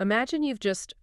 Imagine you've just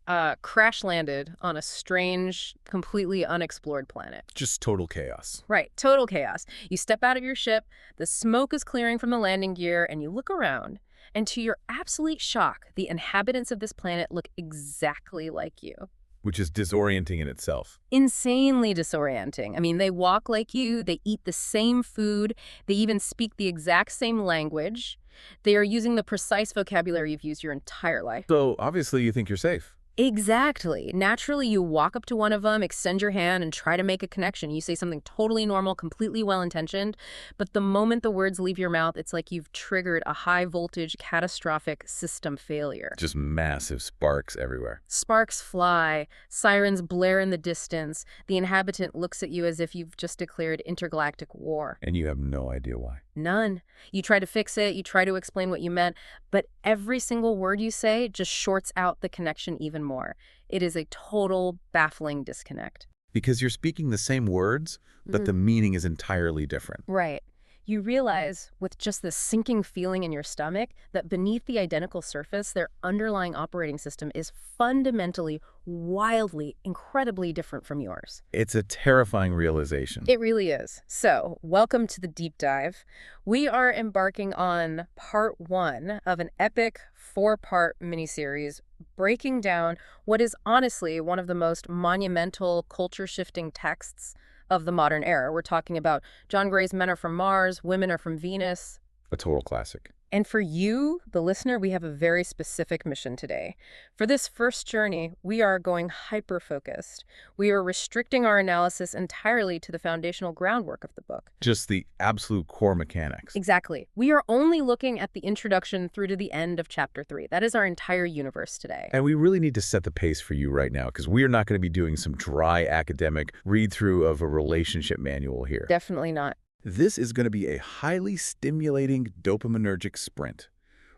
crash landed on a strange, completely unexplored planet. Just total chaos. Right, total chaos. You step out of your ship, the smoke is clearing from the landing gear, and you look around. And to your absolute shock, the inhabitants of this planet look exactly like you. Which is disorienting in itself. Insanely disorienting. I mean, they walk like you, they eat the same food, they even speak the exact same language. They are using the precise vocabulary you've used your entire life. So obviously you think you're safe. Exactly. Naturally, you walk up to one of them, extend your hand, and try to make a connection. You say something totally normal, completely well-intentioned, but the moment the words leave your mouth, it's like you've triggered a high-voltage, catastrophic system failure. Just massive sparks everywhere. Sparks fly, sirens blare in the distance. The inhabitant looks at you as if you've just declared intergalactic war. And you have no idea why. None. You try to fix it, you try to explain what you meant, but every single word you say just shorts out the connection even more. It is a total, baffling disconnect. Because you're speaking the same words, but the meaning is entirely different. Right. You realize, with just this sinking feeling in your stomach, that beneath the identical surface, their underlying operating system is fundamentally, wildly, incredibly different from yours. It's a terrifying realization. It really is. So, welcome to the deep dive. We are embarking on part 1 of an epic 4-part miniseries breaking down what is honestly one of the most monumental culture-shifting texts of the modern era. We're talking about John Gray's Men Are From Mars, Women Are From Venus. A total classic. And for you, the listener, we have a very specific mission today. For this first journey, we are going hyper-focused. We are restricting our analysis entirely to the foundational groundwork of the book. Just the absolute core mechanics. Exactly. We are only looking at the introduction through to the end of chapter 3. That is our entire universe today. And we really need to set the pace for you right now, because we are not going to be doing some dry academic read-through of a relationship manual here. Definitely not. This is going to be a highly stimulating dopaminergic sprint.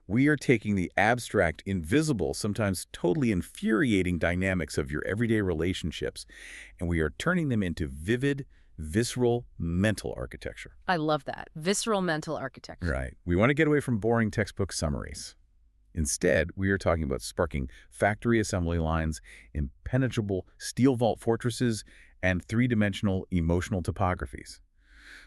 We are taking the abstract, invisible, sometimes totally infuriating dynamics of your everyday relationships, and we are turning them into vivid, visceral mental architecture. I love that. Visceral mental architecture. Right. We want to get away from boring textbook summaries. Instead, we are talking about sparking factory assembly lines, impenetrable steel vault fortresses, and three-dimensional emotional topographies.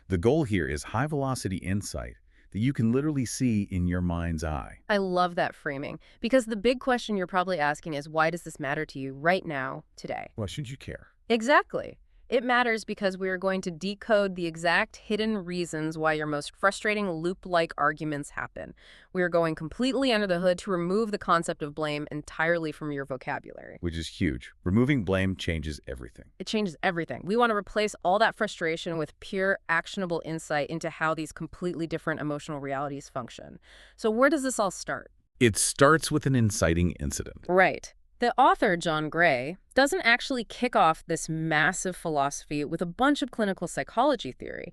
The goal here is high-velocity insight that you can literally see in your mind's eye. I love that framing, because the big question you're probably asking is, why does this matter to you right now, today? Why shouldn't you care? Exactly. It matters because we are going to decode the exact hidden reasons why your most frustrating loop-like arguments happen. We are going completely under the hood to remove the concept of blame entirely from your vocabulary. Which is huge. Removing blame changes everything. It changes everything. We want to replace all that frustration with pure, actionable insight into how these completely different emotional realities function. So where does this all start? It starts with an inciting incident. Right. The author, John Gray, doesn't actually kick off this massive philosophy with a bunch of clinical psychology theory.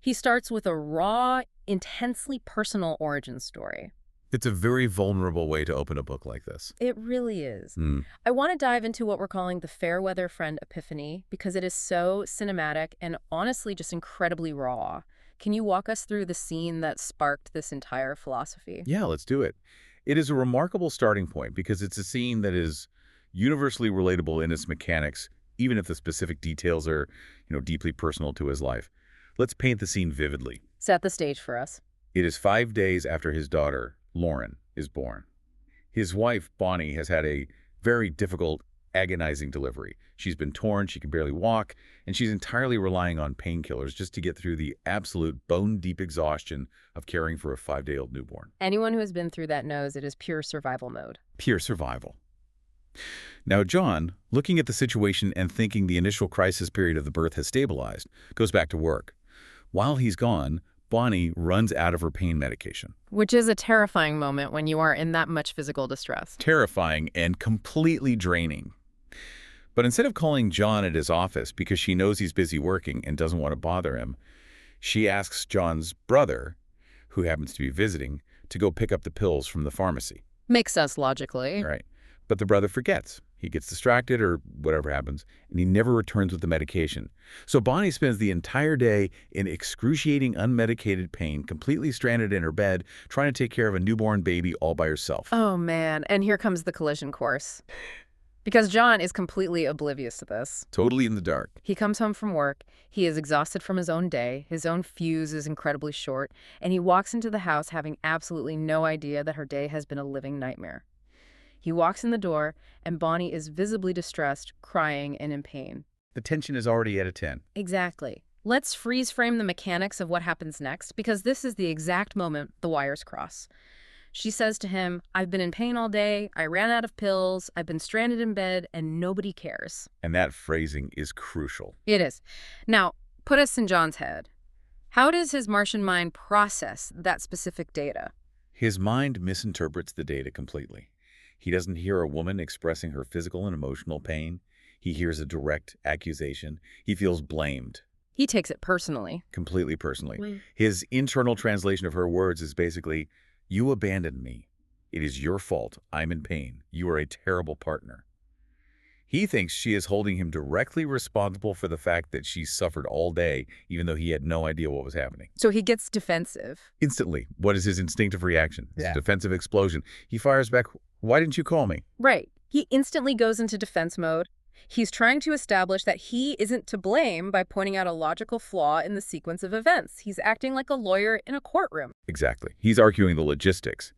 He starts with a raw, intensely personal origin story. It's a very vulnerable way to open a book like this. It really is. I want to dive into what we're calling the Fairweather Friend Epiphany because it is so cinematic and honestly just incredibly raw. Can you walk us through the scene that sparked this entire philosophy? Yeah, let's do it. It is a remarkable starting point because it's a scene that is universally relatable in its mechanics, even if the specific details are, deeply personal to his life. Let's paint the scene vividly. Set the stage for us. It is 5 days after his daughter, Lauren, is born. His wife, Bonnie, has had a very difficult, agonizing delivery. She's been torn, she can barely walk, and she's entirely relying on painkillers just to get through the absolute bone-deep exhaustion of caring for a 5-day-old newborn. Anyone who has been through that knows it is pure survival mode. Pure survival. Now, John, looking at the situation and thinking the initial crisis period of the birth has stabilized, goes back to work. While he's gone, Bonnie runs out of her pain medication. Which is a terrifying moment when you are in that much physical distress. Terrifying and completely draining. But instead of calling John at his office because she knows he's busy working and doesn't want to bother him, she asks John's brother, who happens to be visiting, to go pick up the pills from the pharmacy. Makes sense logically. Right. But the brother forgets. He gets distracted or whatever happens, and he never returns with the medication. So Bonnie spends the entire day in excruciating unmedicated pain, completely stranded in her bed, trying to take care of a newborn baby all by herself. Oh, man. And here comes the collision course. Because John is completely oblivious to this. Totally in the dark. He comes home from work, he is exhausted from his own day, his own fuse is incredibly short, and he walks into the house having absolutely no idea that her day has been a living nightmare. He walks in the door, and Bonnie is visibly distressed, crying, and in pain. The tension is already at a 10. Exactly. Let's freeze frame the mechanics of what happens next, because this is the exact moment the wires cross. She says to him, "I've been in pain all day, I ran out of pills, I've been stranded in bed, and nobody cares." And that phrasing is crucial. It is. Now, put us in John's head. How does his Martian mind process that specific data? His mind misinterprets the data completely. He doesn't hear a woman expressing her physical and emotional pain. He hears a direct accusation. He feels blamed. He takes it personally. Completely personally. Mm. His internal translation of her words is basically, "You abandoned me. It is your fault. I'm in pain. You are a terrible partner." He thinks she is holding him directly responsible for the fact that she suffered all day, even though he had no idea what was happening. So he gets defensive. Instantly, what is his instinctive reaction? It's Yeah. a defensive explosion. He fires back, "Why didn't you call me?" Right. He instantly goes into defense mode. He's trying to establish that he isn't to blame by pointing out a logical flaw in the sequence of events. He's acting like a lawyer in a courtroom. Exactly. He's arguing the logistics.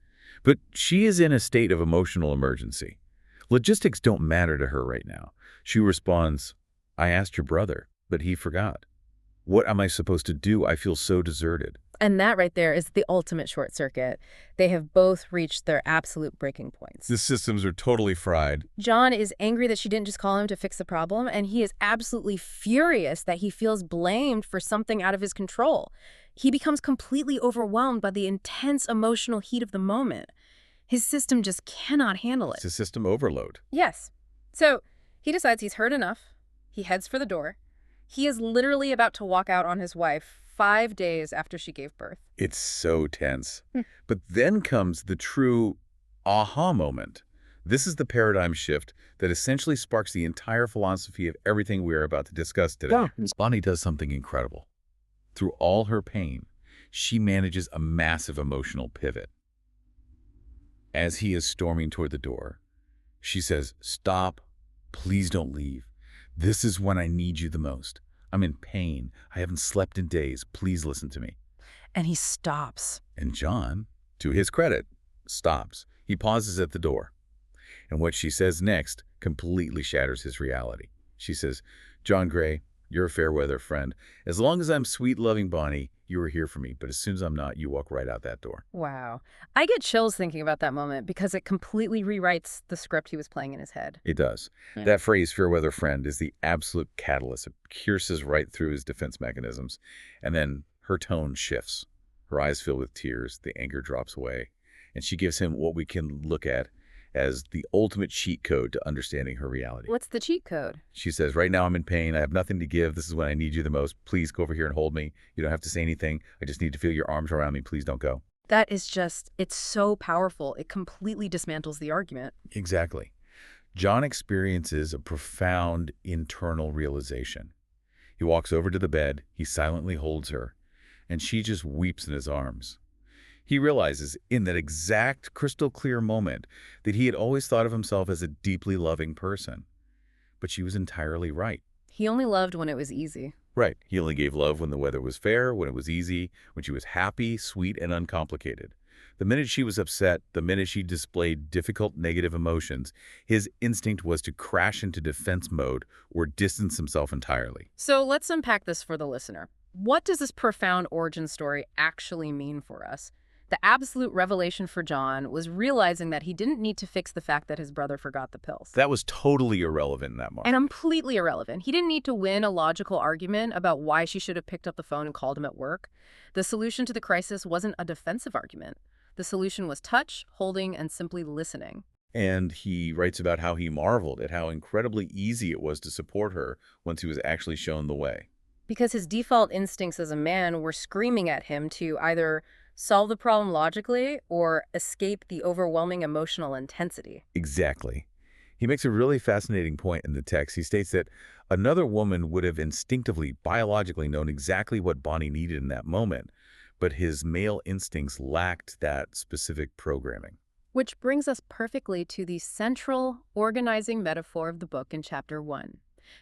But she is in a state of emotional emergency. Logistics don't matter to her right now. She responds, "I asked your brother, but he forgot. What am I supposed to do? I feel so deserted." And that right there is the ultimate short circuit. They have both reached their absolute breaking points. The systems are totally fried. John is angry that she didn't just call him to fix the problem, and he is absolutely furious that he feels blamed for something out of his control. He becomes completely overwhelmed by the intense emotional heat of the moment. His system just cannot handle it. It's a system overload. Yes. So he decides he's heard enough. He heads for the door. He is literally about to walk out on his wife 5 days after she gave birth. It's so tense. But then comes the true aha moment. This is the paradigm shift that essentially sparks the entire philosophy of everything we are about to discuss today. Bonnie does something incredible. Through all her pain, she manages a massive emotional pivot. As he is storming toward the door, she says, "Stop. Please don't leave. This is when I need you the most. I'm in pain. I haven't slept in days. Please listen to me." And he stops. And John, to his credit, stops. He pauses at the door. And what she says next completely shatters his reality. She says, "John Gray, you're a fair weather friend. As long as I'm sweet, loving Bonnie, you are here for me. But as soon as I'm not, you walk right out that door." Wow. I get chills thinking about that moment because it completely rewrites the script he was playing in his head. It does. That phrase, fair weather friend, is the absolute catalyst. It pierces right through his defense mechanisms. And then her tone shifts. Her eyes fill with tears. The anger drops away. And she gives him what we can look at as the ultimate cheat code to understanding her reality. What's the cheat code? She says, "Right now I'm in pain. I have nothing to give. This is when I need you the most. Please go over here and hold me. You don't have to say anything. I just need to feel your arms around me. Please don't go." That is just, it's so powerful. It completely dismantles the argument. Exactly. John experiences a profound internal realization. He walks over to the bed. He silently holds her, and she just weeps in his arms. He realizes in that exact crystal clear moment that he had always thought of himself as a deeply loving person. But she was entirely right. He only loved when it was easy. Right. He only gave love when the weather was fair, when it was easy, when she was happy, sweet, and uncomplicated. The minute she was upset, the minute she displayed difficult negative emotions, his instinct was to crash into defense mode or distance himself entirely. So let's unpack this for the listener. What does this profound origin story actually mean for us? The absolute revelation for John was realizing that he didn't need to fix the fact that his brother forgot the pills. That was totally irrelevant in that moment. And completely irrelevant. He didn't need to win a logical argument about why she should have picked up the phone and called him at work. The solution to the crisis wasn't a defensive argument. The solution was touch, holding, and simply listening. And he writes about how he marveled at how incredibly easy it was to support her once he was actually shown the way. Because his default instincts as a man were screaming at him to either solve the problem logically or escape the overwhelming emotional intensity. Exactly. He makes a really fascinating point in the text. He states that another woman would have instinctively, biologically known exactly what Bonnie needed in that moment, but his male instincts lacked that specific programming. Which brings us perfectly to the central organizing metaphor of the book in Chapter 1.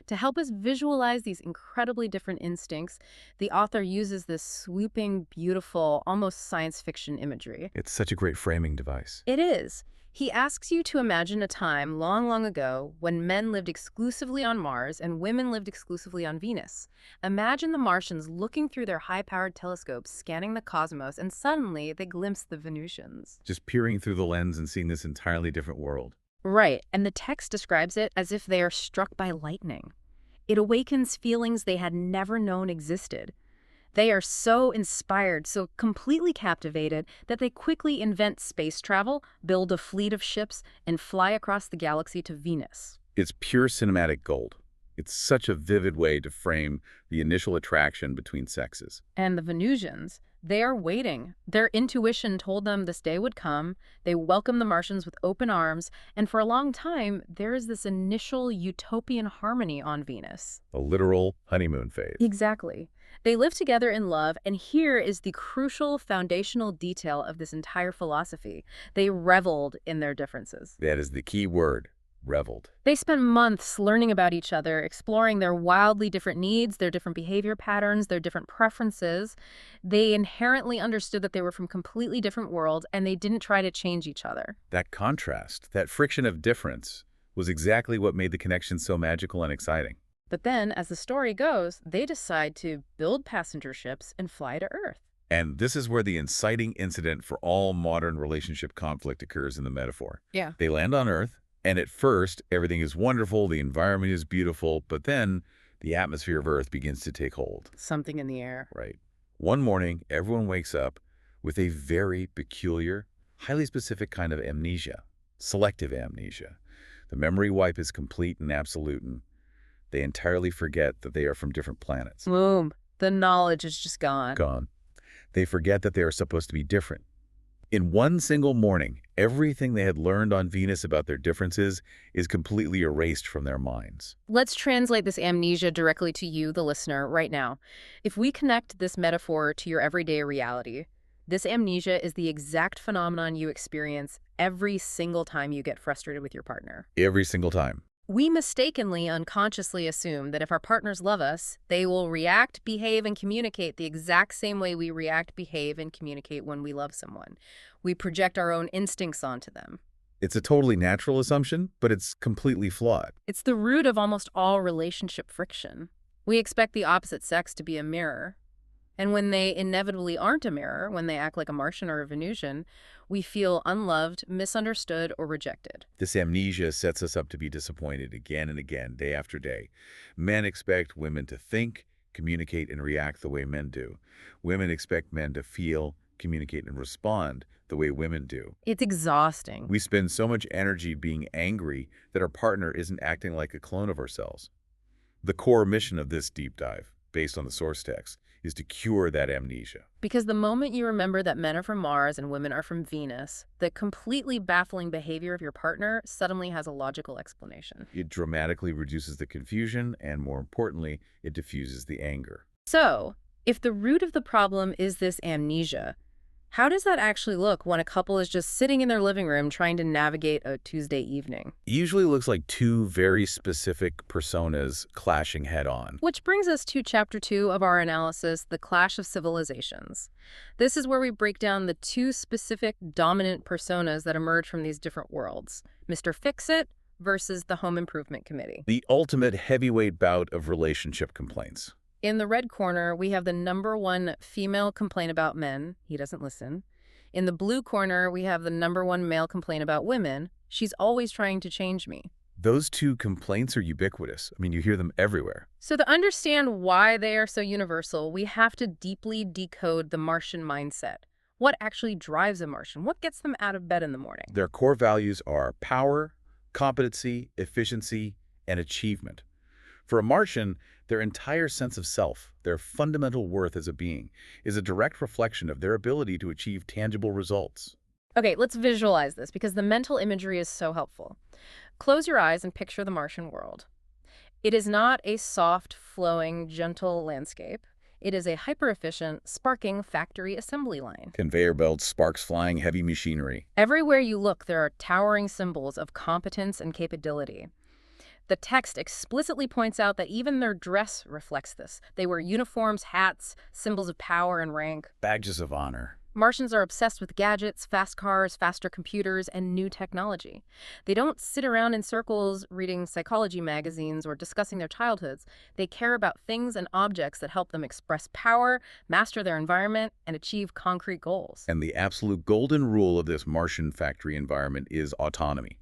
To help us visualize these incredibly different instincts, the author uses this swooping, beautiful, almost science fiction imagery. It's such a great framing device. It is. He asks you to imagine a time long, long ago when men lived exclusively on Mars and women lived exclusively on Venus. Imagine the Martians looking through their high-powered telescopes, scanning the cosmos, and suddenly they glimpse the Venusians. Just peering through the lens and seeing this entirely different world. Right, and the text describes it as if they are struck by lightning. It awakens feelings they had never known existed. They are so inspired, so completely captivated, that they quickly invent space travel, build a fleet of ships, and fly across the galaxy to Venus. It's pure cinematic gold. It's such a vivid way to frame the initial attraction between sexes. And the Venusians, they are waiting. Their intuition told them this day would come. They welcome the Martians with open arms, and for a long time, there is this initial utopian harmony on Venus. A literal honeymoon phase. Exactly. They live together in love, and here is the crucial foundational detail of this entire philosophy. They reveled in their differences. That is the key word, reveled. They spent months learning about each other, exploring their wildly different needs, their different behavior patterns, their different preferences. They inherently understood that they were from completely different worlds, and they didn't try to change each other. That contrast, that friction of difference, was exactly what made the connection so magical and exciting. But then, as the story goes, they decide to build passenger ships and fly to Earth. And this is where the inciting incident for all modern relationship conflict occurs in the metaphor. Yeah. They land on Earth, and at first, everything is wonderful, the environment is beautiful, but then the atmosphere of Earth begins to take hold. Something in the air. Right. One morning, everyone wakes up with a very peculiar, highly specific kind of amnesia, selective amnesia. The memory wipe is complete and absolute, and they entirely forget that they are from different planets. Boom. The knowledge is just gone. Gone. They forget that they are supposed to be different. In one single morning, everything they had learned on Venus about their differences is completely erased from their minds. Let's translate this amnesia directly to you, the listener, right now. If we connect this metaphor to your everyday reality, this amnesia is the exact phenomenon you experience every single time you get frustrated with your partner. Every single time. We mistakenly, unconsciously assume that if our partners love us, they will react, behave, and communicate the exact same way we react, behave, and communicate when we love someone. We project our own instincts onto them. It's a totally natural assumption, but it's completely flawed. It's the root of almost all relationship friction. We expect the opposite sex to be a mirror. And when they inevitably aren't a mirror, when they act like a Martian or a Venusian, we feel unloved, misunderstood, or rejected. This amnesia sets us up to be disappointed again and again, day after day. Men expect women to think, communicate, and react the way men do. Women expect men to feel, communicate, and respond the way women do. It's exhausting. We spend so much energy being angry that our partner isn't acting like a clone of ourselves. The core mission of this deep dive, based on the source text, is to cure that amnesia. Because the moment you remember that men are from Mars and women are from Venus, the completely baffling behavior of your partner suddenly has a logical explanation. It dramatically reduces the confusion, and more importantly, it diffuses the anger. So, if the root of the problem is this amnesia, how does that actually look when a couple is just sitting in their living room trying to navigate a Tuesday evening? It usually looks like two very specific personas clashing head-on. Which brings us to Chapter 2 of our analysis, The Clash of Civilizations. This is where we break down the two specific dominant personas that emerge from these different worlds, Mr. Fix-It versus the Home Improvement Committee. The ultimate heavyweight bout of relationship complaints. In the red corner, we have the #1 female complaint about men. He doesn't listen. In the blue corner, we have the #1 male complaint about women. She's always trying to change me. Those two complaints are ubiquitous. I mean, you hear them everywhere. So to understand why they are so universal, we have to deeply decode the Martian mindset. What actually drives a Martian? What gets them out of bed in the morning? Their core values are power, competency, efficiency, and achievement. For a Martian, their entire sense of self, their fundamental worth as a being, is a direct reflection of their ability to achieve tangible results. Okay, let's visualize this because the mental imagery is so helpful. Close your eyes and picture the Martian world. It is not a soft, flowing, gentle landscape. It is a hyper-efficient, sparking factory assembly line. Conveyor belts, sparks flying, heavy machinery. Everywhere you look, there are towering symbols of competence and capability. The text explicitly points out that even their dress reflects this. They wear uniforms, hats, symbols of power and rank. Badges of honor. Martians are obsessed with gadgets, fast cars, faster computers, and new technology. They don't sit around in circles reading psychology magazines or discussing their childhoods. They care about things and objects that help them express power, master their environment, and achieve concrete goals. And the absolute golden rule of this Martian factory environment is autonomy.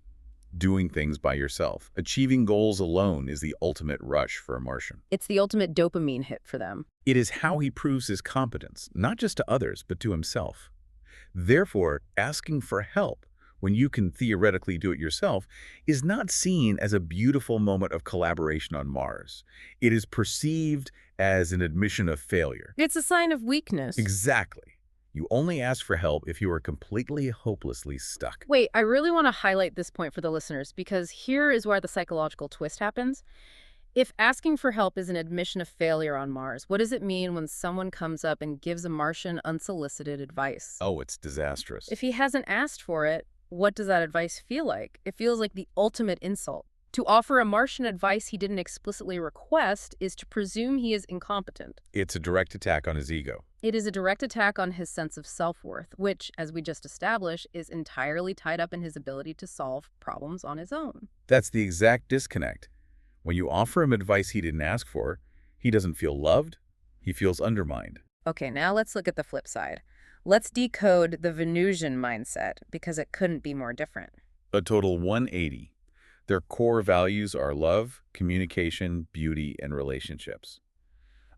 Doing things by yourself. Achieving goals alone is the ultimate rush for a Martian. It's the ultimate dopamine hit for them. It is how he proves his competence, not just to others, but to himself. Therefore, asking for help when you can theoretically do it yourself is not seen as a beautiful moment of collaboration on Mars. It is perceived as an admission of failure. It's a sign of weakness. Exactly. You only ask for help if you are completely, hopelessly stuck. Wait, I really want to highlight this point for the listeners because here is where the psychological twist happens. If asking for help is an admission of failure on Mars, what does it mean when someone comes up and gives a Martian unsolicited advice? Oh, it's disastrous. If he hasn't asked for it, what does that advice feel like? It feels like the ultimate insult. To offer a Martian advice he didn't explicitly request is to presume he is incompetent. It's a direct attack on his ego. It is a direct attack on his sense of self-worth, which, as we just established, is entirely tied up in his ability to solve problems on his own. That's the exact disconnect. When you offer him advice he didn't ask for, he doesn't feel loved, he feels undermined. Okay, now let's look at the flip side. Let's decode the Venusian mindset, because it couldn't be more different. A total 180. Their core values are love, communication, beauty, and relationships.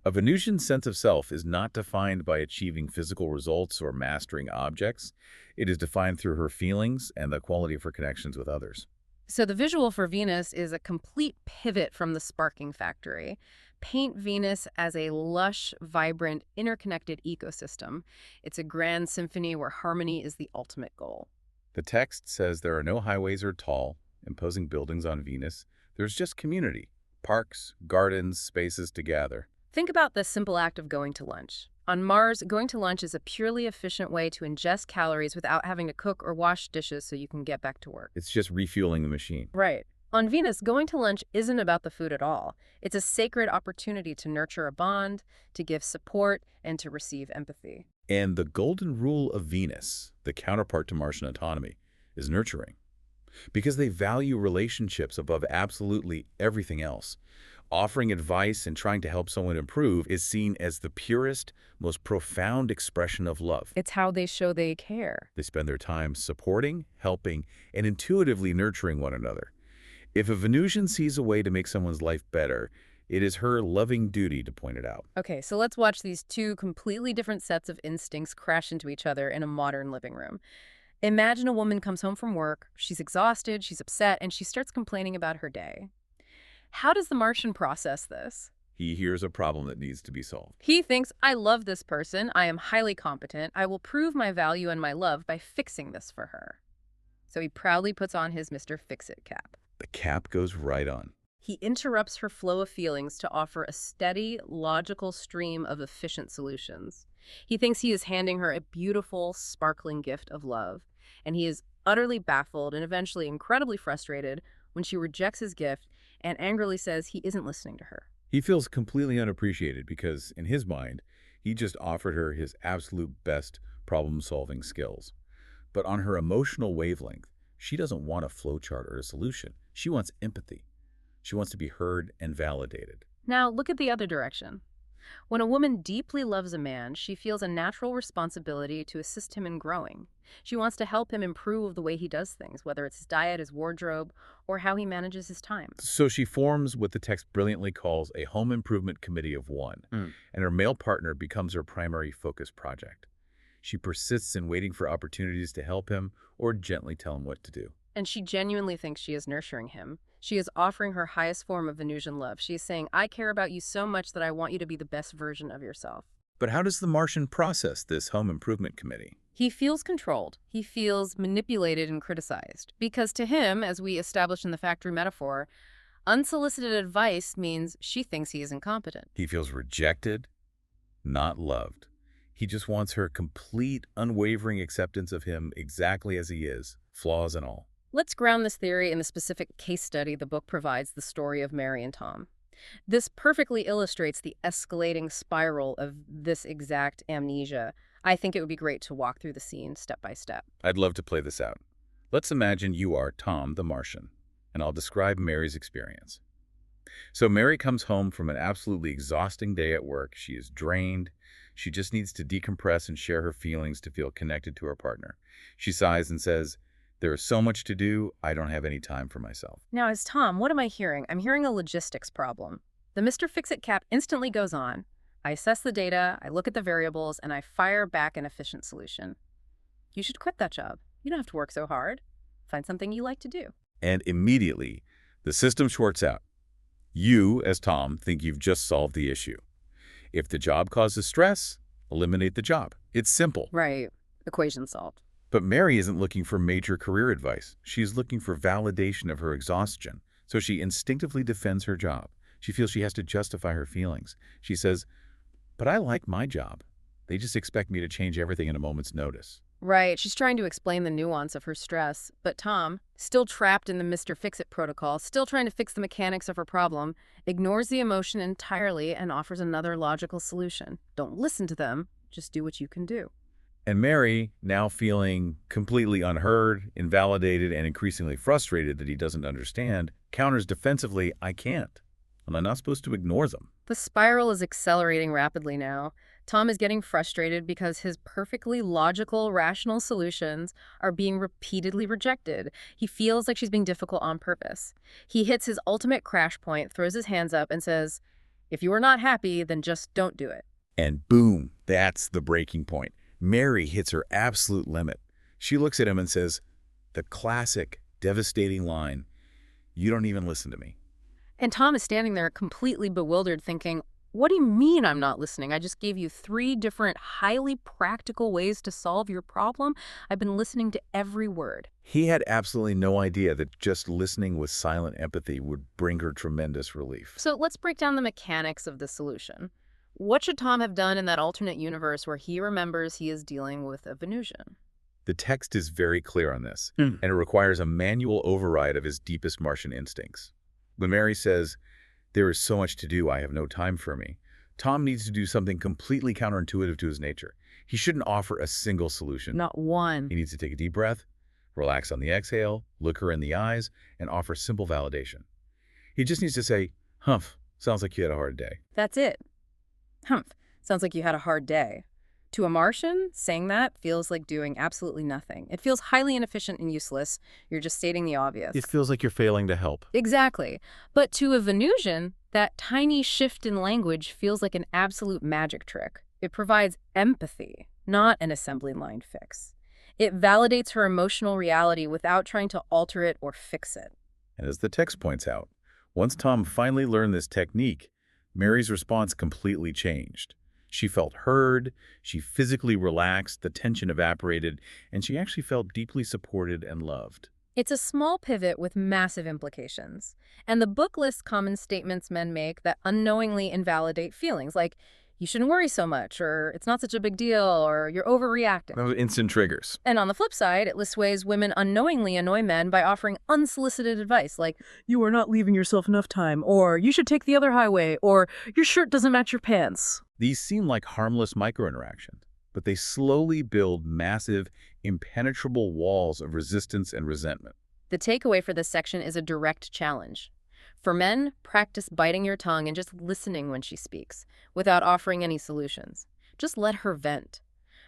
A Venusian sense of self is not defined by achieving physical results or mastering objects. It is defined through her feelings and the quality of her connections with others. So the visual for Venus is a complete pivot from the sparking factory. Paint Venus as a lush, vibrant, interconnected ecosystem. It's a grand symphony where harmony is the ultimate goal. The text says there are no highways or tall, imposing buildings on Venus. There's just community, parks, gardens, spaces to gather. Think about the simple act of going to lunch. On Mars, going to lunch is a purely efficient way to ingest calories without having to cook or wash dishes so you can get back to work. It's just refueling the machine. Right. On Venus, going to lunch isn't about the food at all. It's a sacred opportunity to nurture a bond, to give support, and to receive empathy. And the golden rule of Venus, the counterpart to Martian autonomy, is nurturing. Because they value relationships above absolutely everything else. Offering advice and trying to help someone improve is seen as the purest, most profound expression of love. It's how they show they care. They spend their time supporting, helping, and intuitively nurturing one another. If a Venusian sees a way to make someone's life better, it is her loving duty to point it out. Okay, so let's watch these two completely different sets of instincts crash into each other in a modern living room. Imagine a woman comes home from work, she's exhausted, she's upset, and she starts complaining about her day. How does the Martian process this? He hears a problem that needs to be solved. He thinks, I love this person, I am highly competent, I will prove my value and my love by fixing this for her. So he proudly puts on his Mr. Fix-It cap. The cap goes right on. He interrupts her flow of feelings to offer a steady, logical stream of efficient solutions. He thinks he is handing her a beautiful, sparkling gift of love, and he is utterly baffled and eventually incredibly frustrated when she rejects his gift and angrily says he isn't listening to her. He feels completely unappreciated because, in his mind, he just offered her his absolute best problem-solving skills. But on her emotional wavelength, she doesn't want a flowchart or a solution. She wants empathy. She wants to be heard and validated. Now, look at the other direction. When a woman deeply loves a man, she feels a natural responsibility to assist him in growing. She wants to help him improve the way he does things, whether it's his diet, his wardrobe, or how he manages his time. So she forms what the text brilliantly calls a home improvement committee of one, and her male partner becomes her primary focus project. She persists in waiting for opportunities to help him or gently tell him what to do. And she genuinely thinks she is nurturing him. She is offering her highest form of Venusian love. She is saying, I care about you so much that I want you to be the best version of yourself. But how does the Martian process this home improvement committee? He feels controlled. He feels manipulated and criticized. Because to him, as we established in the factory metaphor, unsolicited advice means she thinks he is incompetent. He feels rejected, not loved. He just wants her complete, unwavering acceptance of him exactly as he is, flaws and all. Let's ground this theory in the specific case study the book provides, the story of Mary and Tom. This perfectly illustrates the escalating spiral of this exact amnesia. I think it would be great to walk through the scene step by step. I'd love to play this out. Let's imagine you are Tom the Martian, and I'll describe Mary's experience. So Mary comes home from an absolutely exhausting day at work. She is drained. She just needs to decompress and share her feelings to feel connected to her partner. She sighs and says, "There is so much to do, I don't have any time for myself." Now, as Tom, what am I hearing? I'm hearing a logistics problem. The Mr. Fix-It cap instantly goes on. I assess the data, I look at the variables, and I fire back an efficient solution. You should quit that job. You don't have to work so hard. Find something you like to do. And immediately, the system shorts out. You, as Tom, think you've just solved the issue. If the job causes stress, eliminate the job. It's simple. Right. Equation solved. But Mary isn't looking for major career advice. She's looking for validation of her exhaustion. So she instinctively defends her job. She feels she has to justify her feelings. She says, "But I like my job. They just expect me to change everything in a moment's notice." Right. She's trying to explain the nuance of her stress. But Tom, still trapped in the Mr. Fix-It protocol, still trying to fix the mechanics of her problem, ignores the emotion entirely and offers another logical solution. Don't listen to them. Just do what you can do. And Mary, now feeling completely unheard, invalidated, and increasingly frustrated that he doesn't understand, counters defensively, "I can't. And I'm not supposed to ignore them." The spiral is accelerating rapidly now. Tom is getting frustrated because his perfectly logical, rational solutions are being repeatedly rejected. He feels like she's being difficult on purpose. He hits his ultimate crash point, throws his hands up, and says, "If you are not happy, then just don't do it." And boom, that's the breaking point. Mary hits her absolute limit. She looks at him and says, the classic, devastating line, "You don't even listen to me." And Tom is standing there completely bewildered, thinking, what do you mean I'm not listening? I just gave you 3 different, highly practical ways to solve your problem. I've been listening to every word. He had absolutely no idea that just listening with silent empathy would bring her tremendous relief. So let's break down the mechanics of the solution. What should Tom have done in that alternate universe where he remembers he is dealing with a Venusian? The text is very clear on this, and it requires a manual override of his deepest Martian instincts. When Mary says, "There is so much to do, I have no time for me," Tom needs to do something completely counterintuitive to his nature. He shouldn't offer a single solution. Not one. He needs to take a deep breath, relax on the exhale, look her in the eyes, and offer simple validation. He just needs to say, "Humph, sounds like you had a hard day." That's it. Humph, sounds like you had a hard day. To a Martian, saying that feels like doing absolutely nothing. It feels highly inefficient and useless. You're just stating the obvious. It feels like you're failing to help. Exactly. But to a Venusian, that tiny shift in language feels like an absolute magic trick. It provides empathy, not an assembly line fix. It validates her emotional reality without trying to alter it or fix it. And as the text points out, once Tom finally learned this technique, Mary's response completely changed. She felt heard, she physically relaxed, the tension evaporated, and she actually felt deeply supported and loved. It's a small pivot with massive implications. And the book lists common statements men make that unknowingly invalidate feelings, like, you shouldn't worry so much, or it's not such a big deal, or you're overreacting. Those are instant triggers. And on the flip side, it lists ways women unknowingly annoy men by offering unsolicited advice, like, you are not leaving yourself enough time, or you should take the other highway, or your shirt doesn't match your pants. These seem like harmless microinteractions, but they slowly build massive, impenetrable walls of resistance and resentment. The takeaway for this section is a direct challenge. For men, practice biting your tongue and just listening when she speaks, without offering any solutions. Just let her vent.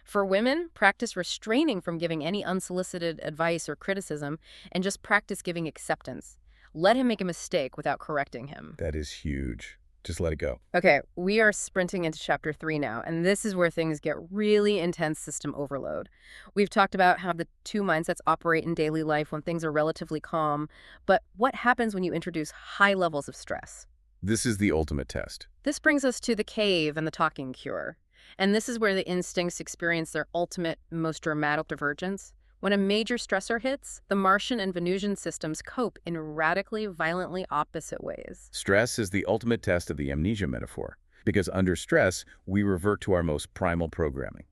For women, practice restraining from giving any unsolicited advice or criticism, and just practice giving acceptance. Let him make a mistake without correcting him. That is huge. Just let it go. Okay, we are sprinting into chapter 3 now, and this is where things get really intense system overload. We've talked about how the 2 mindsets operate in daily life when things are relatively calm, but what happens when you introduce high levels of stress? This is the ultimate test. This brings us to the cave and the talking cure. And this is where the instincts experience their ultimate, most dramatic divergence. When a major stressor hits, the Martian and Venusian systems cope in radically, violently opposite ways. Stress is the ultimate test of the amnesia metaphor, because under stress, we revert to our most primal programming.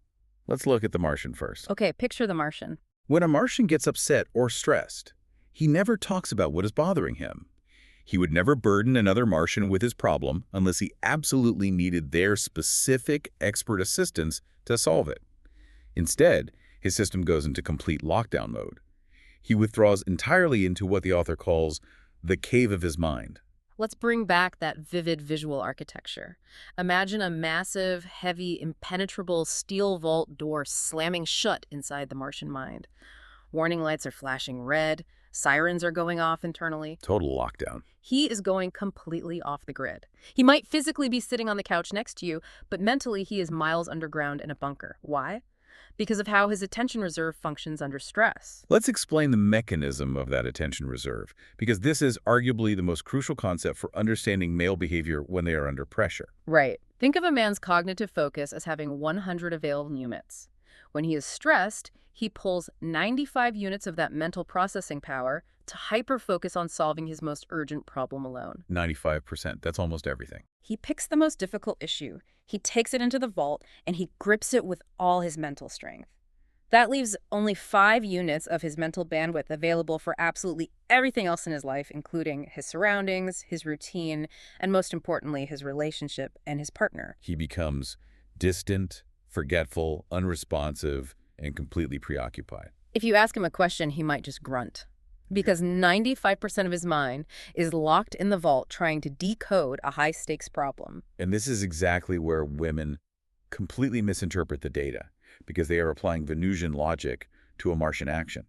Let's look at the Martian first. Okay, picture the Martian. When a Martian gets upset or stressed, he never talks about what is bothering him. He would never burden another Martian with his problem unless he absolutely needed their specific expert assistance to solve it. Instead, his system goes into complete lockdown mode. He withdraws entirely into what the author calls the cave of his mind. Let's bring back that vivid visual architecture. Imagine a massive, heavy, impenetrable steel vault door slamming shut inside the Martian mind. Warning lights are flashing red, sirens are going off internally. Total lockdown. He is going completely off the grid. He might physically be sitting on the couch next to you, but mentally he is miles underground in a bunker. Why? Because of how his attention reserve functions under stress. Let's explain the mechanism of that attention reserve, because this is arguably the most crucial concept for understanding male behavior when they are under pressure. Right. Think of a man's cognitive focus as having 100 available units. When he is stressed, he pulls 95 units of that mental processing power to hyper-focus on solving his most urgent problem alone. 95%, that's almost everything. He picks the most difficult issue, he takes it into the vault, and he grips it with all his mental strength. That leaves only 5 units of his mental bandwidth available for absolutely everything else in his life, including his surroundings, his routine, and most importantly, his relationship and his partner. He becomes distant, forgetful, unresponsive, and completely preoccupied. If you ask him a question, he might just grunt. Because 95% of his mind is locked in the vault trying to decode a high-stakes problem. And this is exactly where women completely misinterpret the data, because they are applying Venusian logic to a Martian action.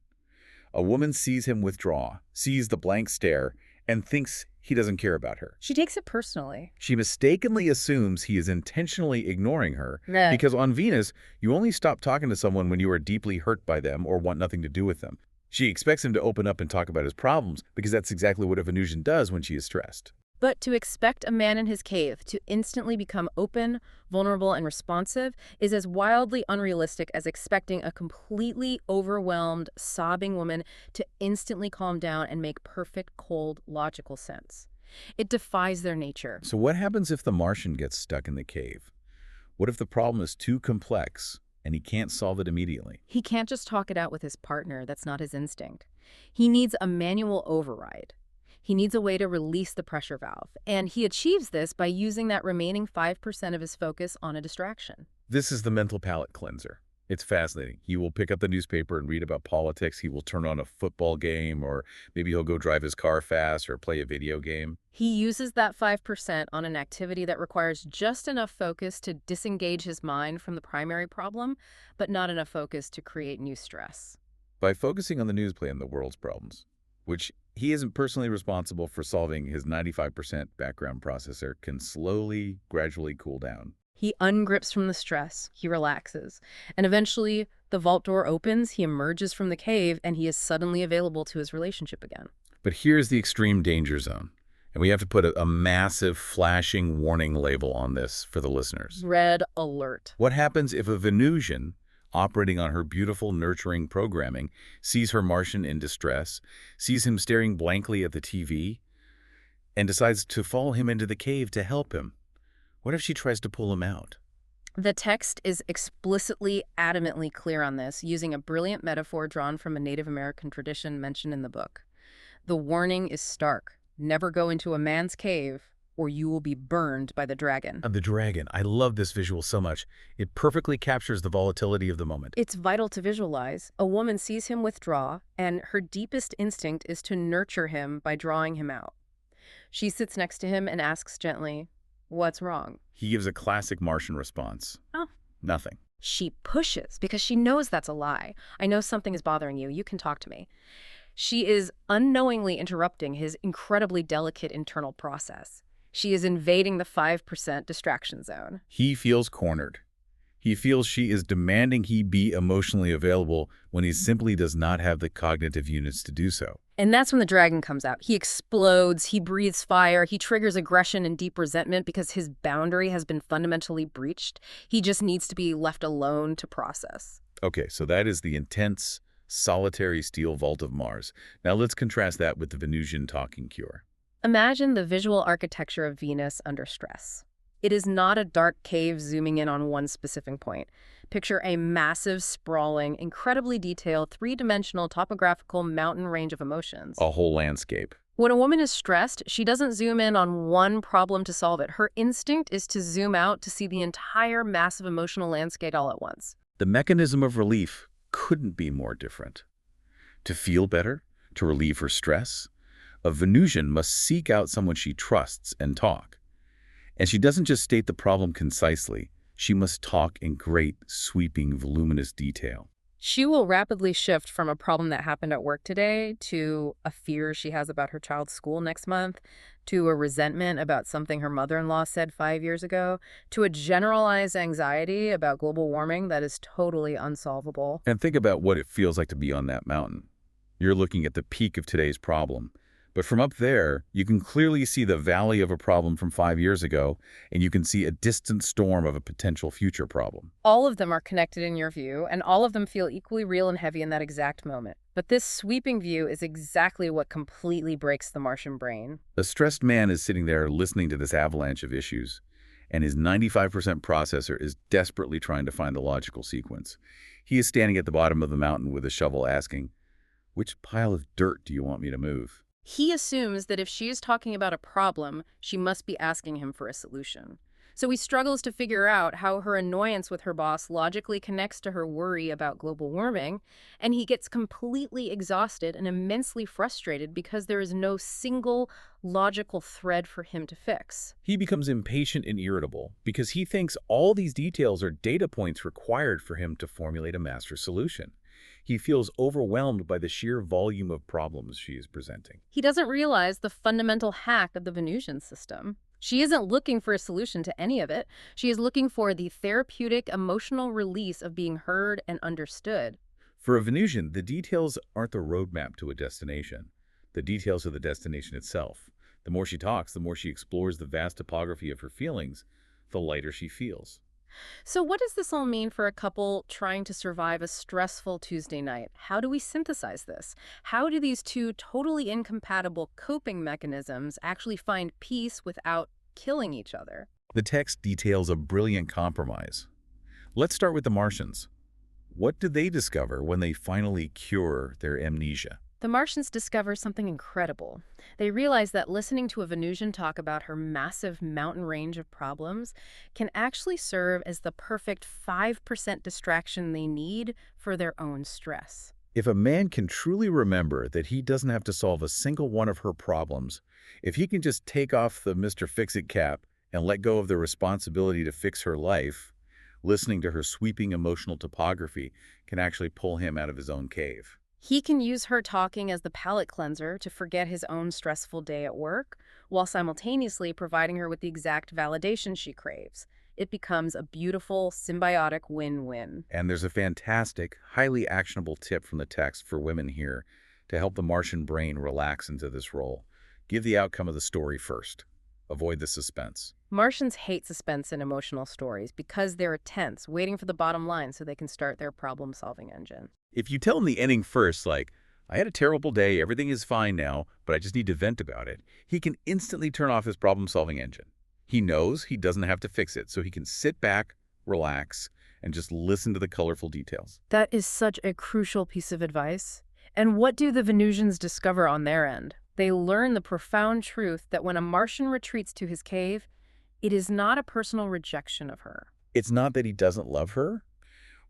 A woman sees him withdraw, sees the blank stare, and thinks he doesn't care about her. She takes it personally. She mistakenly assumes he is intentionally ignoring her, Nah. because on Venus, you only stop talking to someone when you are deeply hurt by them or want nothing to do with them. She expects him to open up and talk about his problems, because that's exactly what a Venusian does when she is stressed. But to expect a man in his cave to instantly become open, vulnerable, and responsive is as wildly unrealistic as expecting a completely overwhelmed, sobbing woman to instantly calm down and make perfect, cold, logical sense. It defies their nature. So what happens if the Martian gets stuck in the cave? What if the problem is too complex and he can't solve it immediately? He can't just talk it out with his partner. That's not his instinct. He needs a manual override. He needs a way to release the pressure valve, and he achieves this by using that remaining 5% of his focus on a distraction. This is the mental palate cleanser. It's fascinating. He will pick up the newspaper and read about politics. He will turn on a football game, or maybe he'll go drive his car fast or play a video game. He uses that 5% on an activity that requires just enough focus to disengage his mind from the primary problem, but not enough focus to create new stress. By focusing on the news play and the world's problems, which he isn't personally responsible for solving, his 95% background processor can slowly, gradually cool down. He ungrips from the stress, he relaxes, and eventually the vault door opens, he emerges from the cave, and he is suddenly available to his relationship again. But here's the extreme danger zone, and we have to put a massive flashing warning label on this for the listeners. Red alert. What happens if a Venusian, operating on her beautiful, nurturing programming, sees her Martian in distress, sees him staring blankly at the TV, and decides to follow him into the cave to help him? What if she tries to pull him out? The text is explicitly, adamantly clear on this, using a brilliant metaphor drawn from a Native American tradition mentioned in the book. The warning is stark. Never go into a man's cave, or you will be burned by the dragon. The dragon. I love this visual so much. It perfectly captures the volatility of the moment. It's vital to visualize. A woman sees him withdraw, and her deepest instinct is to nurture him by drawing him out. She sits next to him and asks gently, "What's wrong?" He gives a classic Martian response. Oh. Nothing. She pushes because she knows that's a lie. "I know something is bothering you. You can talk to me." She is unknowingly interrupting his incredibly delicate internal process. She is invading the 5% distraction zone. He feels cornered. He feels she is demanding he be emotionally available when he simply does not have the cognitive units to do so. And that's when the dragon comes out. He explodes, he breathes fire, he triggers aggression and deep resentment because his boundary has been fundamentally breached. He just needs to be left alone to process. Okay, so that is the intense, solitary steel vault of Mars. Now let's contrast that with the Venusian talking cure. Imagine the visual architecture of Venus under stress. It is not a dark cave zooming in on one specific point. Picture a massive, sprawling, incredibly detailed, three-dimensional topographical mountain range of emotions. A whole landscape. When a woman is stressed, she doesn't zoom in on one problem to solve it. Her instinct is to zoom out to see the entire massive emotional landscape all at once. The mechanism of relief couldn't be more different. To feel better, to relieve her stress, a Venusian must seek out someone she trusts and talk. And she doesn't just state the problem concisely. She must talk in great, sweeping, voluminous detail. She will rapidly shift from a problem that happened at work today to a fear she has about her child's school next month, to a resentment about something her mother-in-law said 5 years ago, to a generalized anxiety about global warming that is totally unsolvable. And think about what it feels like to be on that mountain. You're looking at the peak of today's problem. But from up there, you can clearly see the valley of a problem from 5 years ago, and you can see a distant storm of a potential future problem. All of them are connected in your view, and all of them feel equally real and heavy in that exact moment. But this sweeping view is exactly what completely breaks the Martian brain. A stressed man is sitting there listening to this avalanche of issues, and his 95% processor is desperately trying to find the logical sequence. He is standing at the bottom of the mountain with a shovel asking, "Which pile of dirt do you want me to move?" He assumes that if she is talking about a problem, she must be asking him for a solution. So he struggles to figure out how her annoyance with her boss logically connects to her worry about global warming, and he gets completely exhausted and immensely frustrated because there is no single logical thread for him to fix. He becomes impatient and irritable because he thinks all these details are data points required for him to formulate a master solution. He feels overwhelmed by the sheer volume of problems she is presenting. He doesn't realize the fundamental hack of the Venusian system. She isn't looking for a solution to any of it. She is looking for the therapeutic emotional release of being heard and understood. For a Venusian, the details aren't the roadmap to a destination. The details are the destination itself. The more she talks, the more she explores the vast topography of her feelings, the lighter she feels. So what does this all mean for a couple trying to survive a stressful Tuesday night? How do we synthesize this? How do these two totally incompatible coping mechanisms actually find peace without killing each other? The text details a brilliant compromise. Let's start with the Martians. What do they discover when they finally cure their amnesia? The Martians discover something incredible. They realize that listening to a Venusian talk about her massive mountain range of problems can actually serve as the perfect 5% distraction they need for their own stress. If a man can truly remember that he doesn't have to solve a single one of her problems, if he can just take off the Mr. Fix-It cap and let go of the responsibility to fix her life, listening to her sweeping emotional topography can actually pull him out of his own cave. He can use her talking as the palate cleanser to forget his own stressful day at work, while simultaneously providing her with the exact validation she craves. It becomes a beautiful, symbiotic win-win. And there's a fantastic, highly actionable tip from the text for women here to help the Martian brain relax into this role. Give the outcome of the story first. Avoid the suspense. Martians hate suspense in emotional stories because they're tense, waiting for the bottom line so they can start their problem-solving engine. If you tell him the ending first, like, "I had a terrible day, everything is fine now, but I just need to vent about it," he can instantly turn off his problem-solving engine. He knows he doesn't have to fix it, so he can sit back, relax, and just listen to the colorful details. That is such a crucial piece of advice. And what do the Venusians discover on their end? They learn the profound truth that when a Martian retreats to his cave, it is not a personal rejection of her. It's not that he doesn't love her,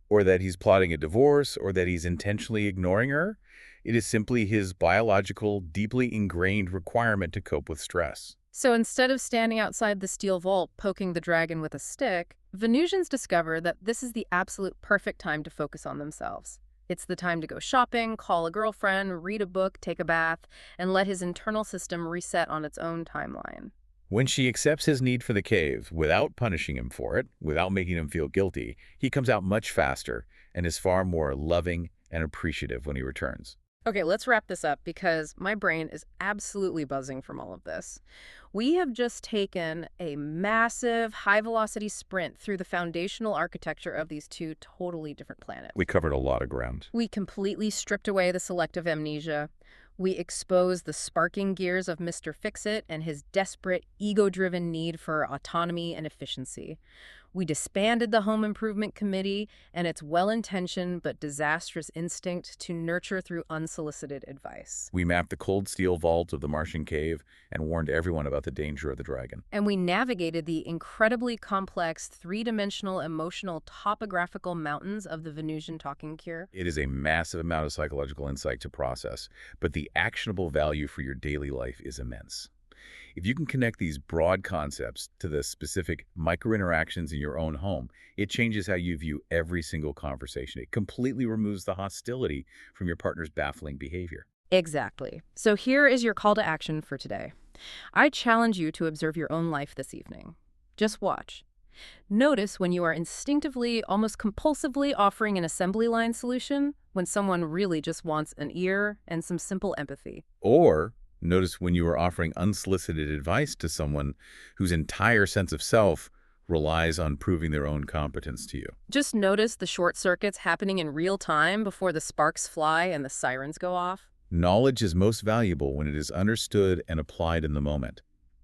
or that he's plotting a divorce, or that he's intentionally ignoring her. It is simply his biological, deeply ingrained requirement to cope with stress. So instead of standing outside the steel vault poking the dragon with a stick, Venusians discover that this is the absolute perfect time to focus on themselves. It's the time to go shopping, call a girlfriend, read a book, take a bath, and let his internal system reset on its own timeline. When she accepts his need for the cave without punishing him for it, without making him feel guilty, he comes out much faster and is far more loving and appreciative when he returns. Okay, let's wrap this up because my brain is absolutely buzzing from all of this. We have just taken a massive high-velocity sprint through the foundational architecture of these two totally different planets. We covered a lot of ground. We completely stripped away the selective amnesia. We exposed the sparking gears of Mr. Fix-It and his desperate, ego-driven need for autonomy and efficiency. We disbanded the Home Improvement Committee and its well-intentioned but disastrous instinct to nurture through unsolicited advice. We mapped the cold steel vault of the Martian cave and warned everyone about the danger of the dragon. And we navigated the incredibly complex, three-dimensional, emotional, topographical mountains of the Venusian talking cure. It is a massive amount of psychological insight to process, but the actionable value for your daily life is immense. If you can connect these broad concepts to the specific micro-interactions in your own home, it changes how you view every single conversation. It completely removes the hostility from your partner's baffling behavior. Exactly. So here is your call to action for today. I challenge you to observe your own life this evening. Just watch. Notice when you are instinctively, almost compulsively offering an assembly line solution when someone really just wants an ear and some simple empathy. Or notice when you are offering unsolicited advice to someone whose entire sense of self relies on proving their own competence to you. Just notice the short circuits happening in real time before the sparks fly and the sirens go off. Knowledge is most valuable when it is understood and applied in the moment.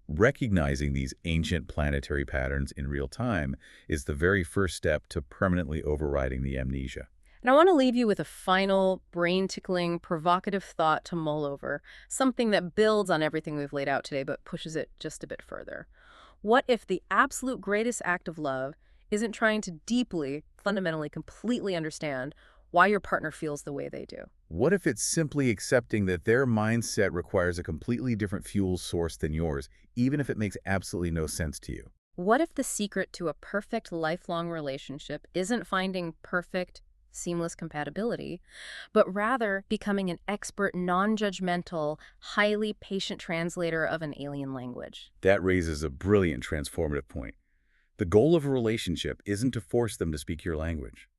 Recognizing these ancient planetary patterns in real time is the very first step to permanently overriding the amnesia. And I want to leave you with a final, brain-tickling, provocative thought to mull over, something that builds on everything we've laid out today but pushes it just a bit further. What if the absolute greatest act of love isn't trying to deeply, fundamentally, completely understand why your partner feels the way they do? What if it's simply accepting that their mindset requires a completely different fuel source than yours, even if it makes absolutely no sense to you? What if the secret to a perfect lifelong relationship isn't finding perfect, seamless compatibility, but rather becoming an expert, non-judgmental, highly patient translator of an alien language? That raises a brilliant transformative point. The goal of a relationship isn't to force them to speak your language.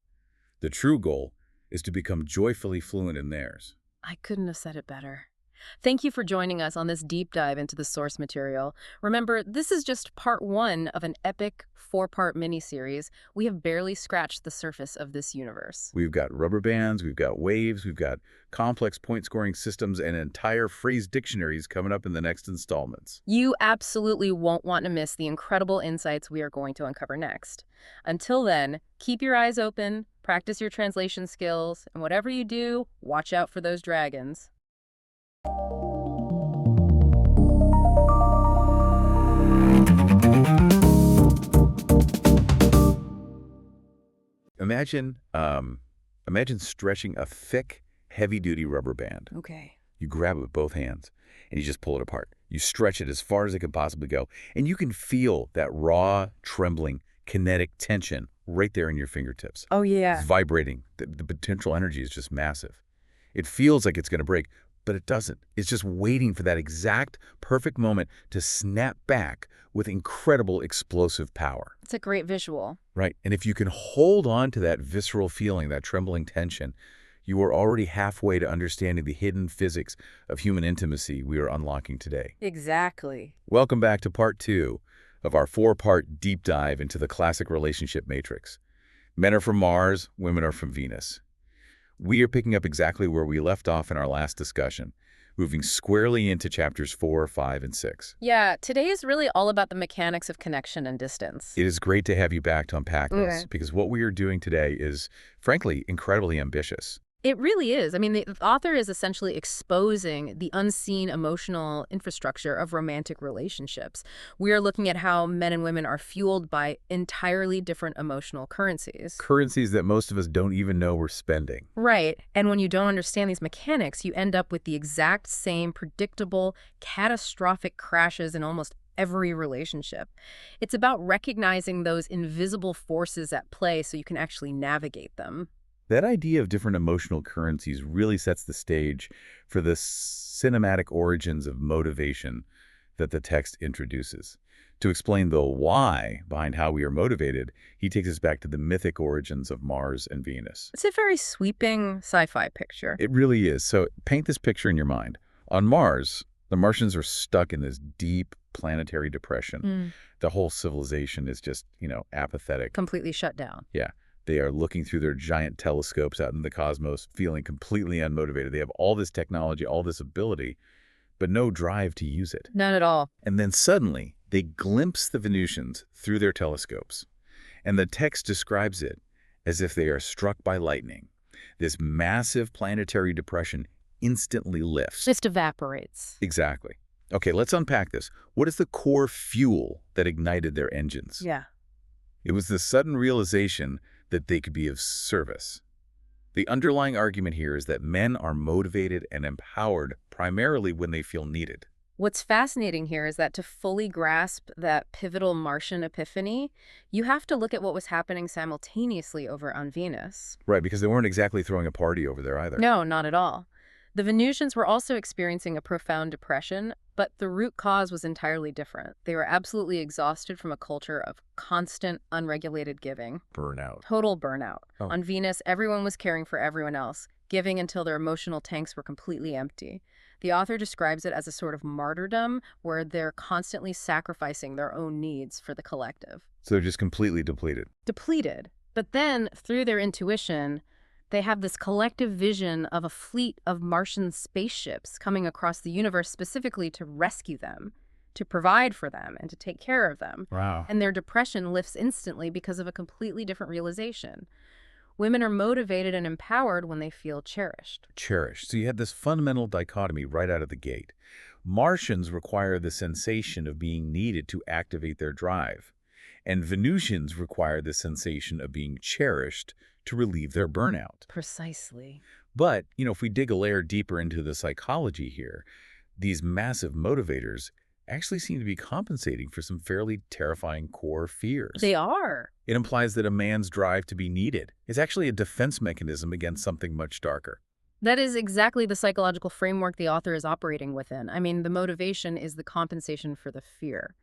The true goal is to become joyfully fluent in theirs. I couldn't have said it better. Thank you for joining us on this deep dive into the source material. Remember, this is just part one of an epic four-part miniseries. We have barely scratched the surface of this universe. We've got rubber bands, we've got waves, we've got complex point-scoring systems, and entire phrase dictionaries coming up in the next installments. You absolutely won't want to miss the incredible insights we are going to uncover next. Until then, keep your eyes open, practice your translation skills, and whatever you do, watch out for those dragons. Imagine stretching a thick, heavy-duty rubber band. Okay. You grab it with both hands, and you just pull it apart. You stretch it as far as it can possibly go, and you can feel that raw, trembling, kinetic tension right there in your fingertips. Oh, yeah. It's vibrating. The potential energy is just massive. It feels like it's going to break, but it doesn't. It's just waiting for that exact perfect moment to snap back with incredible explosive power. It's a great visual. Right. And if you can hold on to that visceral feeling, that trembling tension, you are already halfway to understanding the hidden physics of human intimacy we are unlocking today. Exactly. Welcome back to part two of our four-part deep dive into the classic relationship matrix. Men are from Mars, women are from Venus. We are picking up exactly where we left off in our last discussion, moving squarely into chapters 4, 5, and 6. Yeah, today is really all about the mechanics of connection and distance. It is great to have you back to unpack this, because what we are doing today is, frankly, incredibly ambitious. It really is. I mean, the author is essentially exposing the unseen emotional infrastructure of romantic relationships. We are looking at how men and women are fueled by entirely different emotional currencies. Currencies that most of us don't even know we're spending. Right. And when you don't understand these mechanics, you end up with the exact same predictable, catastrophic crashes in almost every relationship. It's about recognizing those invisible forces at play so you can actually navigate them. That idea of different emotional currencies really sets the stage for the cinematic origins of motivation that the text introduces. To explain the why behind how we are motivated, he takes us back to the mythic origins of Mars and Venus. It's a very sweeping sci-fi picture. It really is. So paint this picture in your mind. On Mars, the Martians are stuck in this deep planetary depression. The whole civilization is just, apathetic. Completely shut down. Yeah. They are looking through their giant telescopes out in the cosmos, feeling completely unmotivated. They have all this technology, all this ability, but no drive to use it. None at all. And then suddenly, they glimpse the Venusians through their telescopes. And the text describes it as if they are struck by lightning. This massive planetary depression instantly lifts. Just evaporates. Exactly. Okay, let's unpack this. What is the core fuel that ignited their engines? Yeah. It was the sudden realization that they could be of service. The underlying argument here is that men are motivated and empowered primarily when they feel needed. What's fascinating here is that to fully grasp that pivotal Martian epiphany, you have to look at what was happening simultaneously over on Venus. Right, because they weren't exactly throwing a party over there either. No, not at all. The Venusians were also experiencing a profound depression, but the root cause was entirely different. They were absolutely exhausted from a culture of constant, unregulated giving. Burnout. Total burnout. Oh. On Venus, everyone was caring for everyone else, giving until their emotional tanks were completely empty. The author describes it as a sort of martyrdom where they're constantly sacrificing their own needs for the collective. So they're just completely depleted. Depleted. But then, through their intuition, they have this collective vision of a fleet of Martian spaceships coming across the universe specifically to rescue them, to provide for them, and to take care of them. Wow. And their depression lifts instantly because of a completely different realization. Women are motivated and empowered when they feel cherished. Cherished. So you had this fundamental dichotomy right out of the gate. Martians require the sensation of being needed to activate their drive, and Venusians require the sensation of being cherished to relieve their burnout. Precisely. But, if we dig a layer deeper into the psychology here, these massive motivators actually seem to be compensating for some fairly terrifying core fears. They are. It implies that a man's drive to be needed is actually a defense mechanism against something much darker. That is exactly the psychological framework the author is operating within. I mean, the motivation is the compensation for the fear.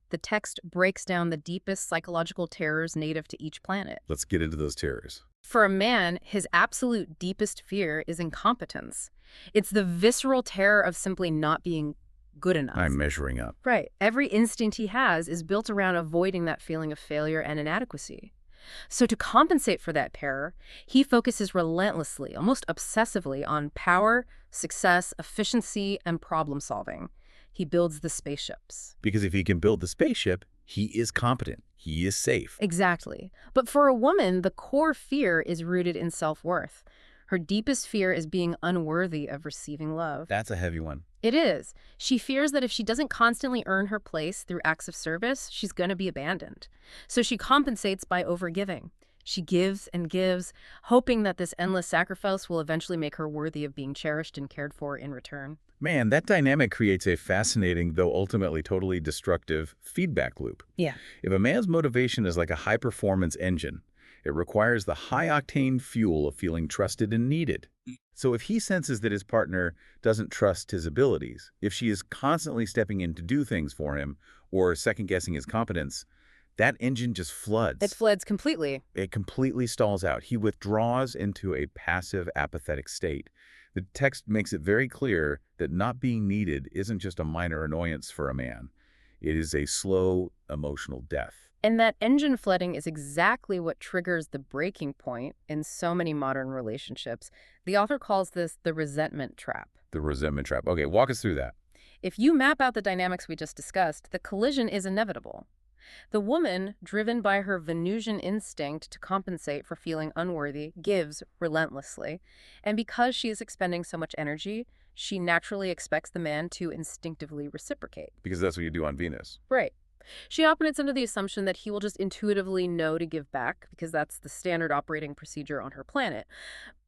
The text breaks down the deepest psychological terrors native to each planet. Let's get into those terrors. For a man, his absolute deepest fear is incompetence. It's the visceral terror of simply not being good enough. I'm measuring up. Right. Every instinct he has is built around avoiding that feeling of failure and inadequacy. So to compensate for that terror, he focuses relentlessly, almost obsessively, on power, success, efficiency, and problem solving. He builds the spaceships. Because if he can build the spaceship, he is competent. He is safe. Exactly. But for a woman, the core fear is rooted in self-worth. Her deepest fear is being unworthy of receiving love. That's a heavy one. It is. She fears that if she doesn't constantly earn her place through acts of service, she's going to be abandoned. So she compensates by overgiving. She gives and gives, hoping that this endless sacrifice will eventually make her worthy of being cherished and cared for in return. Man, that dynamic creates a fascinating, though ultimately totally destructive, feedback loop. Yeah. If a man's motivation is like a high-performance engine, it requires the high-octane fuel of feeling trusted and needed. So if he senses that his partner doesn't trust his abilities, if she is constantly stepping in to do things for him or second-guessing his competence, that engine just floods. It floods completely. It completely stalls out. He withdraws into a passive, apathetic state. The text makes it very clear that not being needed isn't just a minor annoyance for a man. It is a slow, emotional death. And that engine flooding is exactly what triggers the breaking point in so many modern relationships. The author calls this the resentment trap. The resentment trap. Okay, walk us through that. If you map out the dynamics we just discussed, the collision is inevitable. The woman, driven by her Venusian instinct to compensate for feeling unworthy, gives relentlessly. And because she is expending so much energy, she naturally expects the man to instinctively reciprocate. Because that's what you do on Venus. Right. She operates under the assumption that he will just intuitively know to give back, because that's the standard operating procedure on her planet.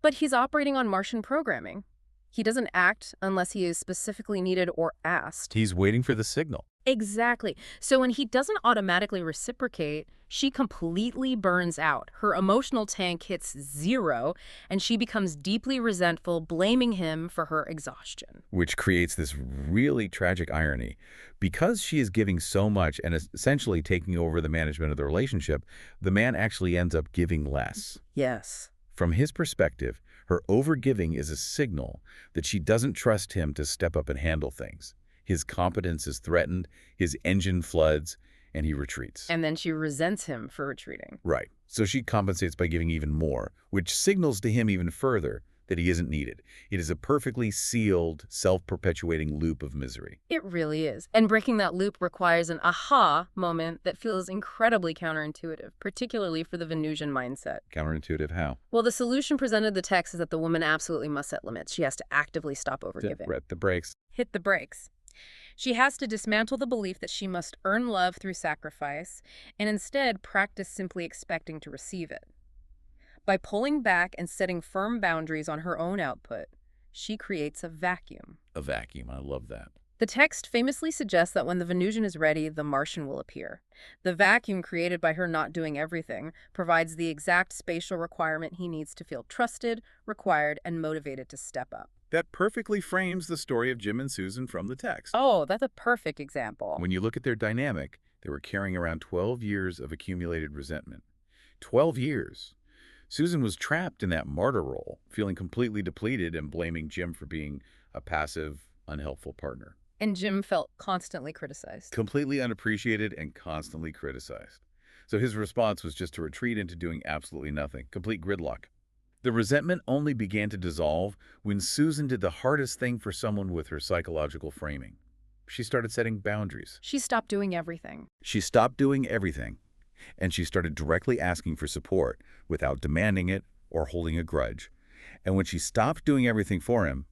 But he's operating on Martian programming. He doesn't act unless he is specifically needed or asked. He's waiting for the signal. Exactly. So when he doesn't automatically reciprocate, she completely burns out. Her emotional tank hits zero, and she becomes deeply resentful, blaming him for her exhaustion. Which creates this really tragic irony. Because she is giving so much and is essentially taking over the management of the relationship, the man actually ends up giving less. Yes. From his perspective, her overgiving is a signal that she doesn't trust him to step up and handle things. His competence is threatened, his engine floods, and he retreats. And then she resents him for retreating. Right. So she compensates by giving even more, which signals to him even further that he isn't needed. It is a perfectly sealed, self-perpetuating loop of misery. It really is. And breaking that loop requires an aha moment that feels incredibly counterintuitive, particularly for the Venusian mindset. Counterintuitive how? Well, the solution presented in the text is that the woman absolutely must set limits. She has to actively stop overgiving. Hit the brakes. Hit the brakes. She has to dismantle the belief that she must earn love through sacrifice and instead practice simply expecting to receive it. By pulling back and setting firm boundaries on her own output, she creates a vacuum. A vacuum. I love that. The text famously suggests that when the Venusian is ready, the Martian will appear. The vacuum created by her not doing everything provides the exact spatial requirement he needs to feel trusted, required, and motivated to step up. That perfectly frames the story of Jim and Susan from the text. Oh, that's a perfect example. When you look at their dynamic, they were carrying around 12 years of accumulated resentment. 12 years. Susan was trapped in that martyr role, feeling completely depleted and blaming Jim for being a passive, unhelpful partner. And Jim felt constantly criticized. Completely unappreciated and constantly criticized. So his response was just to retreat into doing absolutely nothing, complete gridlock. The resentment only began to dissolve when Susan did the hardest thing for someone with her psychological framing. She started setting boundaries. She stopped doing everything. She stopped doing everything, and she started directly asking for support without demanding it or holding a grudge. And when she stopped doing everything for him,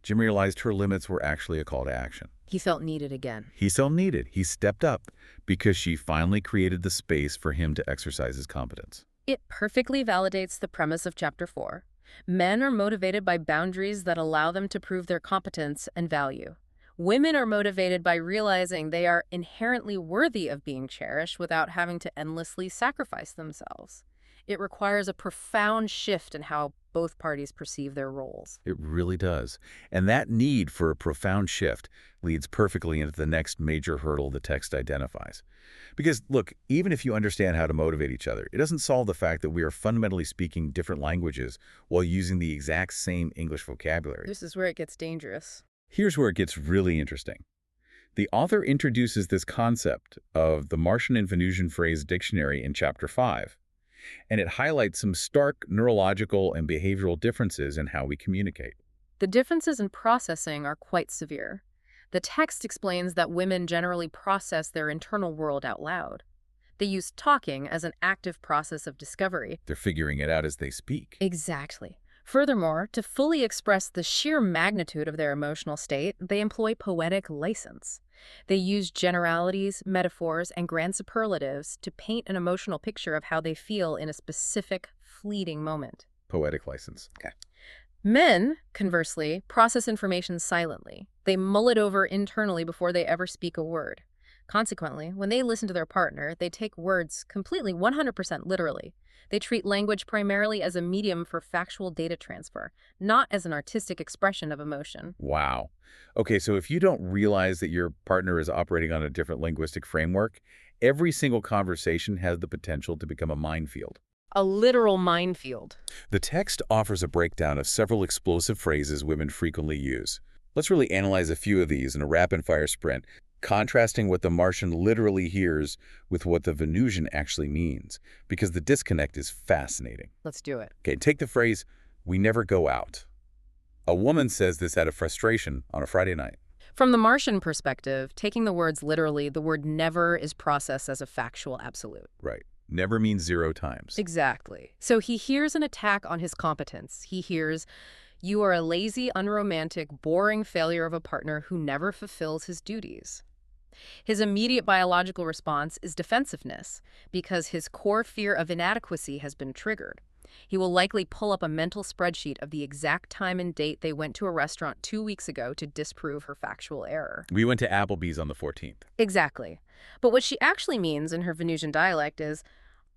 Jim realized her limits were actually a call to action. He felt needed again. He felt needed. He stepped up because she finally created the space for him to exercise his competence. It perfectly validates the premise of Chapter 4. Men are motivated by boundaries that allow them to prove their competence and value. Women are motivated by realizing they are inherently worthy of being cherished without having to endlessly sacrifice themselves. It requires a profound shift in how both parties perceive their roles. It really does. And that need for a profound shift leads perfectly into the next major hurdle the text identifies. Because, look, even if you understand how to motivate each other, it doesn't solve the fact that we are fundamentally speaking different languages while using the exact same English vocabulary. This is where it gets dangerous. Here's where it gets really interesting. The author introduces this concept of the Martian and Venusian phrase dictionary in Chapter 5, and it highlights some stark neurological and behavioral differences in how we communicate. The differences in processing are quite severe. The text explains that women generally process their internal world out loud. They use talking as an active process of discovery. They're figuring it out as they speak. Exactly. Furthermore, to fully express the sheer magnitude of their emotional state, they employ poetic license. They use generalities, metaphors, and grand superlatives to paint an emotional picture of how they feel in a specific, fleeting moment. Poetic license. Okay. Men, conversely, process information silently. They mull it over internally before they ever speak a word. Consequently, when they listen to their partner, they take words completely 100% literally. They treat language primarily as a medium for factual data transfer, not as an artistic expression of emotion. Wow. Okay, so if you don't realize that your partner is operating on a different linguistic framework, every single conversation has the potential to become a minefield. A literal minefield. The text offers a breakdown of several explosive phrases women frequently use. Let's really analyze a few of these in a rapid-fire sprint, contrasting what the Martian literally hears with what the Venusian actually means, because the disconnect is fascinating. Let's do it. Okay, take the phrase, "we never go out." A woman says this out of frustration on a Friday night. From the Martian perspective, taking the words literally, the word never is processed as a factual absolute. Right. Never means 0 times. Exactly. So he hears an attack on his competence. He hears, "You are a lazy, unromantic, boring failure of a partner who never fulfills his duties." His immediate biological response is defensiveness, because his core fear of inadequacy has been triggered. He will likely pull up a mental spreadsheet of the exact time and date they went to a restaurant 2 weeks ago to disprove her factual error. We went to Applebee's on the 14th. Exactly. But what she actually means in her Venusian dialect is,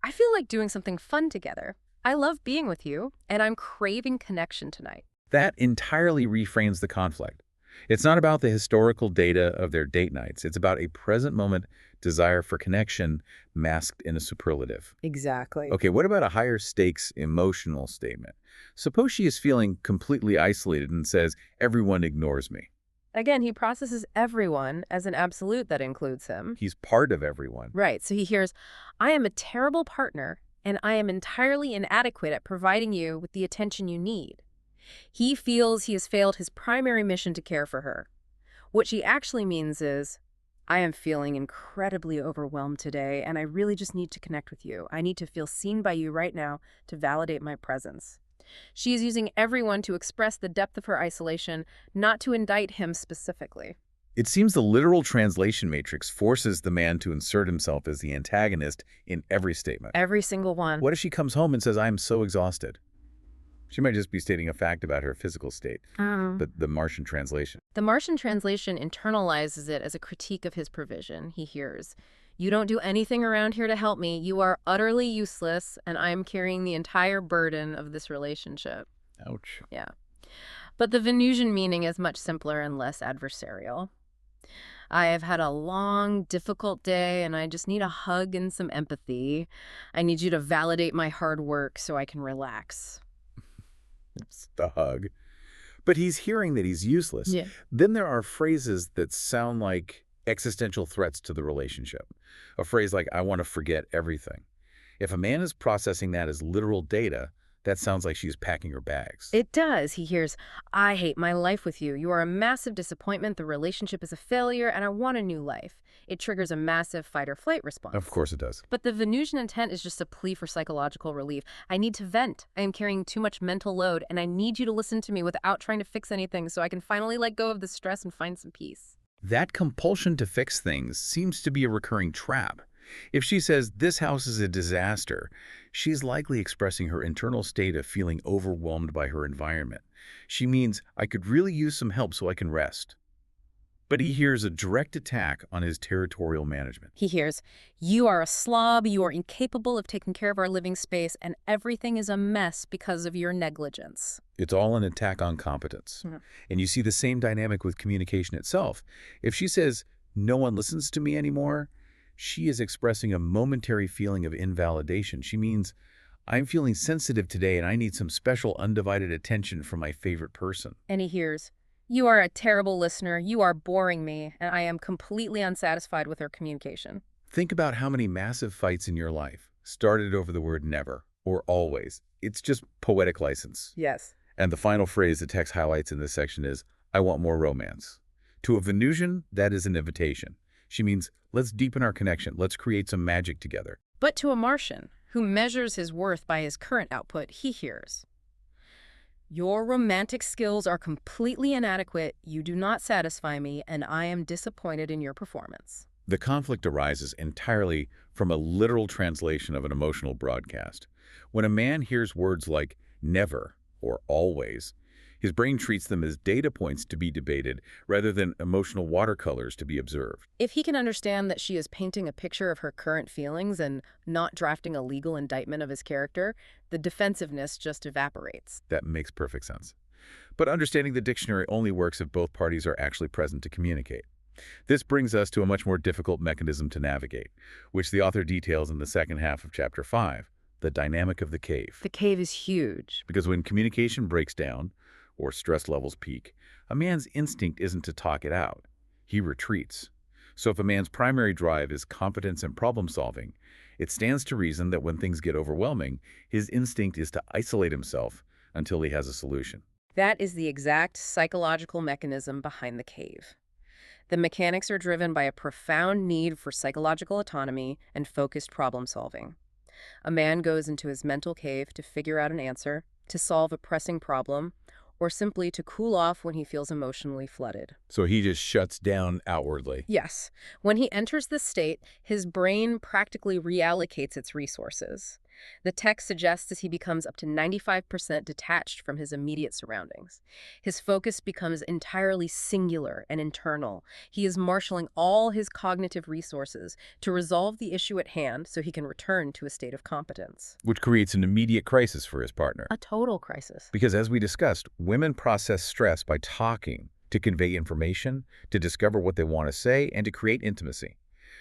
I feel like doing something fun together. I love being with you, and I'm craving connection tonight. That entirely reframes the conflict. It's not about the historical data of their date nights. It's about a present moment desire for connection masked in a superlative. Exactly. Okay, what about a higher stakes emotional statement? Suppose she is feeling completely isolated and says, everyone ignores me. Again, he processes everyone as an absolute that includes him. He's part of everyone. Right, so he hears, I am a terrible partner, and I am entirely inadequate at providing you with the attention you need. He feels he has failed his primary mission to care for her. What she actually means is, I am feeling incredibly overwhelmed today, and I really just need to connect with you. I need to feel seen by you right now to validate my presence. She is using everyone to express the depth of her isolation, not to indict him specifically. It seems the literal translation matrix forces the man to insert himself as the antagonist in every statement. Every single one. What if she comes home and says, I am so exhausted? She might just be stating a fact about her physical state, the Martian translation. The Martian translation internalizes it as a critique of his provision. He hears, you don't do anything around here to help me. You are utterly useless, and I am carrying the entire burden of this relationship. Ouch. Yeah. But the Venusian meaning is much simpler and less adversarial. I have had a long, difficult day, and I just need a hug and some empathy. I need you to validate my hard work so I can relax. It's the hug. But he's hearing that he's useless. Yeah. Then there are phrases that sound like existential threats to the relationship. A phrase like, I want to forget everything. If a man is processing that as literal data, that sounds like she's packing her bags. It does. He hears, I hate my life with you. You are a massive disappointment. The relationship is a failure, and I want a new life. It triggers a massive fight-or-flight response. Of course it does. But the Venusian intent is just a plea for psychological relief. I need to vent. I am carrying too much mental load, and I need you to listen to me without trying to fix anything so I can finally let go of the stress and find some peace. That compulsion to fix things seems to be a recurring trap. If she says, this house is a disaster, she's likely expressing her internal state of feeling overwhelmed by her environment. She means, I could really use some help so I can rest. But he hears a direct attack on his territorial management. He hears, you are a slob, you are incapable of taking care of our living space, and everything is a mess because of your negligence. It's all an attack on competence. And you see the same dynamic with communication itself. If she says, no one listens to me anymore, she is expressing a momentary feeling of invalidation. She means, I'm feeling sensitive today and I need some special undivided attention from my favorite person. And he hears, you are a terrible listener, you are boring me, and I am completely unsatisfied with our communication. Think about how many massive fights in your life started over the word never or always. It's just poetic license. Yes. And the final phrase the text highlights in this section is, I want more romance. To a Venusian, that is an invitation. She means, let's deepen our connection. Let's create some magic together. But to a Martian, who measures his worth by his current output, he hears, your romantic skills are completely inadequate, you do not satisfy me, and I am disappointed in your performance. The conflict arises entirely from a literal translation of an emotional broadcast. When a man hears words like never or always, his brain treats them as data points to be debated rather than emotional watercolors to be observed. If he can understand that she is painting a picture of her current feelings and not drafting a legal indictment of his character, the defensiveness just evaporates. That makes perfect sense. But understanding the dictionary only works if both parties are actually present to communicate. This brings us to a much more difficult mechanism to navigate, which the author details in the second half of Chapter 5, the dynamic of the cave. The cave is huge. Because when communication breaks down, or stress levels peak, a man's instinct isn't to talk it out. He retreats. So if a man's primary drive is competence and problem solving, it stands to reason that when things get overwhelming, his instinct is to isolate himself until he has a solution. That is the exact psychological mechanism behind the cave. The mechanics are driven by a profound need for psychological autonomy and focused problem solving. A man goes into his mental cave to figure out an answer, to solve a pressing problem, or simply to cool off when he feels emotionally flooded. So he just shuts down outwardly. Yes. When he enters this state, his brain practically reallocates its resources. The text suggests as he becomes up to 95% detached from his immediate surroundings. His focus becomes entirely singular and internal. He is marshaling all his cognitive resources to resolve the issue at hand so he can return to a state of competence. Which creates an immediate crisis for his partner. A total crisis. Because as we discussed, women process stress by talking, to convey information, to discover what they want to say, and to create intimacy.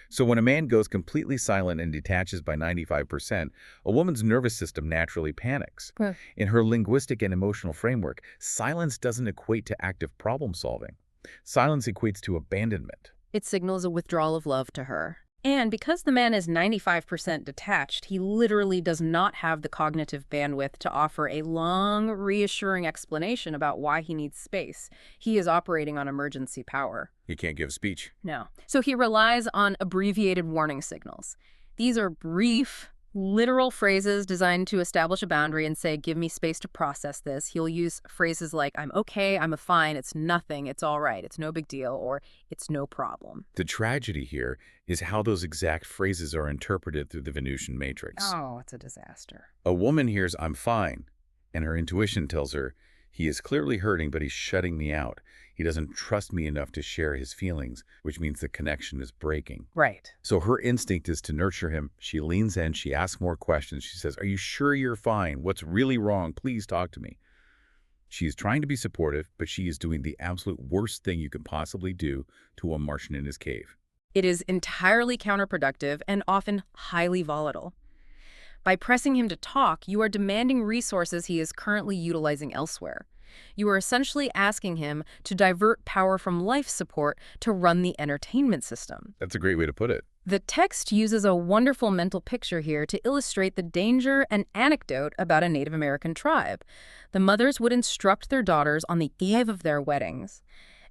So when a man goes completely silent and detaches by 95%, a woman's nervous system naturally panics. Huh. In her linguistic and emotional framework, silence doesn't equate to active problem solving. Silence equates to abandonment. It signals a withdrawal of love to her. And because the man is 95% detached, he literally does not have the cognitive bandwidth to offer a long, reassuring explanation about why he needs space. He is operating on emergency power. He can't give speech. No. So he relies on abbreviated warning signals. These are brief, literal phrases designed to establish a boundary and say, give me space to process this. He'll use phrases like, I'm okay, I'm fine, it's nothing, it's all right, it's no big deal, or it's no problem. The tragedy here is how those exact phrases are interpreted through the Venusian matrix. Oh, it's a disaster. A woman hears, I'm fine, and her intuition tells her, he is clearly hurting, but he's shutting me out. He doesn't trust me enough to share his feelings, which means the connection is breaking. Right. So her instinct is to nurture him. She leans in, she asks more questions. She says, are you sure you're fine? What's really wrong? Please talk to me. She is trying to be supportive, but she is doing the absolute worst thing you can possibly do to a Martian in his cave. It is entirely counterproductive and often highly volatile. By pressing him to talk, you are demanding resources he is currently utilizing elsewhere. You are essentially asking him to divert power from life support to run the entertainment system. That's a great way to put it. The text uses a wonderful mental picture here to illustrate the danger and anecdote about a Native American tribe. The mothers would instruct their daughters on the eve of their weddings.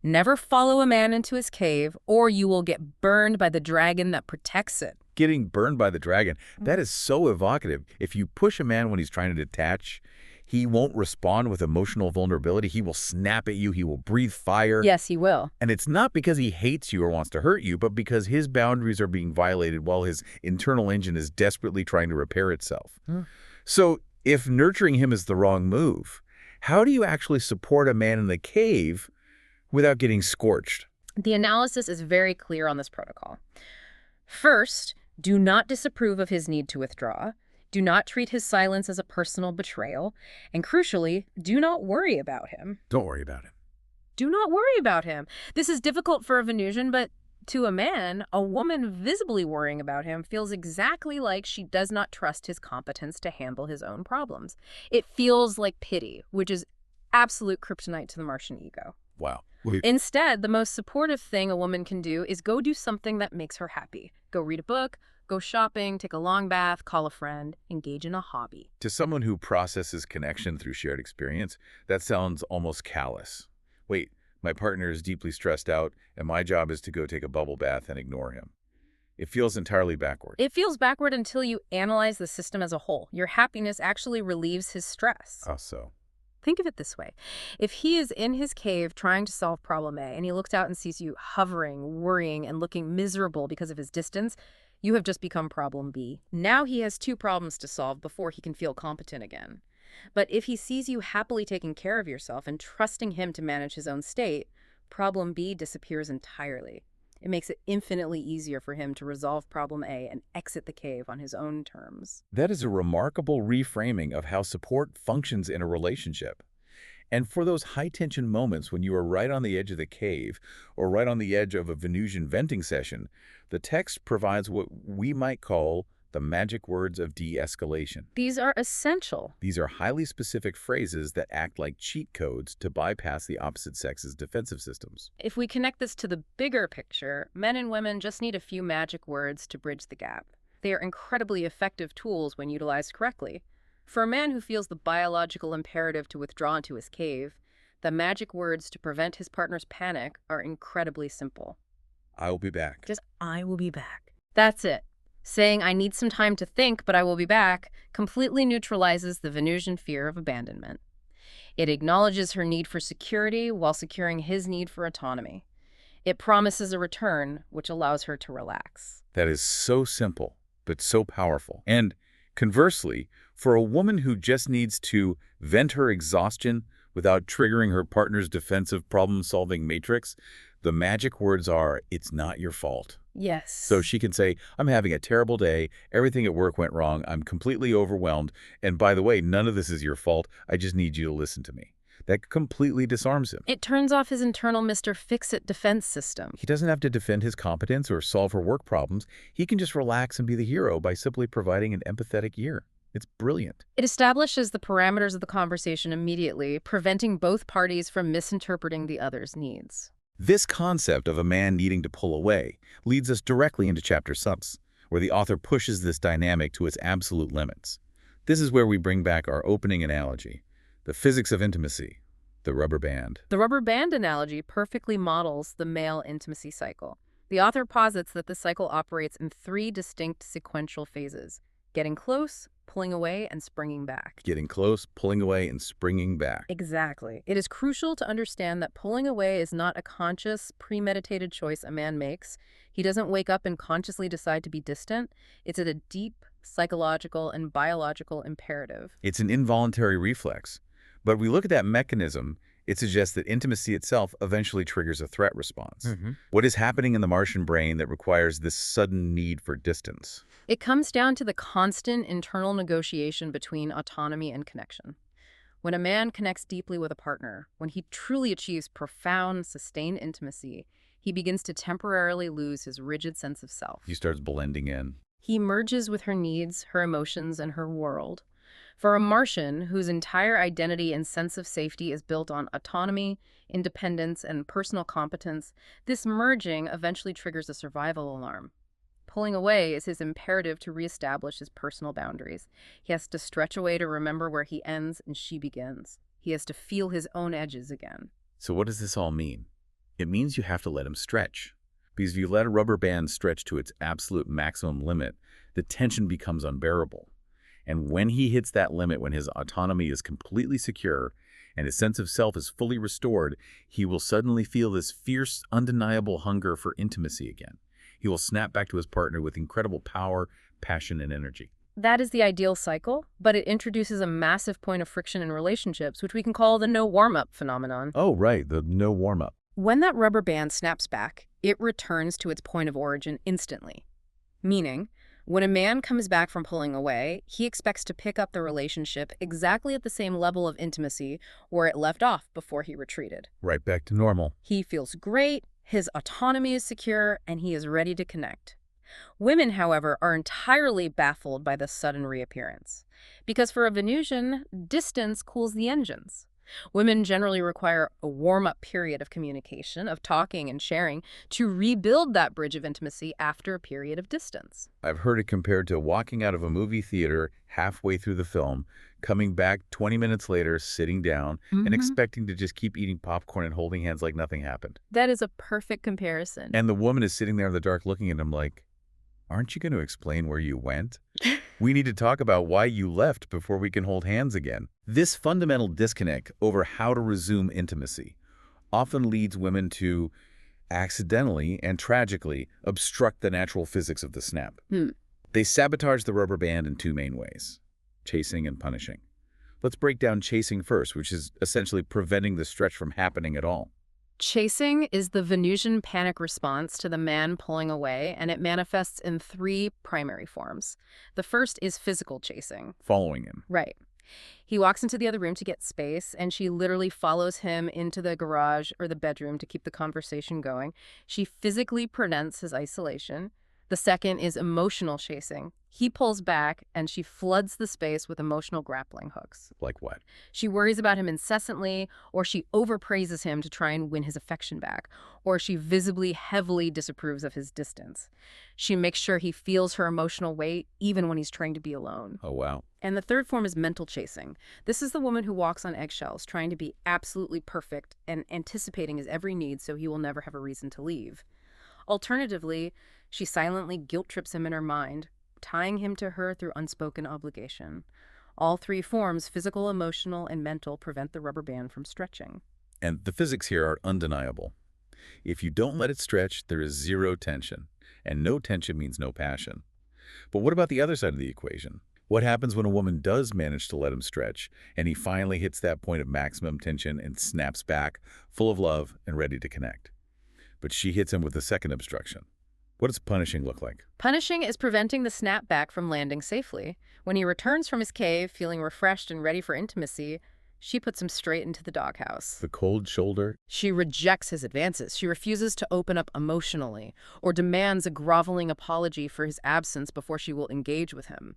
Never follow a man into his cave, or you will get burned by the dragon that protects it. Getting burned by the dragon, that is so evocative. If you push a man when he's trying to detach, he won't respond with emotional vulnerability. He will snap at you. He will breathe fire. Yes, he will. And it's not because he hates you or wants to hurt you, but because his boundaries are being violated while his internal engine is desperately trying to repair itself. So if nurturing him is the wrong move, how do you actually support a man in the cave without getting scorched? The analysis is very clear on this protocol. First, do not disapprove of his need to withdraw. Do not treat his silence as a personal betrayal. And crucially, do not worry about him. Don't worry about it. Do not worry about him. This is difficult for a Venusian, but to a man, a woman visibly worrying about him feels exactly like she does not trust his competence to handle his own problems. It feels like pity, which is absolute kryptonite to the Martian ego. Wow. Instead, the most supportive thing a woman can do is go do something that makes her happy. Go read a book, go shopping, take a long bath, call a friend, engage in a hobby. To someone who processes connection through shared experience, that sounds almost callous. Wait, my partner is deeply stressed out, and my job is to go take a bubble bath and ignore him. It feels entirely backward. It feels backward until you analyze the system as a whole. Your happiness actually relieves his stress. How so? Think of it this way. If he is in his cave trying to solve problem A, and he looks out and sees you hovering, worrying, and looking miserable because of his distance, you have just become problem B. Now he has two problems to solve before he can feel competent again. But if he sees you happily taking care of yourself and trusting him to manage his own state, problem B disappears entirely. It makes it infinitely easier for him to resolve problem A and exit the cave on his own terms. That is a remarkable reframing of how support functions in a relationship. And for those high-tension moments when you are right on the edge of the cave or right on the edge of a Venusian venting session, the text provides what we might call the magic words of de-escalation. These are essential. These are highly specific phrases that act like cheat codes to bypass the opposite sex's defensive systems. If we connect this to the bigger picture, men and women just need a few magic words to bridge the gap. They are incredibly effective tools when utilized correctly. For a man who feels the biological imperative to withdraw into his cave, the magic words to prevent his partner's panic are incredibly simple. I will be back. Just, I will be back. That's it. Saying, I need some time to think, but I will be back, completely neutralizes the Venusian fear of abandonment. It acknowledges her need for security while securing his need for autonomy. It promises a return, which allows her to relax. That is so simple, but so powerful. And Conversely, for a woman who just needs to vent her exhaustion without triggering her partner's defensive problem-solving matrix, the magic words are, "It's not your fault." So Yes. she can say, "I'm having a terrible day. Everything at work went wrong. I'm completely overwhelmed. And by the way, none of this is your fault. I just need you to listen to me." That completely disarms him. It turns off his internal Mr. Fix-It defense system. He doesn't have to defend his competence or solve her work problems. He can just relax and be the hero by simply providing an empathetic ear. It's brilliant. It establishes the parameters of the conversation immediately, preventing both parties from misinterpreting the other's needs. This concept of a man needing to pull away leads us directly into Chapter 6, where the author pushes this dynamic to its absolute limits. This is where we bring back our opening analogy, the physics of intimacy, the rubber band. The rubber band analogy perfectly models the male intimacy cycle. The author posits that the cycle operates in three distinct sequential phases: getting close, pulling away, and springing back. Getting close, pulling away, and springing back. Exactly. It is crucial to understand that pulling away is not a conscious, premeditated choice a man makes. He doesn't wake up and consciously decide to be distant. It's a deep psychological and biological imperative. It's an involuntary reflex. But we look at that mechanism, it suggests that intimacy itself eventually triggers a threat response. What is happening in the Martian brain that requires this sudden need for distance? It comes down to the constant internal negotiation between autonomy and connection. When a man connects deeply with a partner, when he truly achieves profound, sustained intimacy, he begins to temporarily lose his rigid sense of self. He starts blending in. He merges with her needs, her emotions, and her world. For a Martian whose entire identity and sense of safety is built on autonomy, independence, and personal competence, this merging eventually triggers a survival alarm. Pulling away is his imperative to reestablish his personal boundaries. He has to stretch away to remember where he ends and she begins. He has to feel his own edges again. So what does this all mean? It means you have to let him stretch. Because if you let a rubber band stretch to its absolute maximum limit, the tension becomes unbearable. And when he hits that limit, when his autonomy is completely secure and his sense of self is fully restored, he will suddenly feel this fierce, undeniable hunger for intimacy again. He will snap back to his partner with incredible power, passion, and energy. That is the ideal cycle, but it introduces a massive point of friction in relationships, which we can call the no warm-up phenomenon. Oh, right, the no warm-up. When that rubber band snaps back, it returns to its point of origin instantly. Meaning, when a man comes back from pulling away, he expects to pick up the relationship exactly at the same level of intimacy where it left off before he retreated. Right back to normal. He feels great, his autonomy is secure, and he is ready to connect. Women, however, are entirely baffled by this sudden reappearance. Because for a Venusian, distance cools the engines. Women generally require a warm-up period of communication, of talking and sharing, to rebuild that bridge of intimacy after a period of distance. I've heard it compared to walking out of a movie theater halfway through the film, coming back 20 minutes later, sitting down, and expecting to just keep eating popcorn and holding hands like nothing happened. That is a perfect comparison. And the woman is sitting there in the dark looking at him like, "Aren't you going to explain where you went? We need to talk about why you left before we can hold hands again." This fundamental disconnect over how to resume intimacy often leads women to accidentally and tragically obstruct the natural physics of the snap. They sabotage the rubber band in two main ways: chasing and punishing. Let's break down chasing first, which is essentially preventing the stretch from happening at all. Chasing is the Venusian panic response to the man pulling away, and it manifests in three primary forms. The first is physical chasing. Following him. Right. He walks into the other room to get space, and she literally follows him into the garage or the bedroom to keep the conversation going. She physically prevents his isolation. The second is emotional chasing. He pulls back, and she floods the space with emotional grappling hooks. Like what? She worries about him incessantly, or she overpraises him to try and win his affection back, or she visibly, heavily disapproves of his distance. She makes sure he feels her emotional weight, even when he's trying to be alone. Oh, wow. And the third form is mental chasing. This is the woman who walks on eggshells, trying to be absolutely perfect and anticipating his every need so he will never have a reason to leave. Alternatively, she silently guilt trips him in her mind, tying him to her through unspoken obligation. All three forms, physical, emotional, and mental, prevent the rubber band from stretching. And the physics here are undeniable. If you don't let it stretch, there is zero tension. And no tension means no passion. But what about the other side of the equation? What happens when a woman does manage to let him stretch, and he finally hits that point of maximum tension and snaps back, full of love and ready to connect? But she hits him with a second obstruction. What does punishing look like? Punishing is preventing the snapback from landing safely. When he returns from his cave, feeling refreshed and ready for intimacy, she puts him straight into the doghouse. The cold shoulder? She rejects his advances. She refuses to open up emotionally or demands a groveling apology for his absence before she will engage with him.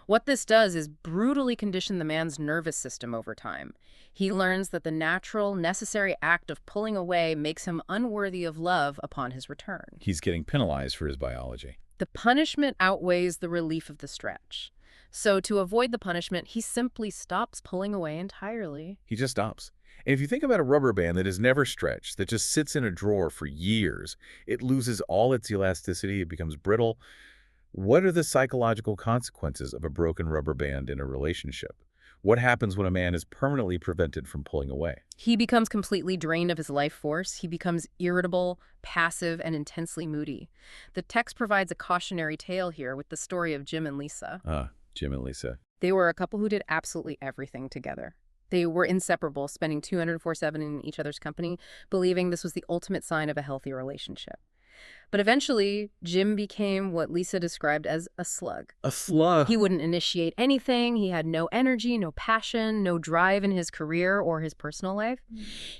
What this does is brutally condition the man's nervous system over time. He learns that the natural, necessary act of pulling away makes him unworthy of love upon his return. He's getting penalized for his biology. The punishment outweighs the relief of the stretch. So to avoid the punishment, he simply stops pulling away entirely. He just stops. And if you think about a rubber band that is never stretched, that just sits in a drawer for years, it loses all its elasticity, it becomes brittle. What are the psychological consequences of a broken rubber band in a relationship? What happens when a man is permanently prevented from pulling away? He becomes completely drained of his life force. He becomes irritable, passive, and intensely moody. The text provides a cautionary tale here with the story of Jim and Lisa. Jim and Lisa. They were a couple who did absolutely everything together. They were inseparable, spending 204/7 in each other's company, believing this was the ultimate sign of a healthy relationship. But eventually, Jim became what Lisa described as a slug. A slug. He wouldn't initiate anything. He had no energy, no passion, no drive in his career or his personal life.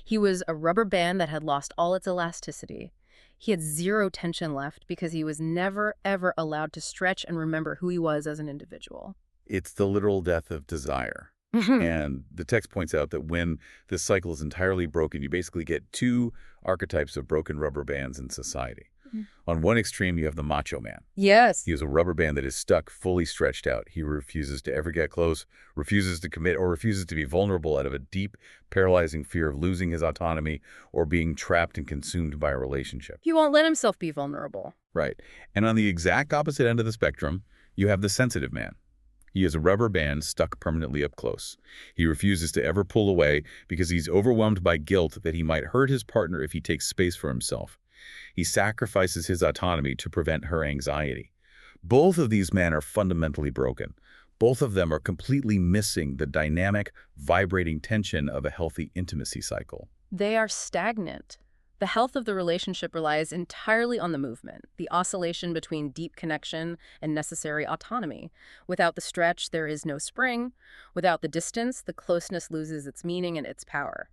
He was a rubber band that had lost all its elasticity. He had zero tension left because he was never, ever allowed to stretch and remember who he was as an individual. It's the literal death of desire. And the text points out that when this cycle is entirely broken, you basically get two archetypes of broken rubber bands in society. On one extreme, you have the macho man. Yes. He is a rubber band that is stuck, fully stretched out. He refuses to ever get close, refuses to commit, or refuses to be vulnerable out of a deep, paralyzing fear of losing his autonomy or being trapped and consumed by a relationship. He won't let himself be vulnerable. Right. And on the exact opposite end of the spectrum, you have the sensitive man. He is a rubber band stuck permanently up close. He refuses to ever pull away because he's overwhelmed by guilt that he might hurt his partner if he takes space for himself. He sacrifices his autonomy to prevent her anxiety. Both of these men are fundamentally broken. Both of them are completely missing the dynamic, vibrating tension of a healthy intimacy cycle. They are stagnant. The health of the relationship relies entirely on the movement, the oscillation between deep connection and necessary autonomy. Without the stretch, there is no spring. Without the distance, the closeness loses its meaning and its power.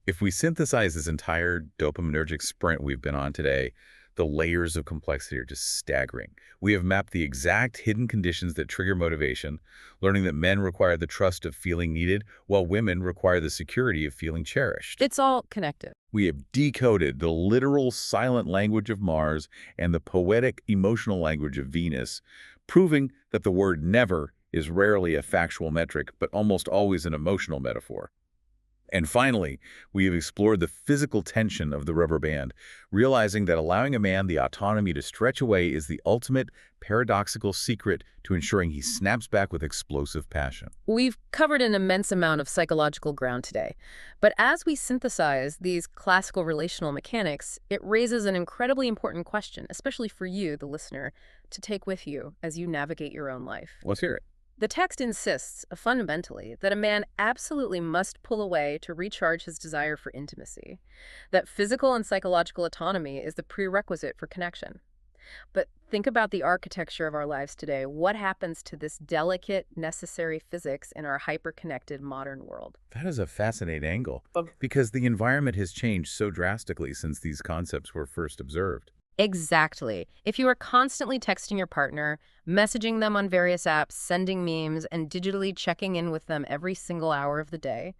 If we synthesize this entire dopaminergic sprint we've been on today, the layers of complexity are just staggering. We have mapped the exact hidden conditions that trigger motivation, learning that men require the trust of feeling needed, while women require the security of feeling cherished. It's all connected. We have decoded the literal silent language of Mars and the poetic emotional language of Venus, proving that the word never is rarely a factual metric, but almost always an emotional metaphor. And finally, we have explored the physical tension of the rubber band, realizing that allowing a man the autonomy to stretch away is the ultimate paradoxical secret to ensuring he snaps back with explosive passion. We've covered an immense amount of psychological ground today, but as we synthesize these classical relational mechanics, it raises an incredibly important question, especially for you, the listener, to take with you as you navigate your own life. Let's hear it. The text insists, fundamentally, that a man absolutely must pull away to recharge his desire for intimacy, that physical and psychological autonomy is the prerequisite for connection. But think about the architecture of our lives today. What happens to this delicate, necessary physics in our hyper-connected modern world? That is a fascinating angle, because the environment has changed so drastically since these concepts were first observed. Exactly. If you are constantly texting your partner, messaging them on various apps, sending memes, and digitally checking in with them every single hour of the day,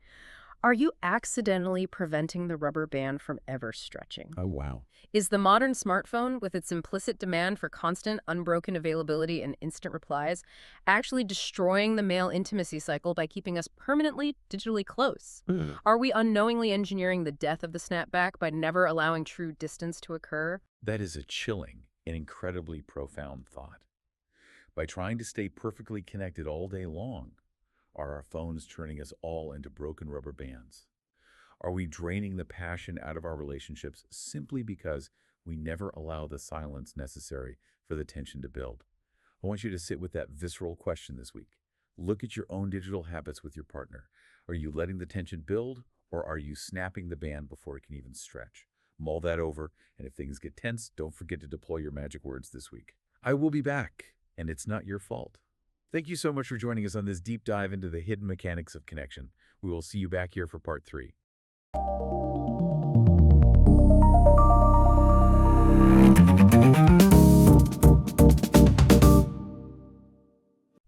are you accidentally preventing the rubber band from ever stretching? Oh, wow. Is the modern smartphone, with its implicit demand for constant, unbroken availability and instant replies, actually destroying the male intimacy cycle by keeping us permanently digitally close? Are we unknowingly engineering the death of the snapback by never allowing true distance to occur? That is a chilling and incredibly profound thought. By trying to stay perfectly connected all day long, are our phones turning us all into broken rubber bands? Are we draining the passion out of our relationships simply because we never allow the silence necessary for the tension to build? I want you to sit with that visceral question this week. Look at your own digital habits with your partner. Are you letting the tension build, or are you snapping the band before it can even stretch? Mull that over, and if things get tense, don't forget to deploy your magic words this week. I will be back, and it's not your fault. Thank you so much for joining us on this deep dive into the hidden mechanics of connection. We will see you back here for part 3.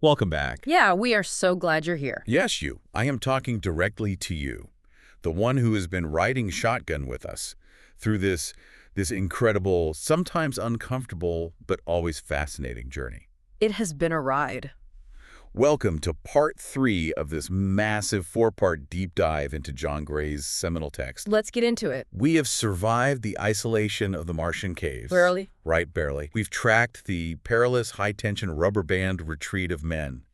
Welcome back. Yeah, we are so glad you're here. Yes, you. I am talking directly to you, the one who has been riding shotgun with us through this incredible, sometimes uncomfortable, but always fascinating journey. It has been a ride. Welcome to part 3 of this massive 4-part deep dive into John Gray's seminal text. Let's get into it. We have survived the isolation of the Martian caves. Barely. Right, barely. We've tracked the perilous high-tension rubber band retreat of men.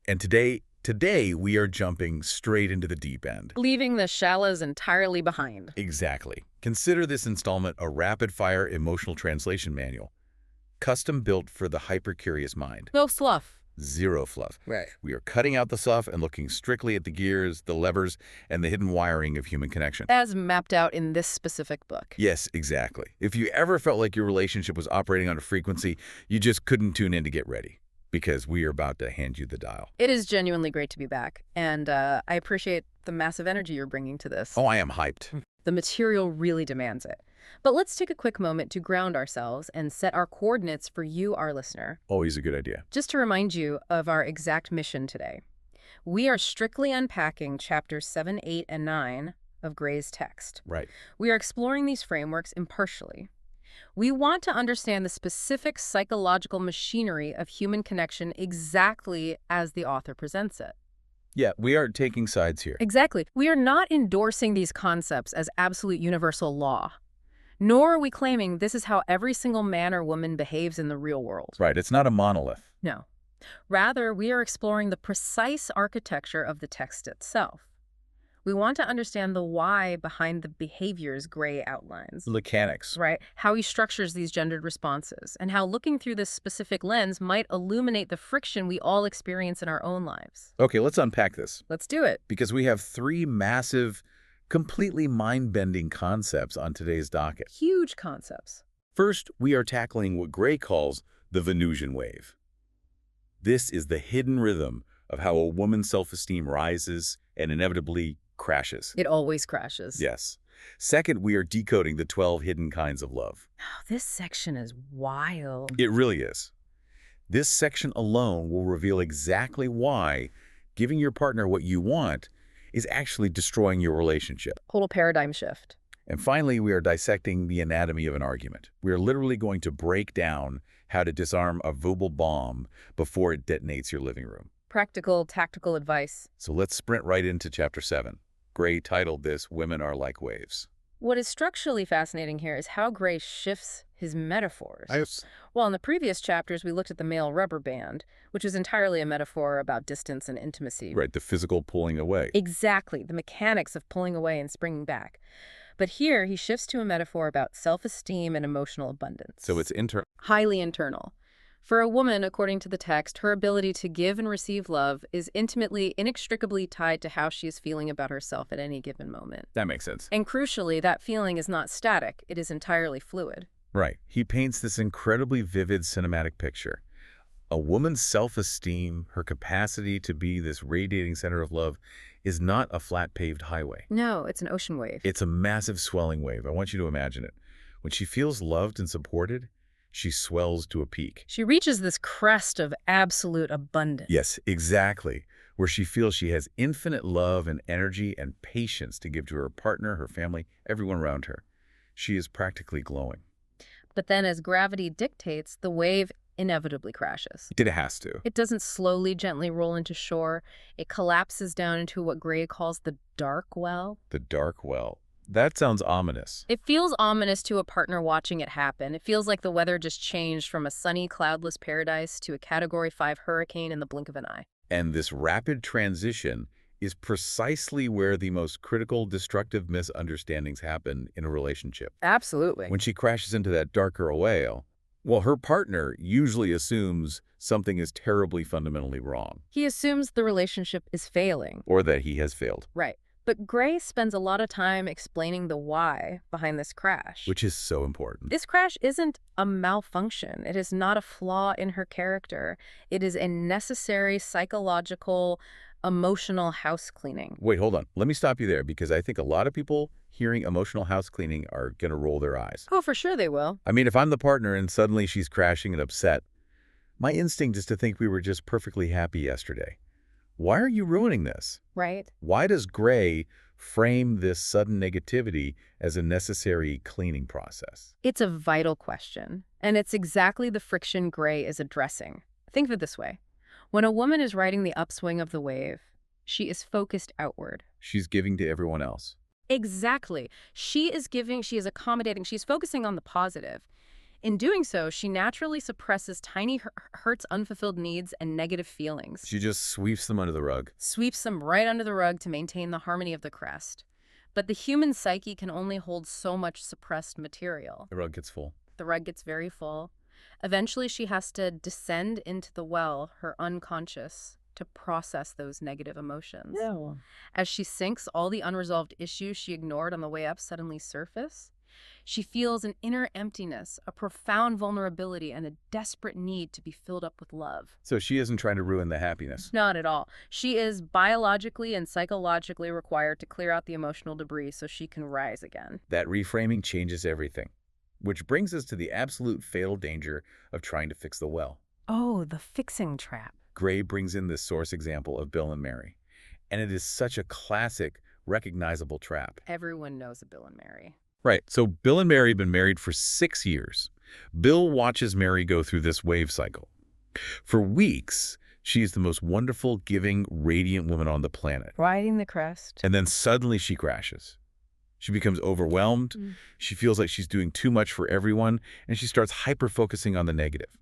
And today we are jumping straight into the deep end. Leaving the shallows entirely behind. Exactly. Consider this installment a rapid-fire emotional translation manual, custom-built for the hyper-curious mind. No fluff. Zero fluff. Right. We are cutting out the fluff and looking strictly at the gears, the levers, and the hidden wiring of human connection. As mapped out in this specific book. Yes, exactly. If you ever felt like your relationship was operating on a frequency, you just couldn't tune in to get ready, because we are about to hand you the dial. It is genuinely great to be back, and I appreciate the massive energy you're bringing to this. Oh, I am hyped. The material really demands it. But let's take a quick moment to ground ourselves and set our coordinates for you, our listener. Always a good idea. Just to remind you of our exact mission today. We are strictly unpacking chapters 7, 8, and 9 of Gray's text. Right. We are exploring these frameworks impartially. We want to understand the specific psychological machinery of human connection exactly as the author presents it. Yeah, we aren't taking sides here. Exactly. We are not endorsing these concepts as absolute universal law, nor are we claiming this is how every single man or woman behaves in the real world. Right, it's not a monolith. No. Rather, we are exploring the precise architecture of the text itself. We want to understand the why behind the behaviors Gray outlines. Mechanics. Right? How he structures these gendered responses, and how looking through this specific lens might illuminate the friction we all experience in our own lives. Okay, let's unpack this. Let's do it. Because we have 3 massive, completely mind-bending concepts on today's docket. Huge concepts. First, we are tackling what Gray calls the Venusian wave. This is the hidden rhythm of how a woman's self-esteem rises and inevitably crashes. It always crashes. Yes. Second, we are decoding the 12 hidden kinds of love. Oh, this section is wild. It really is. This section alone will reveal exactly why giving your partner what you want is actually destroying your relationship. Total paradigm shift. And finally, we are dissecting the anatomy of an argument. We are literally going to break down how to disarm a verbal bomb before it detonates your living room. Practical, tactical advice. So let's sprint right into Chapter 7. Gray titled this, Women Are Like Waves. What is structurally fascinating here is how Gray shifts his metaphors. Well, in the previous chapters, we looked at the male rubber band, which is entirely a metaphor about distance and intimacy. Right, the physical pulling away. Exactly, the mechanics of pulling away and springing back. But here, he shifts to a metaphor about self-esteem and emotional abundance. So it's internal. Highly internal. For a woman, according to the text, her ability to give and receive love is intimately, inextricably tied to how she is feeling about herself at any given moment. That makes sense. And crucially, that feeling is not static. It is entirely fluid. Right. He paints this incredibly vivid cinematic picture. A woman's self-esteem, her capacity to be this radiating center of love, is not a flat paved highway. No, it's an ocean wave. It's a massive swelling wave. I want you to imagine it. When she feels loved and supported, she swells to a peak. She reaches this crest of absolute abundance. Yes, exactly. Where she feels she has infinite love and energy and patience to give to her partner, her family, everyone around her. She is practically glowing. But then as gravity dictates, the wave inevitably crashes. It has to. It doesn't slowly, gently roll into shore. It collapses down into what Gray calls the dark well. The dark well. That sounds ominous. It feels ominous to a partner watching it happen. It feels like the weather just changed from a sunny, cloudless paradise to a Category 5 hurricane in the blink of an eye. And this rapid transition is precisely where the most critical, destructive misunderstandings happen in a relationship. Absolutely. When she crashes into that darker whale, Well, her partner usually assumes something is terribly fundamentally wrong, He assumes the relationship is failing. or that he has failed, Right. But Gray spends a lot of time explaining the why behind this crash. which is so important. This crash isn't a malfunction. It is not a flaw in her character. It is a necessary psychological, emotional house cleaning. Wait, hold on. Let me stop you there because I think a lot of people hearing emotional house cleaning are going to roll their eyes. Oh, for sure they will. I mean, if I'm the partner and suddenly she's crashing and upset, my instinct is to think we were just perfectly happy yesterday. Why are you ruining this? Right? Why does Gray frame this sudden negativity as a necessary cleaning process? It's a vital question, and it's exactly the friction Gray is addressing. Think of it this way. When a woman is riding the upswing of the wave, she is focused outward. She's giving to everyone else. Exactly. She is giving, she is accommodating, she's focusing on the positive. In doing so, she naturally suppresses tiny hurts, unfulfilled needs, and negative feelings. She just sweeps them under the rug. Sweeps them right under the rug to maintain the harmony of the crest. But the human psyche can only hold so much suppressed material. The rug gets full. The rug gets very full. Eventually, she has to descend into the well, her unconscious, to process those negative emotions. Yeah. As she sinks, all the unresolved issues she ignored on the way up suddenly surface. She feels an inner emptiness, a profound vulnerability, and a desperate need to be filled up with love. So she isn't trying to ruin the happiness. Not at all. She is biologically and psychologically required to clear out the emotional debris so she can rise again. That reframing changes everything, which brings us to the absolute fatal danger of trying to fix the well. Oh, the fixing trap. Gray brings in this source example of Bill and Mary, and it is such a classic, recognizable trap. Everyone knows a Bill and Mary. Right, so Bill and Mary have been married for 6 years. Bill watches Mary go through this wave cycle. For weeks, she is the most wonderful, giving, radiant woman on the planet. Riding the crest. And then suddenly she crashes. She becomes overwhelmed. She feels like she's doing too much for everyone, and she starts hyper-focusing on the negative,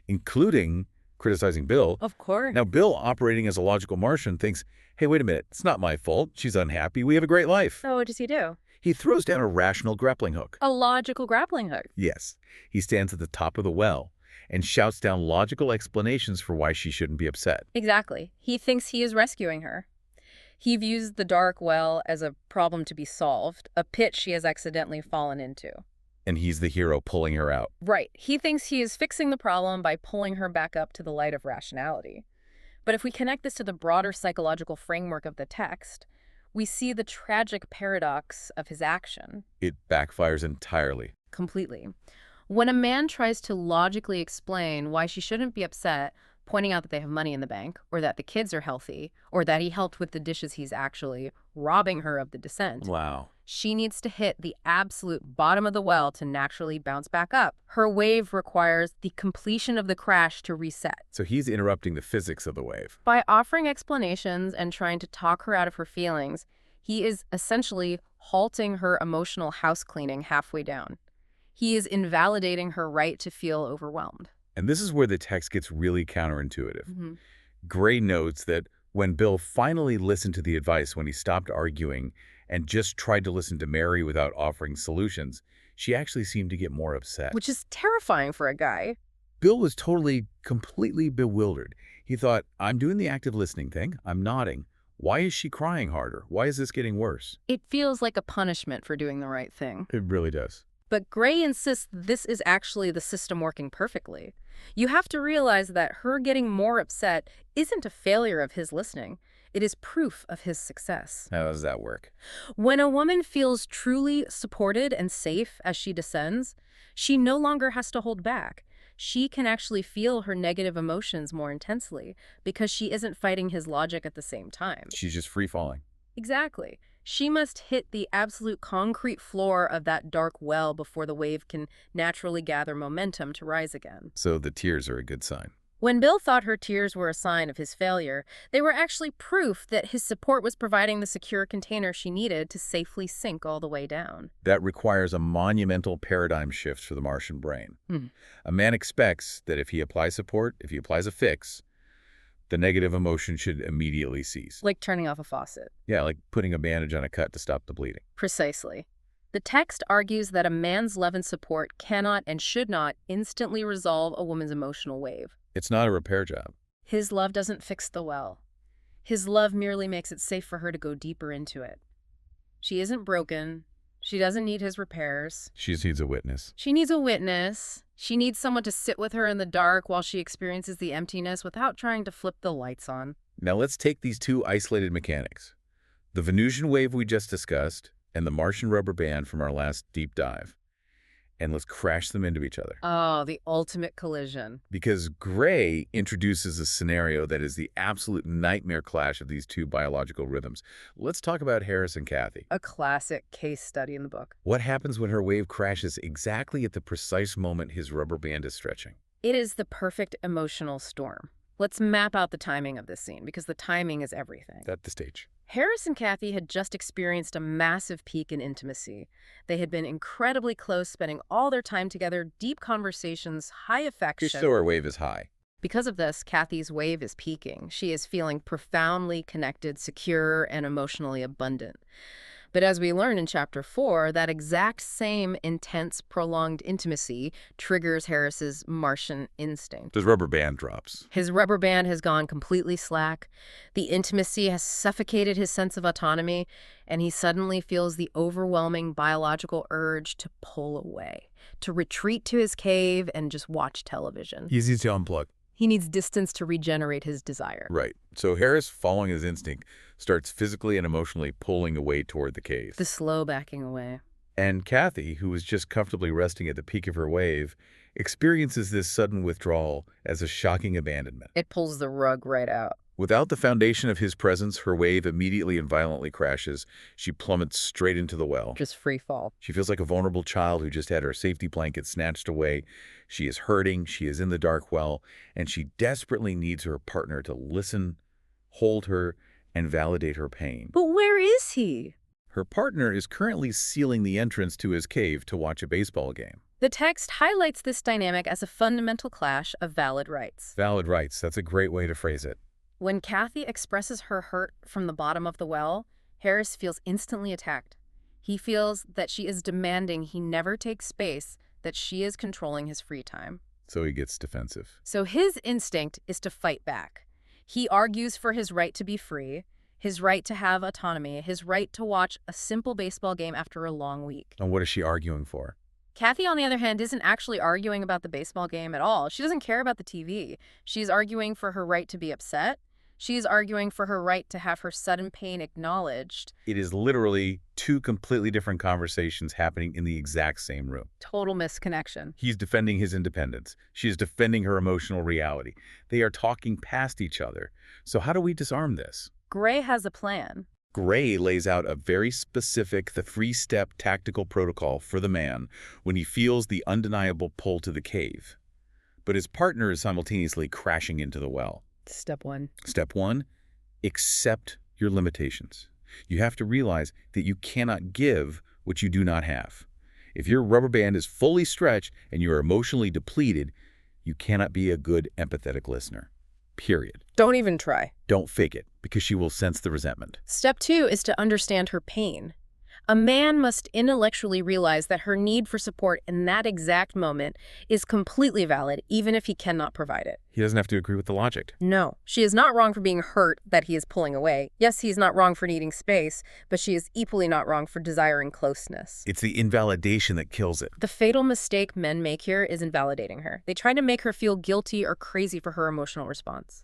including criticizing Bill. Of course. Now, Bill, operating as a logical Martian, thinks, hey, wait a minute, it's not my fault. She's unhappy. We have a great life. So what does he do? He throws down a rational grappling hook. A logical grappling hook. Yes, he stands at the top of the well and shouts down logical explanations for why she shouldn't be upset. Exactly. He thinks he is rescuing her. He views the dark well as a problem to be solved, a pit she has accidentally fallen into. And he's the hero pulling her out. Right. He thinks he is fixing the problem by pulling her back up to the light of rationality. But if we connect this to the broader psychological framework of the text, we see the tragic paradox of his action. It backfires entirely. Completely. When a man tries to logically explain why she shouldn't be upset, pointing out that they have money in the bank, or that the kids are healthy, or that he helped with the dishes, he's actually robbing her of the descent. Wow. She needs to hit the absolute bottom of the well to naturally bounce back up. Her wave requires the completion of the crash to reset. So he's interrupting the physics of the wave. By offering explanations and trying to talk her out of her feelings, he is essentially halting her emotional house cleaning halfway down. He is invalidating her right to feel overwhelmed. And this is where the text gets really counterintuitive. Gray notes that when Bill finally listened to the advice, when he stopped arguing and just tried to listen to Mary without offering solutions, she actually seemed to get more upset. Which is terrifying for a guy. Bill was completely bewildered. He thought, I'm doing the active listening thing. I'm nodding. Why is she crying harder? Why is this getting worse? It feels like a punishment for doing the right thing. It really does. But Gray insists this is actually the system working perfectly. You have to realize that her getting more upset isn't a failure of his listening. It is proof of his success. How does that work? When a woman feels truly supported and safe as she descends, she no longer has to hold back. She can actually feel her negative emotions more intensely because she isn't fighting his logic at the same time. She's just free falling. Exactly. She must hit the absolute concrete floor of that dark well before the wave can naturally gather momentum to rise again. So the tears are a good sign. When Bill thought her tears were a sign of his failure, they were actually proof that his support was providing the secure container she needed to safely sink all the way down. That requires a monumental paradigm shift for the Martian brain. A man expects that if he applies support, if he applies a fix, the negative emotion should immediately cease. Like turning off a faucet. Yeah, like putting a bandage on a cut to stop the bleeding. Precisely. The text argues that a man's love and support cannot and should not instantly resolve a woman's emotional wave. It's not a repair job. His love doesn't fix the well. His love merely makes it safe for her to go deeper into it. She isn't broken. She doesn't need his repairs. She just needs a witness. She needs a witness. She needs someone to sit with her in the dark while she experiences the emptiness without trying to flip the lights on. Now let's take these two isolated mechanics, the Venusian wave we just discussed and the Martian rubber band from our last deep dive, and let's crash them into each other. Oh, the ultimate collision. Because Gray introduces a scenario that is the absolute nightmare clash of these two biological rhythms. Let's talk about Harris and Kathy. A classic case study in the book. What happens when her wave crashes exactly at the precise moment his rubber band is stretching? It is the perfect emotional storm. Let's map out the timing of this scene, because the timing is everything. That's the stage. Harris and Kathy had just experienced a massive peak in intimacy. They had been incredibly close, spending all their time together, deep conversations, high affection. So her wave is high. Because of this, Kathy's wave is peaking. She is feeling profoundly connected, secure, and emotionally abundant. But as we learn in Chapter 4, that exact same intense, prolonged intimacy triggers Harris's Martian instinct. His rubber band drops. His rubber band has gone completely slack. The intimacy has suffocated his sense of autonomy, and he suddenly feels the overwhelming biological urge to pull away, to retreat to his cave and just watch television. He needs to unplug. He needs distance to regenerate his desire. Right. So Harris, following his instinct, starts physically and emotionally pulling away toward the cave. The slow backing away. And Kathy, who was just comfortably resting at the peak of her wave, experiences this sudden withdrawal as a shocking abandonment. It pulls the rug right out. Without the foundation of his presence, her wave immediately and violently crashes. She plummets straight into the well. Just free fall. She feels like a vulnerable child who just had her safety blanket snatched away. She is hurting, she is in the dark well, and she desperately needs her partner to listen, hold her, and validate her pain. But where is he? Her partner is currently sealing the entrance to his cave to watch a baseball game. The text highlights this dynamic as a fundamental clash of valid rights. Valid rights, that's a great way to phrase it. When Kathy expresses her hurt from the bottom of the well, Harris feels instantly attacked. He feels that she is demanding he never take space, that she is controlling his free time. So he gets defensive. So his instinct is to fight back. He argues for his right to be free, his right to have autonomy, his right to watch a simple baseball game after a long week. And what is she arguing for? Kathy, on the other hand, isn't actually arguing about the baseball game at all. She doesn't care about the TV. She's arguing for her right to be upset. She's arguing for her right to have her sudden pain acknowledged. It is literally two completely different conversations happening in the exact same room. Total misconnection. He's defending his independence. She is defending her emotional reality. They are talking past each other. So how do we disarm this? Gray has a plan. Gray lays out a very specific, the three-step tactical protocol for the man when he feels the undeniable pull to the cave. But his partner is simultaneously crashing into the well. Step 1. Step 1, accept your limitations. You have to realize that you cannot give what you do not have. If your rubber band is fully stretched and you are emotionally depleted, you cannot be a good empathetic listener. Period. Don't even try. Don't fake it, because she will sense the resentment. Step 2 is to understand her pain. A man must intellectually realize that her need for support in that exact moment is completely valid, even if he cannot provide it. He doesn't have to agree with the logic. No, she is not wrong for being hurt that he is pulling away. Yes, he's not wrong for needing space, but she is equally not wrong for desiring closeness. It's the invalidation that kills it. The fatal mistake men make here is invalidating her. They try to make her feel guilty or crazy for her emotional response.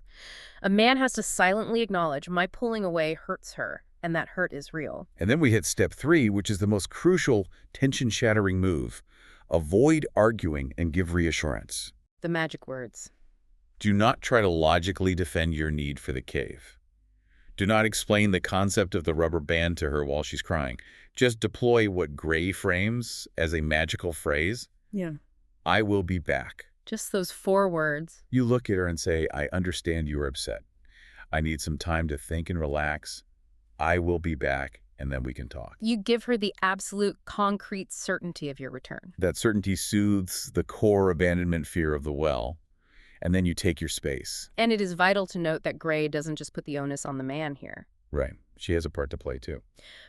A man has to silently acknowledge, my pulling away hurts her, and that hurt is real. And then we hit step 3, which is the most crucial, tension-shattering move. Avoid arguing and give reassurance. The magic words. Do not try to logically defend your need for the cave. Do not explain the concept of the rubber band to her while she's crying. Just deploy what Gray frames as a magical phrase. Yeah. I will be back. Just those 4 words. You look at her and say, I understand you are upset. I need some time to think and relax. I will be back, and then we can talk. You give her the absolute concrete certainty of your return. That certainty soothes the core abandonment fear of the well, and then you take your space. And it is vital to note that Gray doesn't just put the onus on the man here. Right. She has a part to play, too.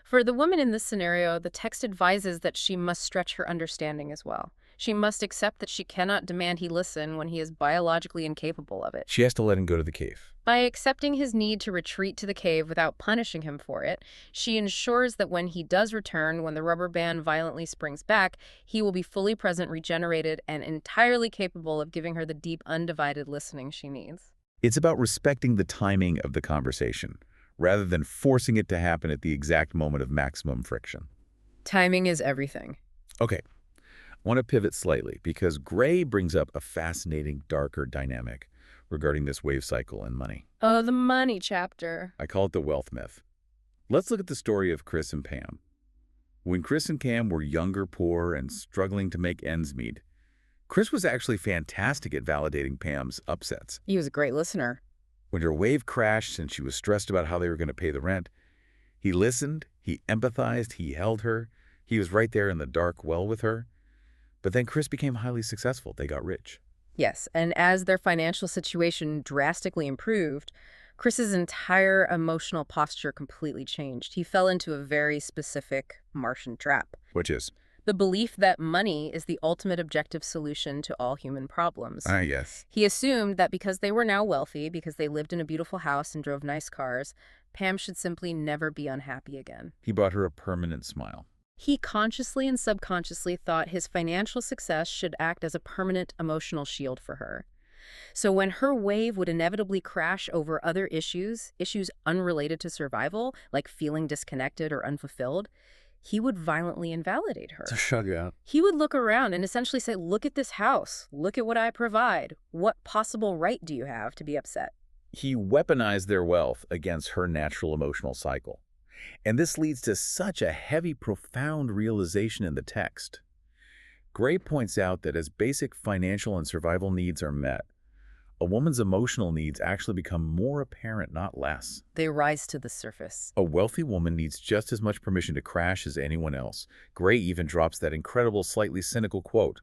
For the woman in this scenario, the text advises that she must stretch her understanding as well. She must accept that she cannot demand he listen when he is biologically incapable of it. She has to let him go to the cave. By accepting his need to retreat to the cave without punishing him for it, she ensures that when he does return, when the rubber band violently springs back, he will be fully present, regenerated, and entirely capable of giving her the deep, undivided listening she needs. It's about respecting the timing of the conversation, rather than forcing it to happen at the exact moment of maximum friction. Timing is everything. Okay, I want to pivot slightly, because Gray brings up a fascinating, darker dynamic regarding this wave cycle and money. Oh, the money chapter. I call it the wealth myth. Let's look at the story of Chris and Pam. When Chris and Cam were younger, poor, and struggling to make ends meet, Chris was actually fantastic at validating Pam's upsets. He was a great listener. When her wave crashed and she was stressed about how they were going to pay the rent, he listened, he empathized, he held her. He was right there in the dark well with her. But then Chris became highly successful. They got rich. Yes, and as their financial situation drastically improved, Chris's entire emotional posture completely changed. He fell into a very specific Martian trap. Which is? The belief that money is the ultimate objective solution to all human problems. Yes. He assumed that because they were now wealthy, because they lived in a beautiful house and drove nice cars, Pam should simply never be unhappy again. He brought her a permanent smile. He consciously and subconsciously thought his financial success should act as a permanent emotional shield for her. So when her wave would inevitably crash over other issues unrelated to survival, like feeling disconnected or unfulfilled, he would violently invalidate her. To shut you out. He would look around and essentially say, look at this house. Look at what I provide. What possible right do you have to be upset? He weaponized their wealth against her natural emotional cycle. And this leads to such a heavy, profound realization in the text. Gray points out that as basic financial and survival needs are met, a woman's emotional needs actually become more apparent, not less. They rise to the surface. A wealthy woman needs just as much permission to crash as anyone else. Gray even drops that incredible, slightly cynical quote.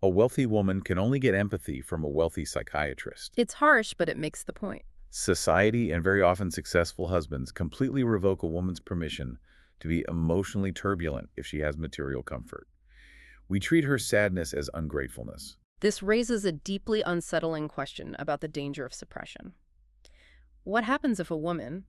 A wealthy woman can only get empathy from a wealthy psychiatrist. It's harsh, but it makes the point. Society and very often successful husbands completely revoke a woman's permission to be emotionally turbulent if she has material comfort. We treat her sadness as ungratefulness. This raises a deeply unsettling question about the danger of suppression. What happens if a woman,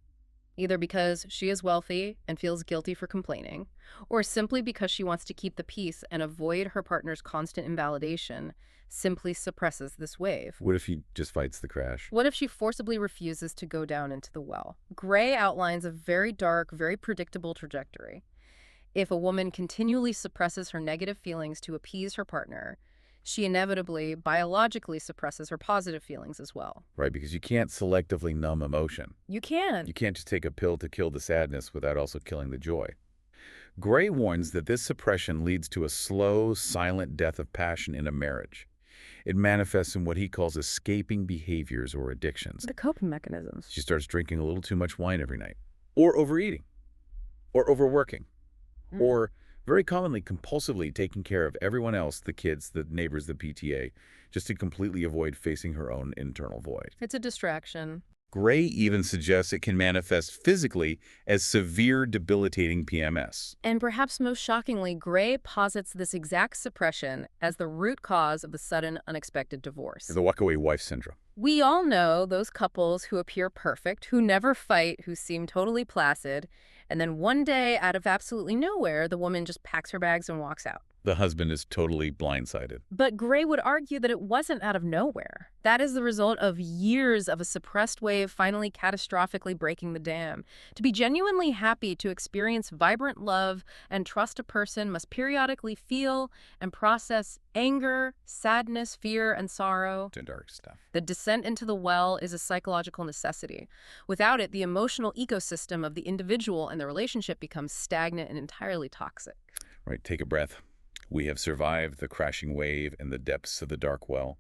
either because she is wealthy and feels guilty for complaining, or simply because she wants to keep the peace and avoid her partner's constant invalidation, simply suppresses this wave? What if he just fights the crash? What if she forcibly refuses to go down into the well? Gray outlines a very dark, very predictable trajectory. If a woman continually suppresses her negative feelings to appease her partner, she inevitably, biologically suppresses her positive feelings as well. Right, because you can't selectively numb emotion. You can. You can't just take a pill to kill the sadness without also killing the joy. Gray warns that this suppression leads to a slow, silent death of passion in a marriage. It manifests in what he calls escaping behaviors or addictions. The coping mechanisms. She starts drinking a little too much wine every night, or overeating, or overworking, or very commonly compulsively taking care of everyone else, the kids, the neighbors, the PTA, just to completely avoid facing her own internal void. It's a distraction. Gray even suggests it can manifest physically as severe, debilitating PMS. And perhaps most shockingly, Gray posits this exact suppression as the root cause of the sudden, unexpected divorce. The walk-away wife syndrome. We all know those couples who appear perfect, who never fight, who seem totally placid, and then one day, out of absolutely nowhere, the woman just packs her bags and walks out. The husband is totally blindsided. But Gray would argue that it wasn't out of nowhere. That is the result of years of a suppressed wave finally catastrophically breaking the dam. To be genuinely happy to experience vibrant love and trust a person must periodically feel and process anger, sadness, fear, and sorrow. The dark stuff. The descent into the well is a psychological necessity. Without it, the emotional ecosystem of the individual and the relationship becomes stagnant and entirely toxic. Right, take a breath. We have survived the crashing wave and the depths of the dark well.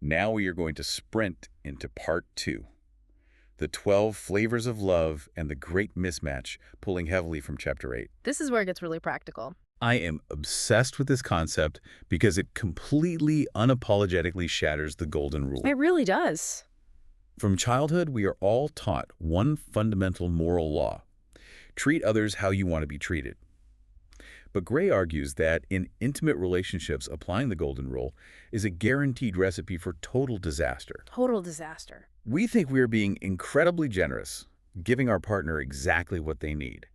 Now we are going to sprint into part 2. The 12 flavors of love and the great mismatch, pulling heavily from chapter 8. This is where it gets really practical. I am obsessed with this concept because it completely, unapologetically shatters the golden rule. It really does. From childhood, we are all taught one fundamental moral law. Treat others how you want to be treated. But Gray argues that in intimate relationships, applying the golden rule is a guaranteed recipe for total disaster. Total disaster. We think we are being incredibly generous, giving our partner exactly what they need.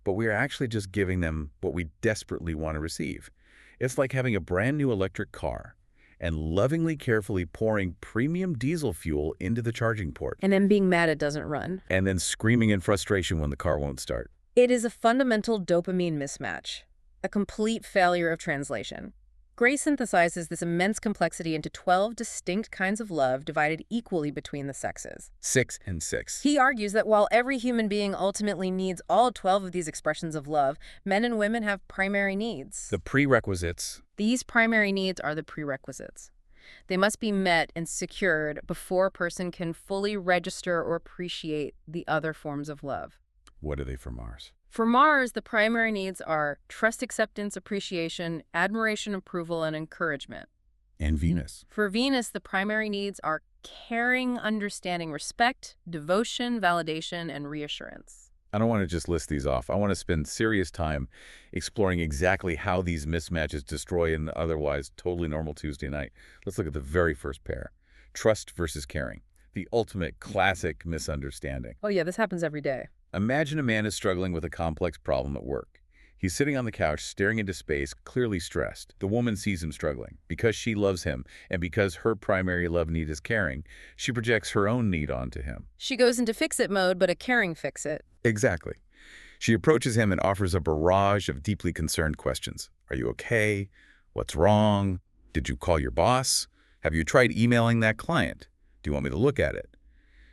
But we are actually just giving them what we desperately want to receive. It's like having a brand new electric car and lovingly, carefully pouring premium diesel fuel into the charging port. And then being mad it doesn't run. And then screaming in frustration when the car won't start. It is a fundamental dopamine mismatch, a complete failure of translation. Gray synthesizes this immense complexity into 12 distinct kinds of love divided equally between the sexes. 6 and 6. He argues that while every human being ultimately needs all 12 of these expressions of love, men and women have primary needs. The prerequisites. These primary needs are the prerequisites. They must be met and secured before a person can fully register or appreciate the other forms of love. What are they for Mars? For Mars, the primary needs are trust, acceptance, appreciation, admiration, approval, and encouragement. And Venus. For Venus, the primary needs are caring, understanding, respect, devotion, validation, and reassurance. I don't want to just list these off. I want to spend serious time exploring exactly how these mismatches destroy an otherwise totally normal Tuesday night. Let's look at the very first pair. Trust versus caring. The ultimate classic misunderstanding. Oh yeah, this happens every day. Imagine a man is struggling with a complex problem at work. He's sitting on the couch, staring into space, clearly stressed. The woman sees him struggling. Because she loves him, and because her primary love need is caring, she projects her own need onto him. She goes into fix-it mode, but a caring fix-it. Exactly. She approaches him and offers a barrage of deeply concerned questions. Are you okay? What's wrong? Did you call your boss? Have you tried emailing that client? Do you want me to look at it?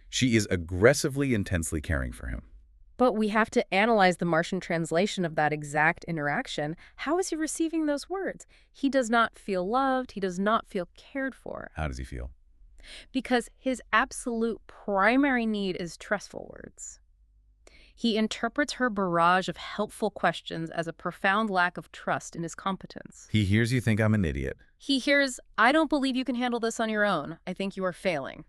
She is aggressively, intensely caring for him. But we have to analyze the Martian translation of that exact interaction. How is he receiving those words? He does not feel loved. He does not feel cared for. How does he feel? Because his absolute primary need is trustful words. He interprets her barrage of helpful questions as a profound lack of trust in his competence. He hears you think I'm an idiot. He hears, I don't believe you can handle this on your own. I think you are failing.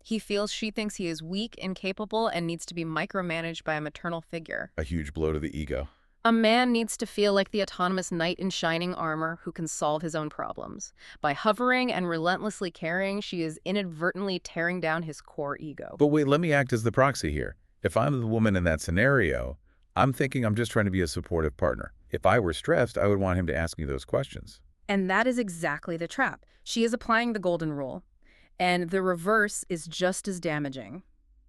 He feels she thinks he is weak, incapable, and needs to be micromanaged by a maternal figure. A huge blow to the ego. A man needs to feel like the autonomous knight in shining armor who can solve his own problems. By hovering and relentlessly caring, she is inadvertently tearing down his core ego. But wait, let me act as the proxy here. If I'm the woman in that scenario, I'm thinking I'm just trying to be a supportive partner. If I were stressed, I would want him to ask me those questions. And that is exactly the trap. She is applying the golden rule. And the reverse is just as damaging.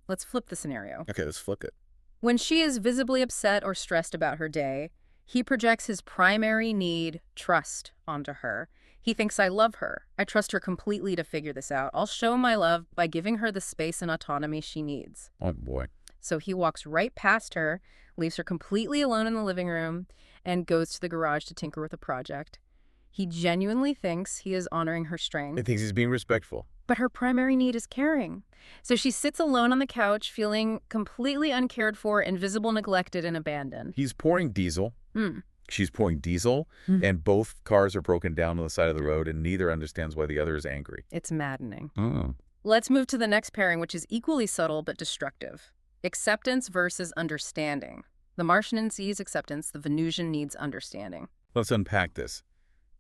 Let's flip the scenario. Okay, let's flip it. When she is visibly upset or stressed about her day, he projects his primary need, trust, onto her. He thinks, I love her. I trust her completely to figure this out. I'll show my love by giving her the space and autonomy she needs. Oh, boy. So he walks right past her, leaves her completely alone in the living room, and goes to the garage to tinker with a project. He genuinely thinks he is honoring her strength. He thinks he's being respectful. But her primary need is caring. So she sits alone on the couch, feeling completely uncared for, invisible, neglected, and abandoned. He's pouring diesel. She's pouring diesel, and both cars are broken down on the side of the road, and neither understands why the other is angry. It's maddening. Oh. Let's move to the next pairing, which is equally subtle but destructive. Acceptance versus understanding. The Martian sees acceptance, the Venusian needs understanding. Let's unpack this.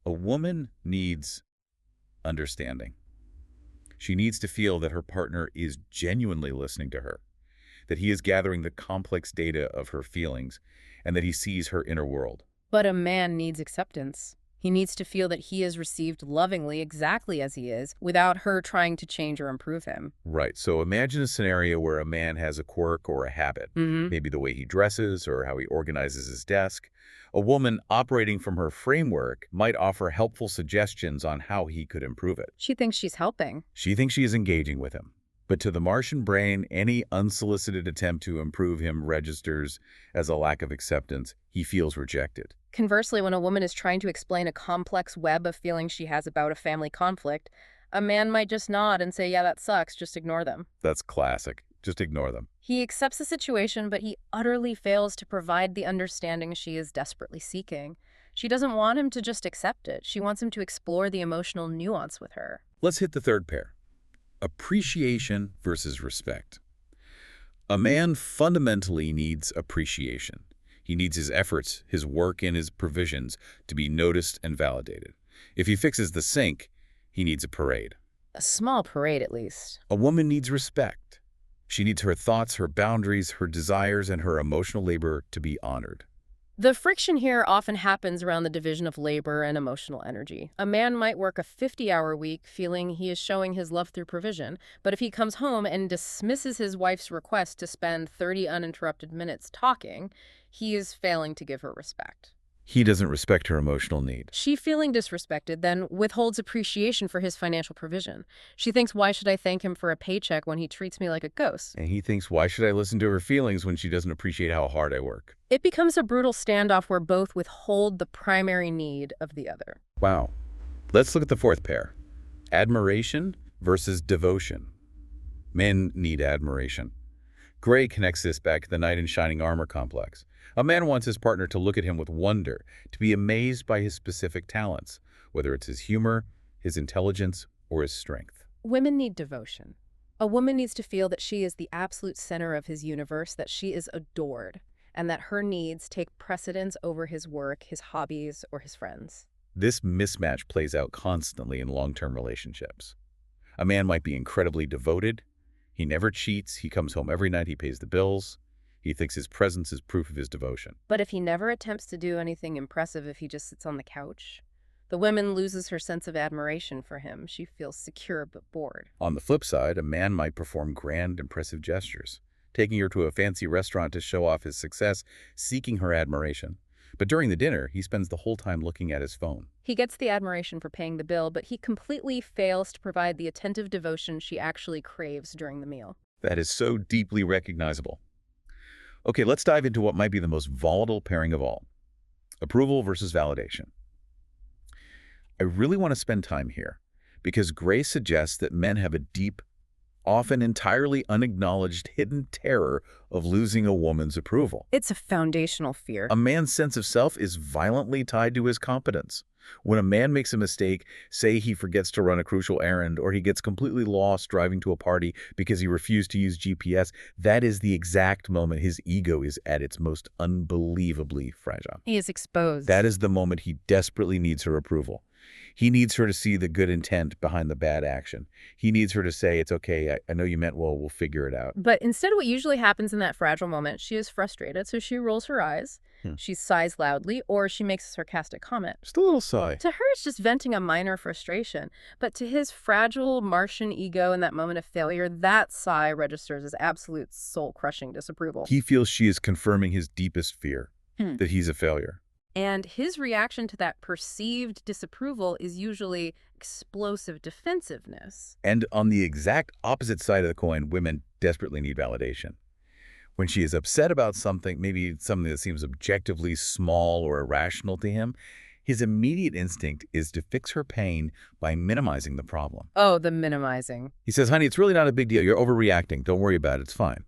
A woman needs understanding. She needs to feel that her partner is genuinely listening to her, that he is gathering the complex data of her feelings, and that he sees her inner world. But a man needs acceptance. He needs to feel that he is received lovingly exactly as he is, without her trying to change or improve him. Right. So imagine a scenario where a man has a quirk or a habit, maybe the way he dresses or how he organizes his desk. A woman operating from her framework might offer helpful suggestions on how he could improve it. She thinks she's helping. She thinks she is engaging with him. But to the Martian brain, any unsolicited attempt to improve him registers as a lack of acceptance. He feels rejected. Conversely, when a woman is trying to explain a complex web of feelings she has about a family conflict, a man might just nod and say, yeah, that sucks, just ignore them. That's classic. Just ignore them. He accepts the situation, but he utterly fails to provide the understanding she is desperately seeking. She doesn't want him to just accept it. She wants him to explore the emotional nuance with her. Let's hit the third pair. Appreciation versus respect. A man fundamentally needs appreciation. He needs his efforts, his work, and his provisions to be noticed and validated. If he fixes the sink, he needs a parade. A small parade, at least. A woman needs respect. She needs her thoughts, her boundaries, her desires, and her emotional labor to be honored. The friction here often happens around the division of labor and emotional energy. A man might work a 50-hour week feeling he is showing his love through provision, but if he comes home and dismisses his wife's request to spend 30 uninterrupted minutes talking, he is failing to give her respect. He doesn't respect her emotional need. She, feeling disrespected, then withholds appreciation for his financial provision. She thinks, why should I thank him for a paycheck when he treats me like a ghost? And he thinks, why should I listen to her feelings when she doesn't appreciate how hard I work? It becomes a brutal standoff where both withhold the primary need of the other. Wow. Let's look at the fourth pair. Admiration versus devotion. Men need admiration. Gray connects this back to the knight in shining armor complex. A man wants his partner to look at him with wonder, to be amazed by his specific talents, whether it's his humor, his intelligence, or his strength. Women need devotion. A woman needs to feel that she is the absolute center of his universe, that she is adored, and that her needs take precedence over his work, his hobbies, or his friends. This mismatch plays out constantly in long-term relationships. A man might be incredibly devoted. He never cheats. He comes home every night. He pays the bills. He thinks his presence is proof of his devotion. But if he never attempts to do anything impressive, if he just sits on the couch, the woman loses her sense of admiration for him. She feels secure but bored. On the flip side, a man might perform grand, impressive gestures, taking her to a fancy restaurant to show off his success, seeking her admiration. But during the dinner, he spends the whole time looking at his phone. He gets the admiration for paying the bill, but he completely fails to provide the attentive devotion she actually craves during the meal. That is so deeply recognizable. Okay, let's dive into what might be the most volatile pairing of all. Approval versus validation. I really want to spend time here because Gray suggests that men have a deep, often entirely unacknowledged hidden terror of losing a woman's approval. It's a foundational fear. A man's sense of self is violently tied to his competence. When a man makes a mistake, say he forgets to run a crucial errand or he gets completely lost driving to a party because he refused to use GPS, that is the exact moment his ego is at its most unbelievably fragile. He is exposed. That is the moment he desperately needs her approval. He needs her to see the good intent behind the bad action. He needs her to say, it's okay, I know you meant well, we'll figure it out. But instead, what usually happens in that fragile moment, she is frustrated, so she rolls her eyes, she sighs loudly, or she makes a sarcastic comment. Just a little sigh. To her, it's just venting a minor frustration. But to his fragile Martian ego in that moment of failure, that sigh registers as absolute soul-crushing disapproval. He feels she is confirming his deepest fear, that he's a failure. And his reaction to that perceived disapproval is usually explosive defensiveness. And on the exact opposite side of the coin, women desperately need validation. When she is upset about something, maybe something that seems objectively small or irrational to him, his immediate instinct is to fix her pain by minimizing the problem. Oh, the minimizing. He says, honey, it's really not a big deal. You're overreacting. Don't worry about it. It's fine.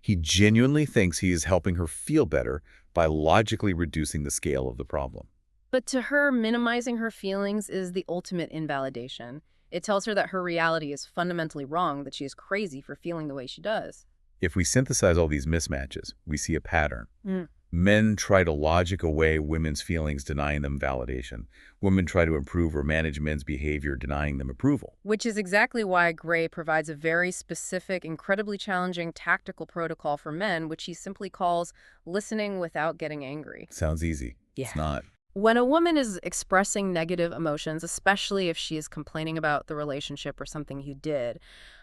He genuinely thinks he is helping her feel better by logically reducing the scale of the problem. But to her, minimizing her feelings is the ultimate invalidation. It tells her that her reality is fundamentally wrong, that she is crazy for feeling the way she does. If we synthesize all these mismatches, we see a pattern. Men try to logic away women's feelings, denying them validation. Women try to improve or manage men's behavior, denying them approval. Which is exactly why Gray provides a very specific, incredibly challenging tactical protocol for men, which he simply calls listening without getting angry. Sounds easy. Yeah. It's not. When a woman is expressing negative emotions, especially if she is complaining about the relationship or something you did,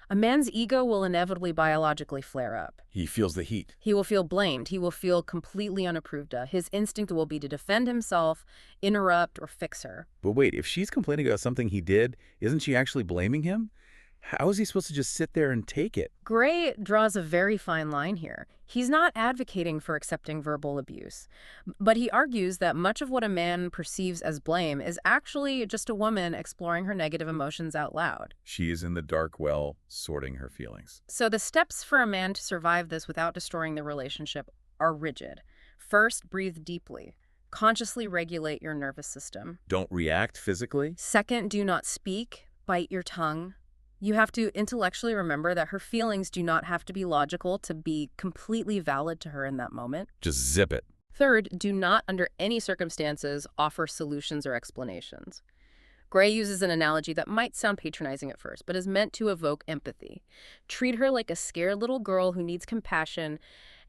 a man's ego will inevitably biologically flare up. He feels the heat. He will feel blamed. He will feel completely unapproved of. His instinct will be to defend himself, interrupt, or fix her. But wait, if she's complaining about something he did, isn't she actually blaming him? How is he supposed to just sit there and take it? Gray draws a very fine line here. He's not advocating for accepting verbal abuse, but he argues that much of what a man perceives as blame is actually just a woman exploring her negative emotions out loud. She is in the dark well, sorting her feelings. So the steps for a man to survive this without destroying the relationship are rigid. First, breathe deeply. Consciously regulate your nervous system. Don't react physically. Second, do not speak. Bite your tongue. You have to intellectually remember that her feelings do not have to be logical to be completely valid to her in that moment. Just zip it. Third, do not, under any circumstances, offer solutions or explanations. Gray uses an analogy that might sound patronizing at first, but is meant to evoke empathy. Treat her like a scared little girl who needs compassion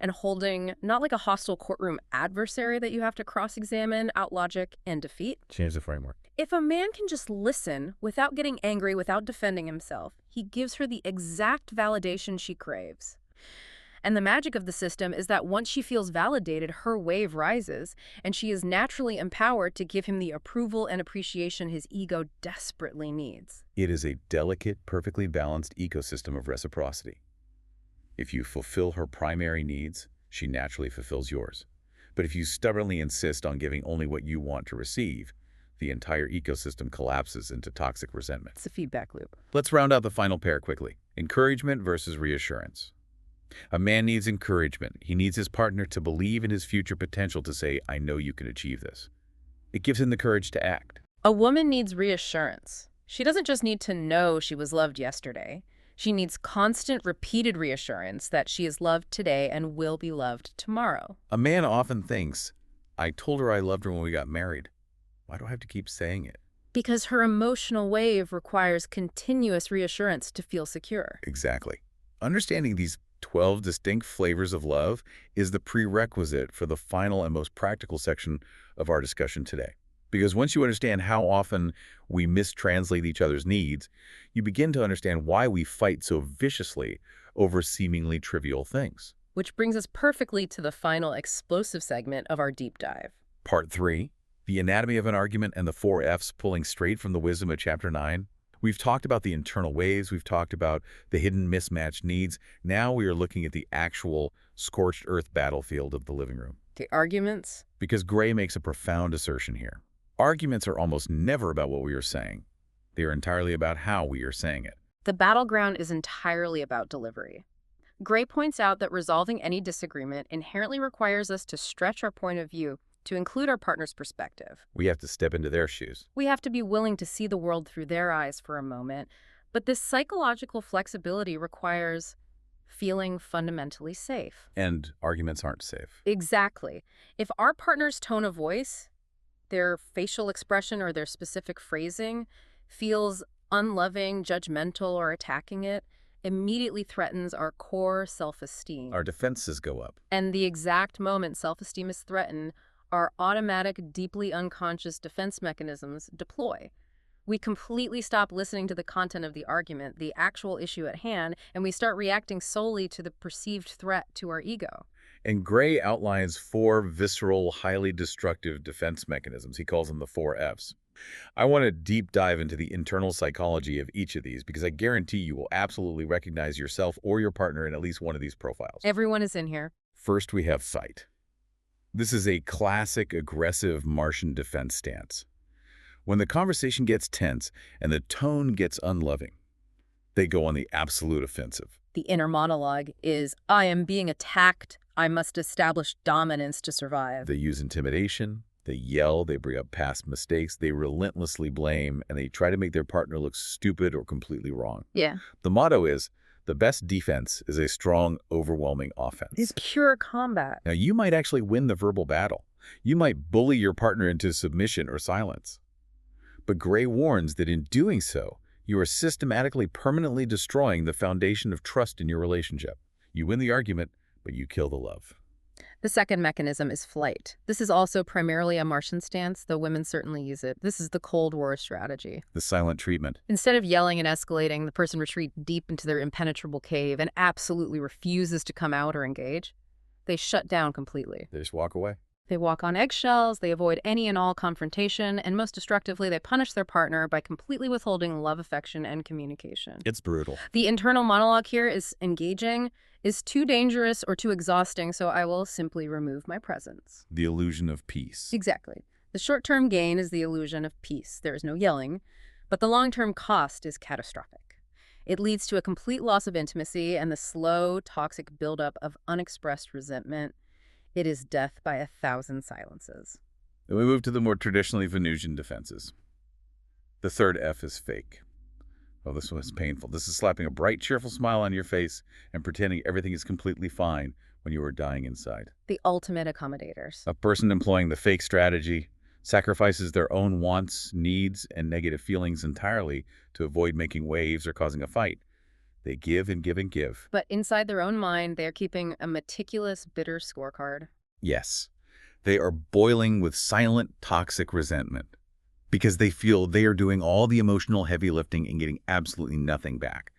and holding, not like a hostile courtroom adversary that you have to cross-examine, outlogic, and defeat. Change the framework. If a man can just listen without getting angry, without defending himself, he gives her the exact validation she craves. And the magic of the system is that once she feels validated, her wave rises, and she is naturally empowered to give him the approval and appreciation his ego desperately needs. It is a delicate, perfectly balanced ecosystem of reciprocity. If you fulfill her primary needs, she naturally fulfills yours. But if you stubbornly insist on giving only what you want to receive, the entire ecosystem collapses into toxic resentment. It's a feedback loop. Let's round out the final pair quickly. Encouragement versus reassurance. A man needs encouragement. He needs his partner to believe in his future potential, to say, I know you can achieve this. It gives him the courage to act. A woman needs reassurance. She doesn't just need to know she was loved yesterday. She needs constant, repeated reassurance that she is loved today and will be loved tomorrow. A man often thinks, I told her I loved her when we got married. Why do I have to keep saying it? Because her emotional wave requires continuous reassurance to feel secure. Exactly. Understanding these 12 distinct flavors of love is the prerequisite for the final and most practical section of our discussion today. Because once you understand how often we mistranslate each other's needs, you begin to understand why we fight so viciously over seemingly trivial things. Which brings us perfectly to the final explosive segment of our deep dive. Part 3, the anatomy of an argument and the 4 F's, pulling straight from the wisdom of Chapter 9. We've talked about the internal waves, we've talked about the hidden mismatched needs. Now we are looking at the actual scorched earth battlefield of the living room. The arguments? Because Gray makes a profound assertion here. Arguments are almost never about what we are saying. They are entirely about how we are saying it. The battleground is entirely about delivery. Gray points out that resolving any disagreement inherently requires us to stretch our point of view to include our partner's perspective. We have to step into their shoes. We have to be willing to see the world through their eyes for a moment, but this psychological flexibility requires feeling fundamentally safe. And arguments aren't safe. Exactly. If our partner's tone of voice, their facial expression, or their specific phrasing feels unloving, judgmental, or attacking it, immediately threatens our core self-esteem. Our defenses go up. And the exact moment self-esteem is threatened, our automatic, deeply unconscious defense mechanisms deploy. We completely stop listening to the content of the argument, the actual issue at hand, and we start reacting solely to the perceived threat to our ego. And Gray outlines 4 visceral, highly destructive defense mechanisms. He calls them the 4 F's. I want to deep dive into the internal psychology of each of these because I guarantee you will absolutely recognize yourself or your partner in at least one of these profiles. Everyone is in here. First, we have fight. This is a classic aggressive Martian defense stance. When the conversation gets tense and the tone gets unloving, they go on the absolute offensive. The inner monologue is, I am being attacked. I must establish dominance to survive. They use intimidation, they yell, they bring up past mistakes, they relentlessly blame, and they try to make their partner look stupid or completely wrong. Yeah. The motto is, the best defense is a strong, overwhelming offense. It's pure combat. Now, you might actually win the verbal battle. You might bully your partner into submission or silence. But Gray warns that in doing so, you are systematically, permanently destroying the foundation of trust in your relationship. You win the argument, but you kill the love. The second mechanism is flight. This is also primarily a Martian stance, though women certainly use it. This is the Cold War strategy. The silent treatment. Instead of yelling and escalating, the person retreats deep into their impenetrable cave and absolutely refuses to come out or engage. They shut down completely. They just walk away. They walk on eggshells, they avoid any and all confrontation, and most destructively, they punish their partner by completely withholding love, affection, and communication. It's brutal. The internal monologue here is engaging, is too dangerous or too exhausting, so I will simply remove my presence. The illusion of peace. Exactly. The short-term gain is the illusion of peace. There is no yelling, but the long-term cost is catastrophic. It leads to a complete loss of intimacy and the slow, toxic buildup of unexpressed resentment. It is death by 1,000 silences. Then we move to the more traditionally Venusian defenses. The third F is fake. Oh, this was painful. This is slapping a bright, cheerful smile on your face and pretending everything is completely fine when you are dying inside. The ultimate accommodators. A person employing the fake strategy sacrifices their own wants, needs, and negative feelings entirely to avoid making waves or causing a fight. They give and give and give. But inside their own mind, they are keeping a meticulous, bitter scorecard. Yes, they are boiling with silent, toxic resentment because they feel they are doing all the emotional heavy lifting and getting absolutely nothing back.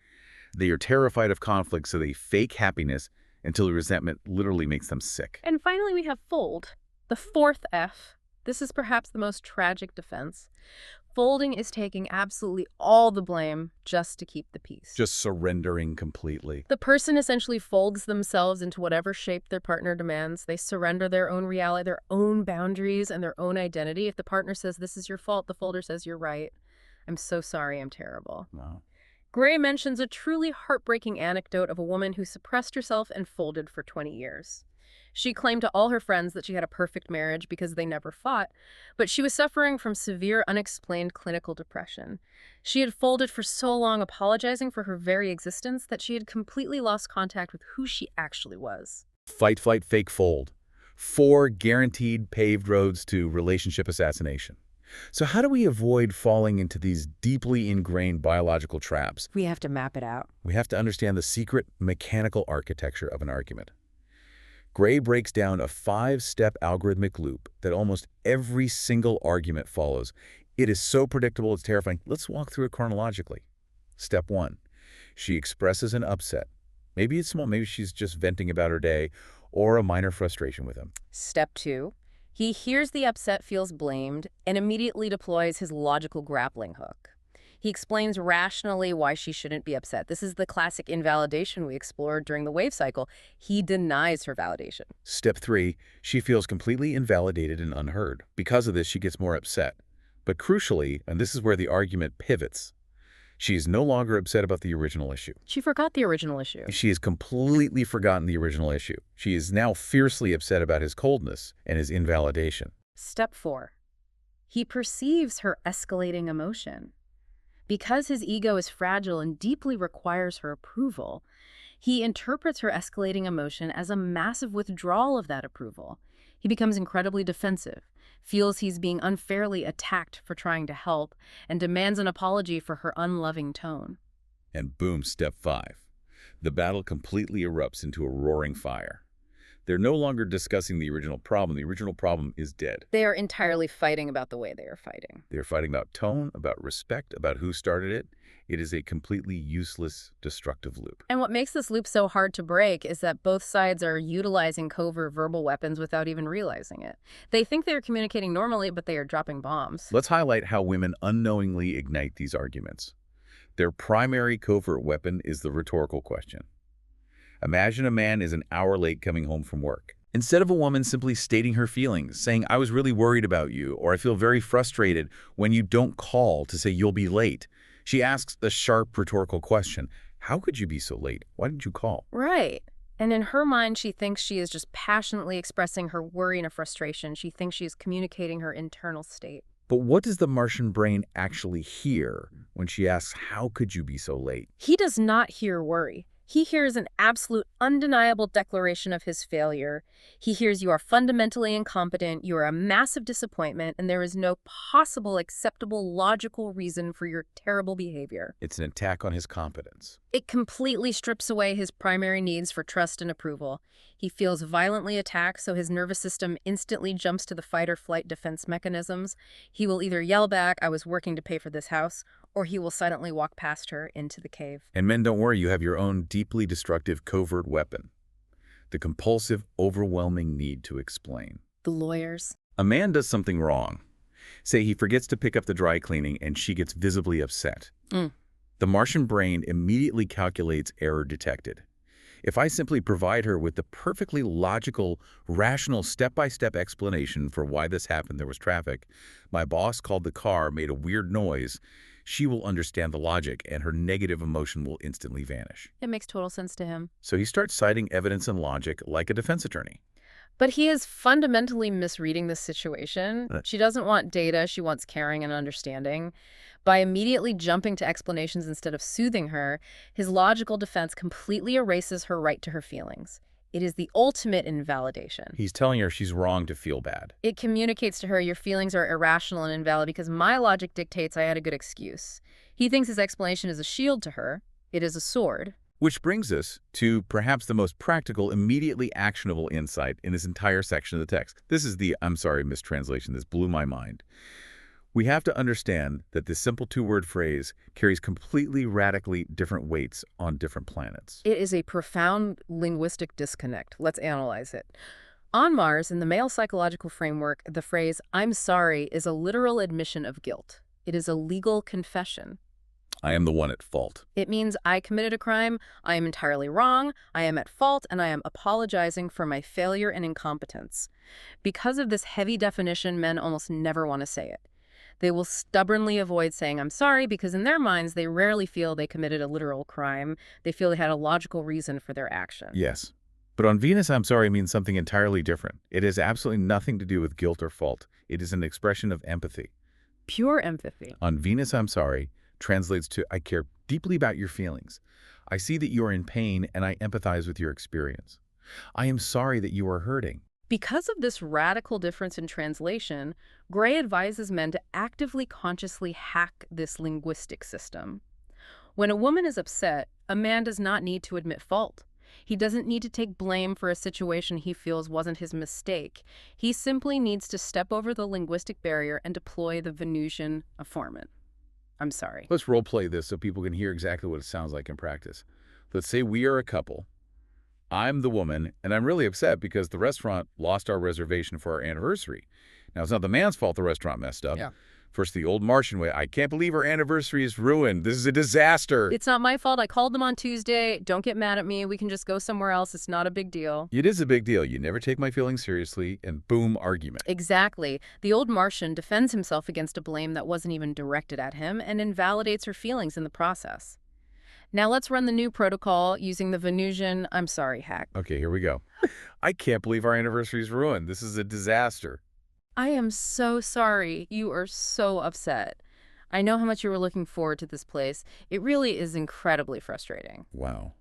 They are terrified of conflict, so they fake happiness until the resentment literally makes them sick. And finally, we have fold, the fourth F. This is perhaps the most tragic defense. Folding is taking absolutely all the blame just to keep the peace. Just surrendering completely. The person essentially folds themselves into whatever shape their partner demands. They surrender their own reality, their own boundaries, and their own identity. If the partner says, this is your fault, the folder says, you're right. I'm so sorry, I'm terrible. Wow. Gray mentions a truly heartbreaking anecdote of a woman who suppressed herself and folded for 20 years. She claimed to all her friends that she had a perfect marriage because they never fought, but she was suffering from severe, unexplained clinical depression. She had folded for so long, apologizing for her very existence, that she had completely lost contact with who she actually was. Fight, flight, fake, fold. 4 guaranteed paved roads to relationship assassination. So how do we avoid falling into these deeply ingrained biological traps? We have to map it out. We have to understand the secret mechanical architecture of an argument. Gray breaks down a 5-step algorithmic loop that almost every single argument follows. It is so predictable, it's terrifying. Let's walk through it chronologically. Step 1. She expresses an upset. Maybe it's small, maybe she's just venting about her day or a minor frustration with him. Step 2. He hears the upset, feels blamed, and immediately deploys his logical grappling hook. He explains rationally why she shouldn't be upset. This is the classic invalidation we explored during the wave cycle. He denies her validation. Step 3, she feels completely invalidated and unheard. Because of this, she gets more upset. But crucially, and this is where the argument pivots, she is no longer upset about the original issue. She forgot the original issue. She has completely forgotten the original issue. She is now fiercely upset about his coldness and his invalidation. Step 4. He perceives her escalating emotion. Because his ego is fragile and deeply requires her approval, he interprets her escalating emotion as a massive withdrawal of that approval. He becomes incredibly defensive, feels he's being unfairly attacked for trying to help, and demands an apology for her unloving tone. And boom, step 5. The battle completely erupts into a roaring fire. They're no longer discussing the original problem. The original problem is dead. They are entirely fighting about the way they are fighting. They're fighting about tone, about respect, about who started it. It is a completely useless, destructive loop. And what makes this loop so hard to break is that both sides are utilizing covert verbal weapons without even realizing it. They think they are communicating normally, but they are dropping bombs. Let's highlight how women unknowingly ignite these arguments. Their primary covert weapon is the rhetorical question. Imagine a man is an hour late coming home from work. Instead of a woman simply stating her feelings, saying, I was really worried about you, or I feel very frustrated when you don't call to say you'll be late, she asks the sharp rhetorical question, how could you be so late? Why didn't you call? Right. And in her mind, she thinks she is just passionately expressing her worry and her frustration. She thinks she is communicating her internal state. But what does the Martian brain actually hear when she asks, how could you be so late? He does not hear worry. He hears an absolute, undeniable declaration of his failure. He hears you are fundamentally incompetent, you are a massive disappointment, and there is no possible, acceptable, logical reason for your terrible behavior. It's an attack on his competence. It completely strips away his primary needs for trust and approval. He feels violently attacked, so his nervous system instantly jumps to the fight-or-flight defense mechanisms. He will either yell back, I was working to pay for this house, or he will silently walk past her into the cave. And men, don't worry, you have your own deeply destructive covert weapon. The compulsive, overwhelming need to explain. The lawyers. A man does something wrong. Say he forgets to pick up the dry cleaning and she gets visibly upset. The Martian brain immediately calculates error detected. If I simply provide her with the perfectly logical, rational, step-by-step explanation for why this happened, there was traffic, my boss called the car, made a weird noise, she will understand the logic and her negative emotion will instantly vanish. It makes total sense to him. So he starts citing evidence and logic like a defense attorney. But he is fundamentally misreading this situation. Uh, She doesn't want data, she wants caring and understanding. By immediately jumping to explanations instead of soothing her, his logical defense completely erases her right to her feelings. It is the ultimate invalidation. He's telling her she's wrong to feel bad. It communicates to her your feelings are irrational and invalid because my logic dictates I had a good excuse. He thinks his explanation is a shield to her. It is a sword. Which brings us to perhaps the most practical, immediately actionable insight in this entire section of the text. This is the, I'm sorry, mistranslation. This blew my mind. We have to understand that this simple two-word phrase carries completely radically different weights on different planets. It is a profound linguistic disconnect. Let's analyze it. On Mars, in the male psychological framework, the phrase, I'm sorry, is a literal admission of guilt. It is a legal confession. I am the one at fault. It means I committed a crime, I am entirely wrong, I am at fault, and I am apologizing for my failure and incompetence. Because of this heavy definition, men almost never want to say it. They will stubbornly avoid saying I'm sorry because in their minds they rarely feel they committed a literal crime. They feel they had a logical reason for their action. Yes. But on Venus, I'm sorry means something entirely different. It has absolutely nothing to do with guilt or fault. It is an expression of empathy. Pure empathy. On Venus, I'm sorry translates to I care deeply about your feelings. I see that you are in pain and I empathize with your experience. I am sorry that you are hurting. Because of this radical difference in translation, Gray advises men to actively, consciously hack this linguistic system. When a woman is upset, a man does not need to admit fault. He doesn't need to take blame for a situation he feels wasn't his mistake. He simply needs to step over the linguistic barrier and deploy the Venusian affirmant. I'm sorry. Let's role play this so people can hear exactly what it sounds like in practice. Let's say we are a couple. I'm the woman, and I'm really upset because the restaurant lost our reservation for our anniversary. Now, it's not the man's fault the restaurant messed up. Yeah. First, the old Martian way. I can't believe our anniversary is ruined. This is a disaster. It's not my fault. I called them on Tuesday. Don't get mad at me. We can just go somewhere else. It's not a big deal. It is a big deal. You never take my feelings seriously, and boom, argument. Exactly. The old Martian defends himself against a blame that wasn't even directed at him and invalidates her feelings in the process. Now let's run the new protocol using the Venusian I'm sorry hack. Okay, here we go. I can't believe our anniversary is ruined. This is a disaster. I am so sorry. You are so upset. I know how much you were looking forward to this place. It really is incredibly frustrating. Wow.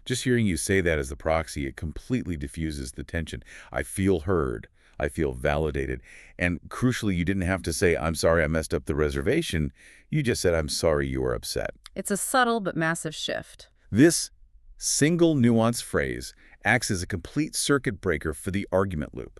Just hearing you say that as the proxy, it completely diffuses the tension. I feel heard. I feel validated. And crucially, you didn't have to say, I'm sorry I messed up the reservation. You just said, I'm sorry you were upset. It's a subtle but massive shift. This single nuanced phrase acts as a complete circuit breaker for the argument loop.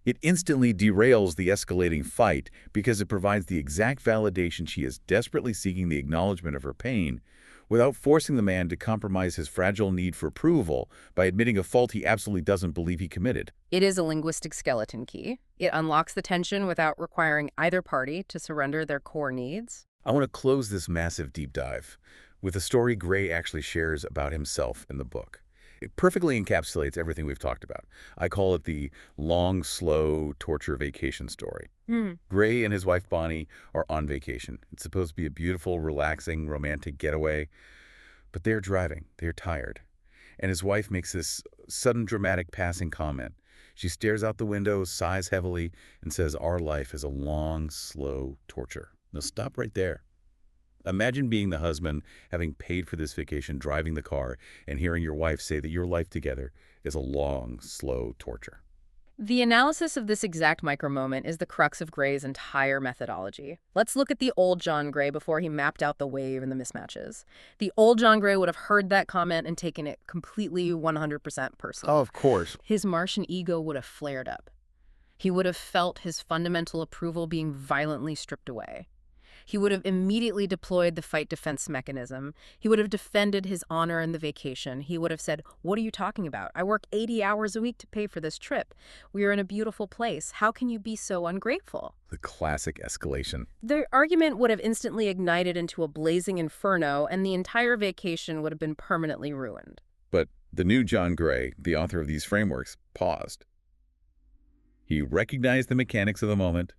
It instantly derails the escalating fight because it provides the exact validation she is desperately seeking, the acknowledgement of her pain, without forcing the man to compromise his fragile need for approval by admitting a fault he absolutely doesn't believe he committed. It is a linguistic skeleton key. It unlocks the tension without requiring either party to surrender their core needs. I want to close this massive deep dive with a story Gray actually shares about himself in the book. It perfectly encapsulates everything we've talked about. I call it the long, slow torture vacation story. Gray and his wife Bonnie are on vacation. It's supposed to be a beautiful, relaxing, romantic getaway, but they're driving. They're tired. And his wife makes this sudden, dramatic passing comment. She stares out the window, sighs heavily, and says, our life is a long, slow torture. Now stop right there. Imagine being the husband, having paid for this vacation, driving the car, and hearing your wife say that your life together is a long, slow torture. The analysis of this exact micro-moment is the crux of Gray's entire methodology. Let's look at the old John Gray before he mapped out the wave and the mismatches. The old John Gray would have heard that comment and taken it completely 100% personal. Oh, of course. His Martian ego would have flared up. He would have felt his fundamental approval being violently stripped away. He would have immediately deployed the fight-defense mechanism. He would have defended his honor and the vacation. He would have said, what are you talking about? I work 80 hours a week to pay for this trip. We are in a beautiful place. How can you be so ungrateful? The classic escalation. The argument would have instantly ignited into a blazing inferno, and the entire vacation would have been permanently ruined. But the new John Gray, the author of these frameworks, paused. He recognized the mechanics of the moment.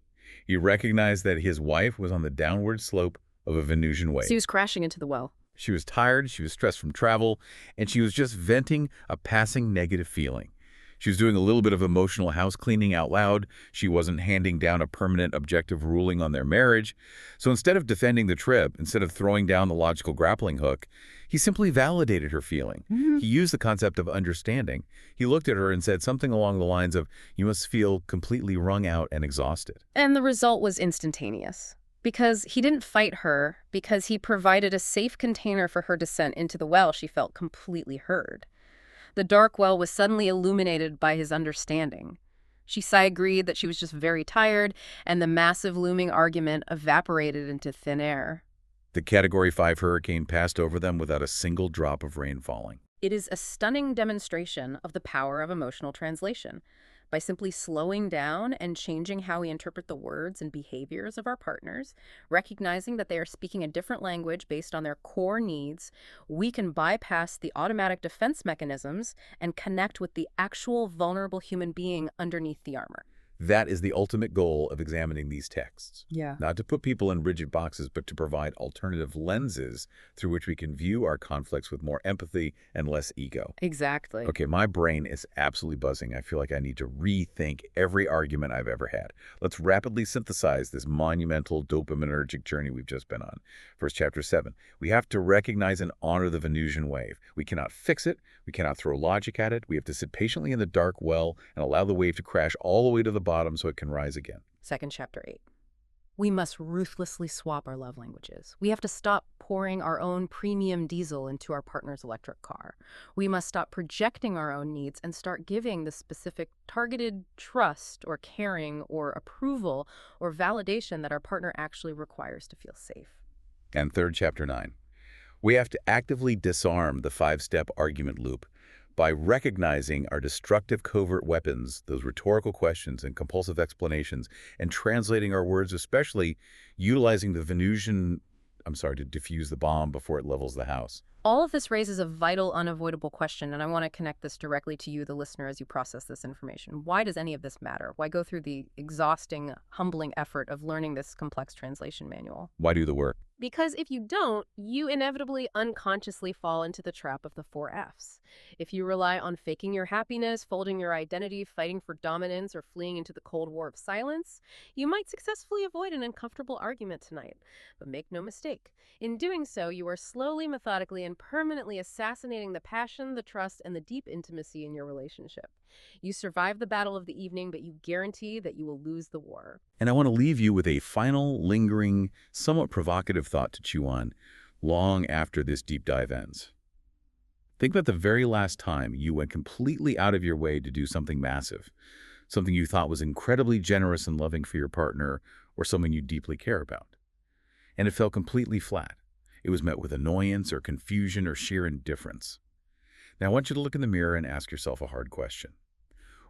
He recognized that his wife was on the downward slope of a Venusian wave. So he was crashing into the well. She was tired, she was stressed from travel, and she was just venting a passing negative feeling. She was doing a little bit of emotional house cleaning out loud. She wasn't handing down a permanent objective ruling on their marriage. So instead of defending the trip, instead of throwing down the logical grappling hook, he simply validated her feeling. He used the concept of understanding. He looked at her and said something along the lines of, "You must feel completely wrung out and exhausted." And the result was instantaneous. Because he didn't fight her, because he provided a safe container for her descent into the well, she felt completely heard. The dark well was suddenly illuminated by his understanding. She agreed that she was just very tired, and the massive looming argument evaporated into thin air. The Category 5 hurricane passed over them without a single drop of rain falling. It is a stunning demonstration of the power of emotional translation. By simply slowing down and changing how we interpret the words and behaviors of our partners, recognizing that they are speaking a different language based on their core needs, we can bypass the automatic defense mechanisms and connect with the actual vulnerable human being underneath the armor. That is the ultimate goal of examining these texts. Yeah. Not to put people in rigid boxes, but to provide alternative lenses through which we can view our conflicts with more empathy and less ego. Exactly. Okay, my brain is absolutely buzzing. I feel like I need to rethink every argument I've ever had. Let's rapidly synthesize this monumental dopaminergic journey we've just been on. First, chapter 7. We have to recognize and honor the Venusian wave. We cannot fix it. We cannot throw logic at it. We have to sit patiently in the dark well and allow the wave to crash all the way to the bottom so it can rise again. Second, chapter 8. We must ruthlessly swap our love languages. We have to stop pouring our own premium diesel into our partner's electric car. We must stop projecting our own needs and start giving the specific targeted trust or caring or approval or validation that our partner actually requires to feel safe. And third, chapter 9. We have to actively disarm the 5-step argument loop by recognizing our destructive covert weapons, those rhetorical questions and compulsive explanations, and translating our words, especially utilizing the Venusian, to diffuse the bomb before it levels the house. All of this raises a vital, unavoidable question, and I want to connect this directly to you, the listener, as you process this information. Why does any of this matter? Why go through the exhausting, humbling effort of learning this complex translation manual? Why do the work? Because if you don't, you inevitably unconsciously fall into the trap of the 4 Fs. If you rely on faking your happiness, folding your identity, fighting for dominance, or fleeing into the Cold War of silence, you might successfully avoid an uncomfortable argument tonight. But make no mistake, in doing so, you are slowly, methodically, and permanently assassinating the passion, the trust, and the deep intimacy in your relationship. You survive the battle of the evening, but you guarantee that you will lose the war. And I want to leave you with a final, lingering, somewhat provocative thought to chew on long after this deep dive ends. Think about the very last time you went completely out of your way to do something massive, something you thought was incredibly generous and loving for your partner or someone you deeply care about. And it fell completely flat. It was met with annoyance or confusion or sheer indifference. Now, I want you to look in the mirror and ask yourself a hard question.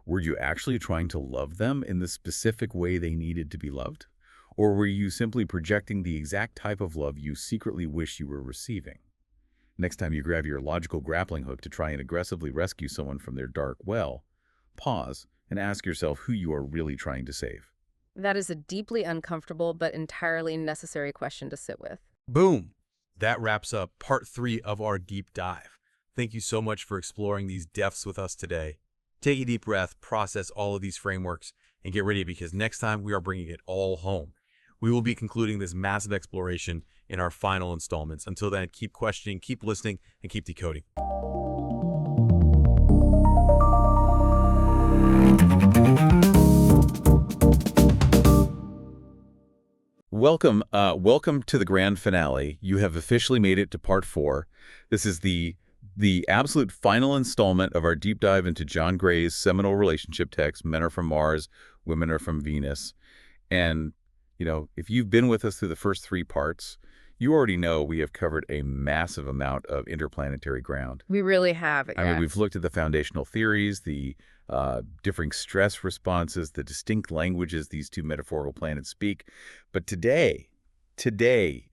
Were you actually trying to love them in the specific way they needed to be loved? Or were you simply projecting the exact type of love you secretly wish you were receiving? Next time you grab your logical grappling hook to try and aggressively rescue someone from their dark well, pause and ask yourself who you are really trying to save. That is a deeply uncomfortable but entirely necessary question to sit with. Boom! That wraps up part 3 of our deep dive. Thank you so much for exploring these depths with us today. Take a deep breath, process all of these frameworks, and get ready because next time we are bringing it all home. We will be concluding this massive exploration in our final installments. Until then, keep questioning, keep listening, and keep decoding. Welcome to the grand finale. You have officially made it to part 4. This is the absolute final installment of our deep dive into John Gray's seminal relationship text, Men Are From Mars, Women Are From Venus. And, if you've been with us through the first 3 parts, you already know we have covered a massive amount of interplanetary ground. We really have. I mean, we've looked at the foundational theories, the differing stress responses, the distinct languages these 2 metaphorical planets speak. But today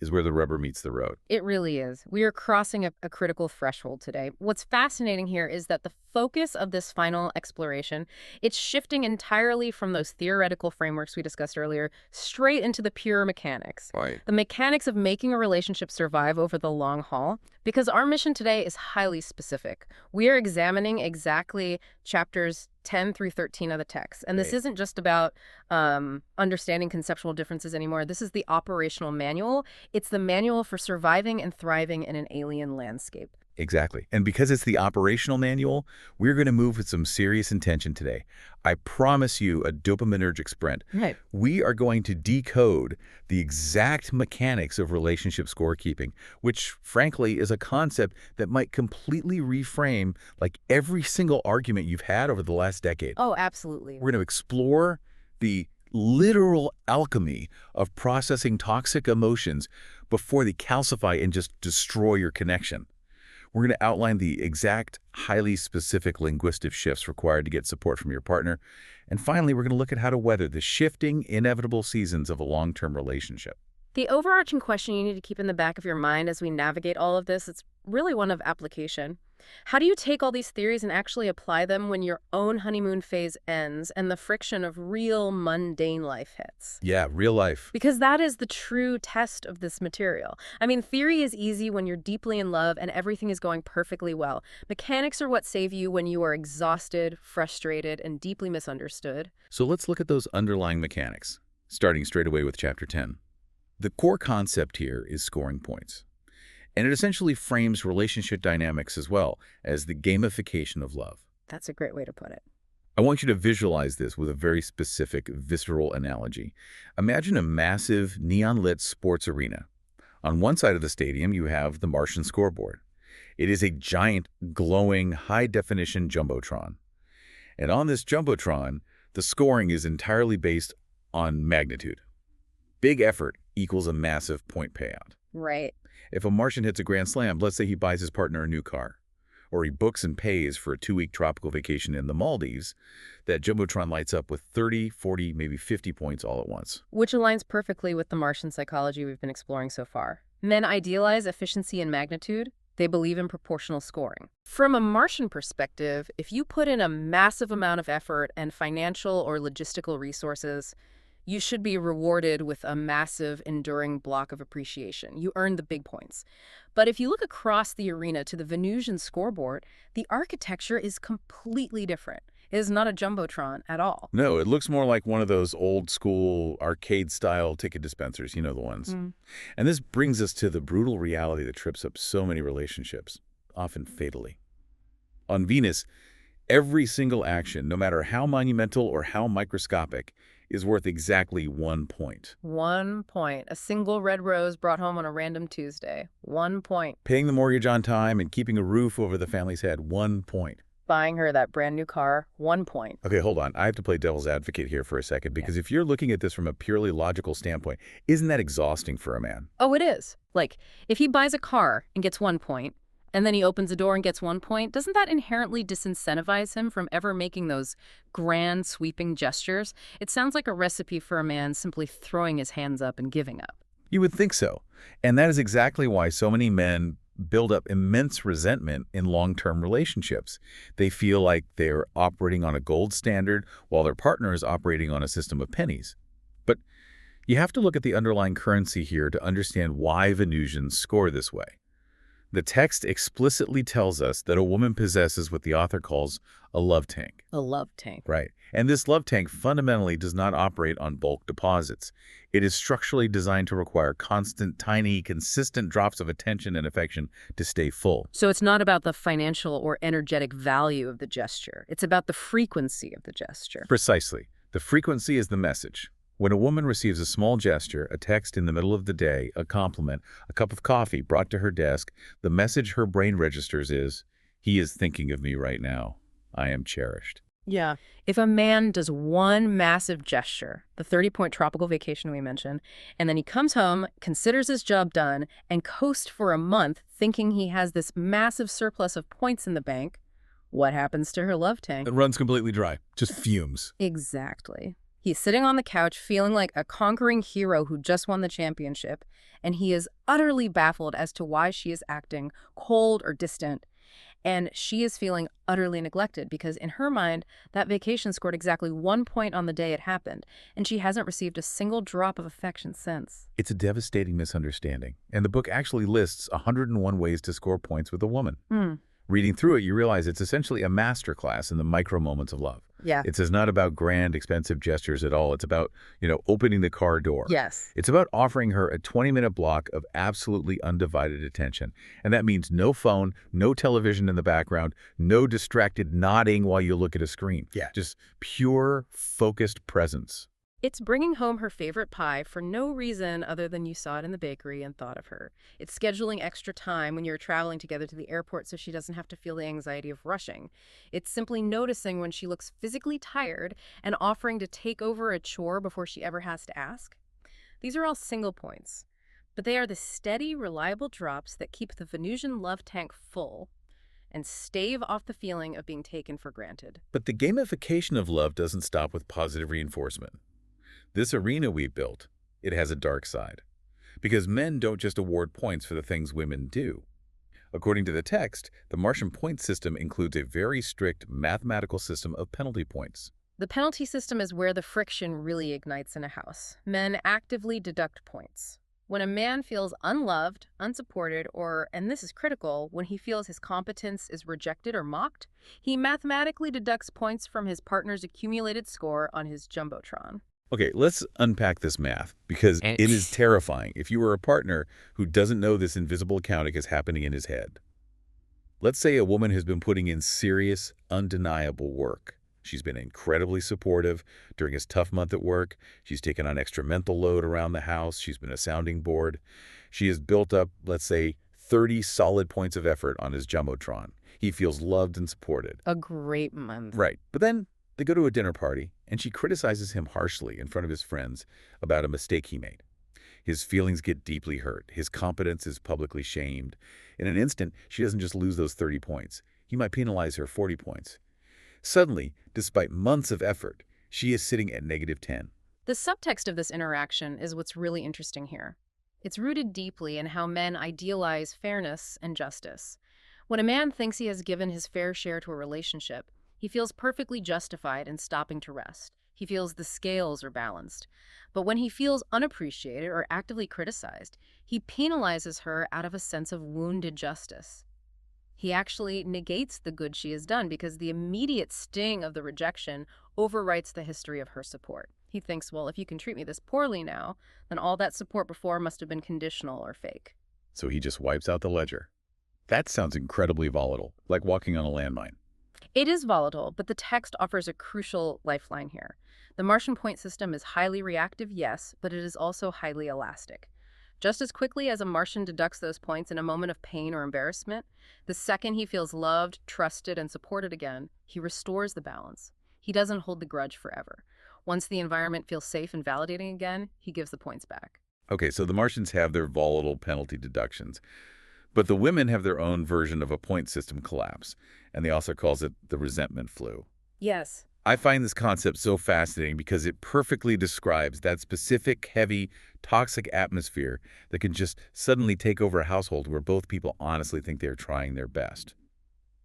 is where the rubber meets the road. It really is. We are crossing a critical threshold today. What's fascinating here is that the focus of this final exploration, it's shifting entirely from those theoretical frameworks we discussed earlier, straight into the pure mechanics. Right. The mechanics of making a relationship survive over the long haul. Because our mission today is highly specific. We are examining exactly chapters 10 through 13 of the text. And this Right. isn't just about understanding conceptual differences anymore. This is the operational manual. It's the manual for surviving and thriving in an alien landscape. Exactly. And because it's the operational manual, we're going to move with some serious intention today. I promise you a dopaminergic sprint. Right. We are going to decode the exact mechanics of relationship scorekeeping, which frankly is a concept that might completely reframe like every single argument you've had over the last decade. Oh, absolutely. We're going to explore the literal alchemy of processing toxic emotions before they calcify and just destroy your connection. We're going to outline the exact, highly specific linguistic shifts required to get support from your partner. And finally, we're going to look at how to weather the shifting, inevitable seasons of a long-term relationship. The overarching question you need to keep in the back of your mind as we navigate all of this, it's really one of application. How do you take all these theories and actually apply them when your own honeymoon phase ends and the friction of real mundane life hits? Yeah, real life. Because that is the true test of this material. I mean, theory is easy when you're deeply in love and everything is going perfectly well. Mechanics are what save you when you are exhausted, frustrated, and deeply misunderstood. So let's look at those underlying mechanics, starting straight away with Chapter 10. The core concept here is scoring points. And it essentially frames relationship dynamics as well as the gamification of love. That's a great way to put it. I want you to visualize this with a very specific, visceral analogy. Imagine a massive, neon-lit sports arena. On one side of the stadium, you have the Martian scoreboard. It is a giant, glowing, high-definition jumbotron. And on this jumbotron, the scoring is entirely based on magnitude. Big effort equals a massive point payout. Right. If a Martian hits a grand slam, let's say he buys his partner a new car, or he books and pays for a 2-week tropical vacation in the Maldives, that jumbotron lights up with 30, 40, maybe 50 points all at once. Which aligns perfectly with the Martian psychology we've been exploring so far. Men idealize efficiency and magnitude. They believe in proportional scoring. From a Martian perspective, if you put in a massive amount of effort and financial or logistical resources, you should be rewarded with a massive, enduring block of appreciation. You earn the big points. But if you look across the arena to the Venusian scoreboard, the architecture is completely different. It is not a jumbotron at all. No, it looks more like one of those old-school arcade-style ticket dispensers, you know the ones. And this brings us to the brutal reality that trips up so many relationships, often fatally. On Venus, every single action, no matter how monumental or how microscopic, is worth exactly 1 point. 1 point. A single red rose brought home on a random Tuesday. 1 point. Paying the mortgage on time and keeping a roof over the family's head, 1 point. Buying her that brand new car, 1 point. Okay, hold on. I have to play devil's advocate here for a second, because if you're looking at this from a purely logical standpoint, isn't that exhausting for a man? Oh, it is. Like, if he buys a car and gets 1 point, and then he opens a door and gets 1 point, doesn't that inherently disincentivize him from ever making those grand, sweeping gestures? It sounds like a recipe for a man simply throwing his hands up and giving up. You would think so. And that is exactly why so many men build up immense resentment in long-term relationships. They feel like they're operating on a gold standard while their partner is operating on a system of pennies. But you have to look at the underlying currency here to understand why Venusians score this way. The text explicitly tells us that a woman possesses what the author calls a love tank. A love tank. Right. And this love tank fundamentally does not operate on bulk deposits. It is structurally designed to require constant, tiny, consistent drops of attention and affection to stay full. So it's not about the financial or energetic value of the gesture. It's about the frequency of the gesture. Precisely. The frequency is the message. When a woman receives a small gesture, a text in the middle of the day, a compliment, a cup of coffee brought to her desk, the message her brain registers is, "He is thinking of me right now. I am cherished." Yeah. If a man does one massive gesture, the 30-point tropical vacation we mentioned, and then he comes home, considers his job done, and coasts for a month thinking he has this massive surplus of points in the bank, what happens to her love tank? It runs completely dry. Just fumes. Exactly. He's sitting on the couch feeling like a conquering hero who just won the championship, and he is utterly baffled as to why she is acting cold or distant. And she is feeling utterly neglected because in her mind, that vacation scored exactly 1 point on the day it happened, and she hasn't received a single drop of affection since. It's a devastating misunderstanding, and the book actually lists 101 ways to score points with a woman. Reading through it, you realize it's essentially a masterclass in the micro moments of love. Yeah. It's not about grand, expensive gestures at all. It's about, opening the car door. Yes. It's about offering her a 20-minute block of absolutely undivided attention. And that means no phone, no television in the background, no distracted nodding while you look at a screen. Yeah. Just pure, focused presence. It's bringing home her favorite pie for no reason other than you saw it in the bakery and thought of her. It's scheduling extra time when you're traveling together to the airport so she doesn't have to feel the anxiety of rushing. It's simply noticing when she looks physically tired and offering to take over a chore before she ever has to ask. These are all single points, but they are the steady, reliable drops that keep the Venusian love tank full and stave off the feeling of being taken for granted. But the gamification of love doesn't stop with positive reinforcement. This arena we've built, it has a dark side. Because men don't just award points for the things women do. According to the text, the Martian point system includes a very strict mathematical system of penalty points. The penalty system is where the friction really ignites in a house. Men actively deduct points. When a man feels unloved, unsupported, or, and this is critical, when he feels his competence is rejected or mocked, he mathematically deducts points from his partner's accumulated score on his jumbotron. Okay, let's unpack this math, because it is terrifying if you are a partner who doesn't know this invisible accounting is happening in his head. Let's say a woman has been putting in serious, undeniable work. She's been incredibly supportive during his tough month at work. She's taken on extra mental load around the house. She's been a sounding board. She has built up, let's say, 30 solid points of effort on his jumbotron. He feels loved and supported. A great month. Right. But then they go to a dinner party, and she criticizes him harshly in front of his friends about a mistake he made. His feelings get deeply hurt. His competence is publicly shamed. In an instant, she doesn't just lose those 30 points. He might penalize her 40 points. Suddenly, despite months of effort, she is sitting at -10. The subtext of this interaction is what's really interesting here. It's rooted deeply in how men idealize fairness and justice. When a man thinks he has given his fair share to a relationship, he feels perfectly justified in stopping to rest. He feels the scales are balanced. But when he feels unappreciated or actively criticized, he penalizes her out of a sense of wounded justice. He actually negates the good she has done because the immediate sting of the rejection overwrites the history of her support. He thinks, well, if you can treat me this poorly now, then all that support before must have been conditional or fake. So he just wipes out the ledger. That sounds incredibly volatile, like walking on a landmine. It is volatile, but the text offers a crucial lifeline here. The Martian point system is highly reactive, yes, but it is also highly elastic. Just as quickly as a Martian deducts those points in a moment of pain or embarrassment, the second he feels loved, trusted, and supported again, he restores the balance. He doesn't hold the grudge forever. Once the environment feels safe and validating again, he gives the points back. Okay, so the Martians have their volatile penalty deductions. But the women have their own version of a point system collapse, and the author calls it the resentment flu. Yes. I find this concept so fascinating because it perfectly describes that specific, heavy, toxic atmosphere that can just suddenly take over a household where both people honestly think they're trying their best.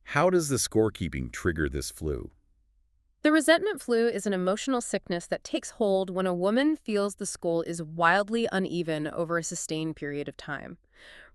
How does the scorekeeping trigger this flu? The resentment flu is an emotional sickness that takes hold when a woman feels the score is wildly uneven over a sustained period of time.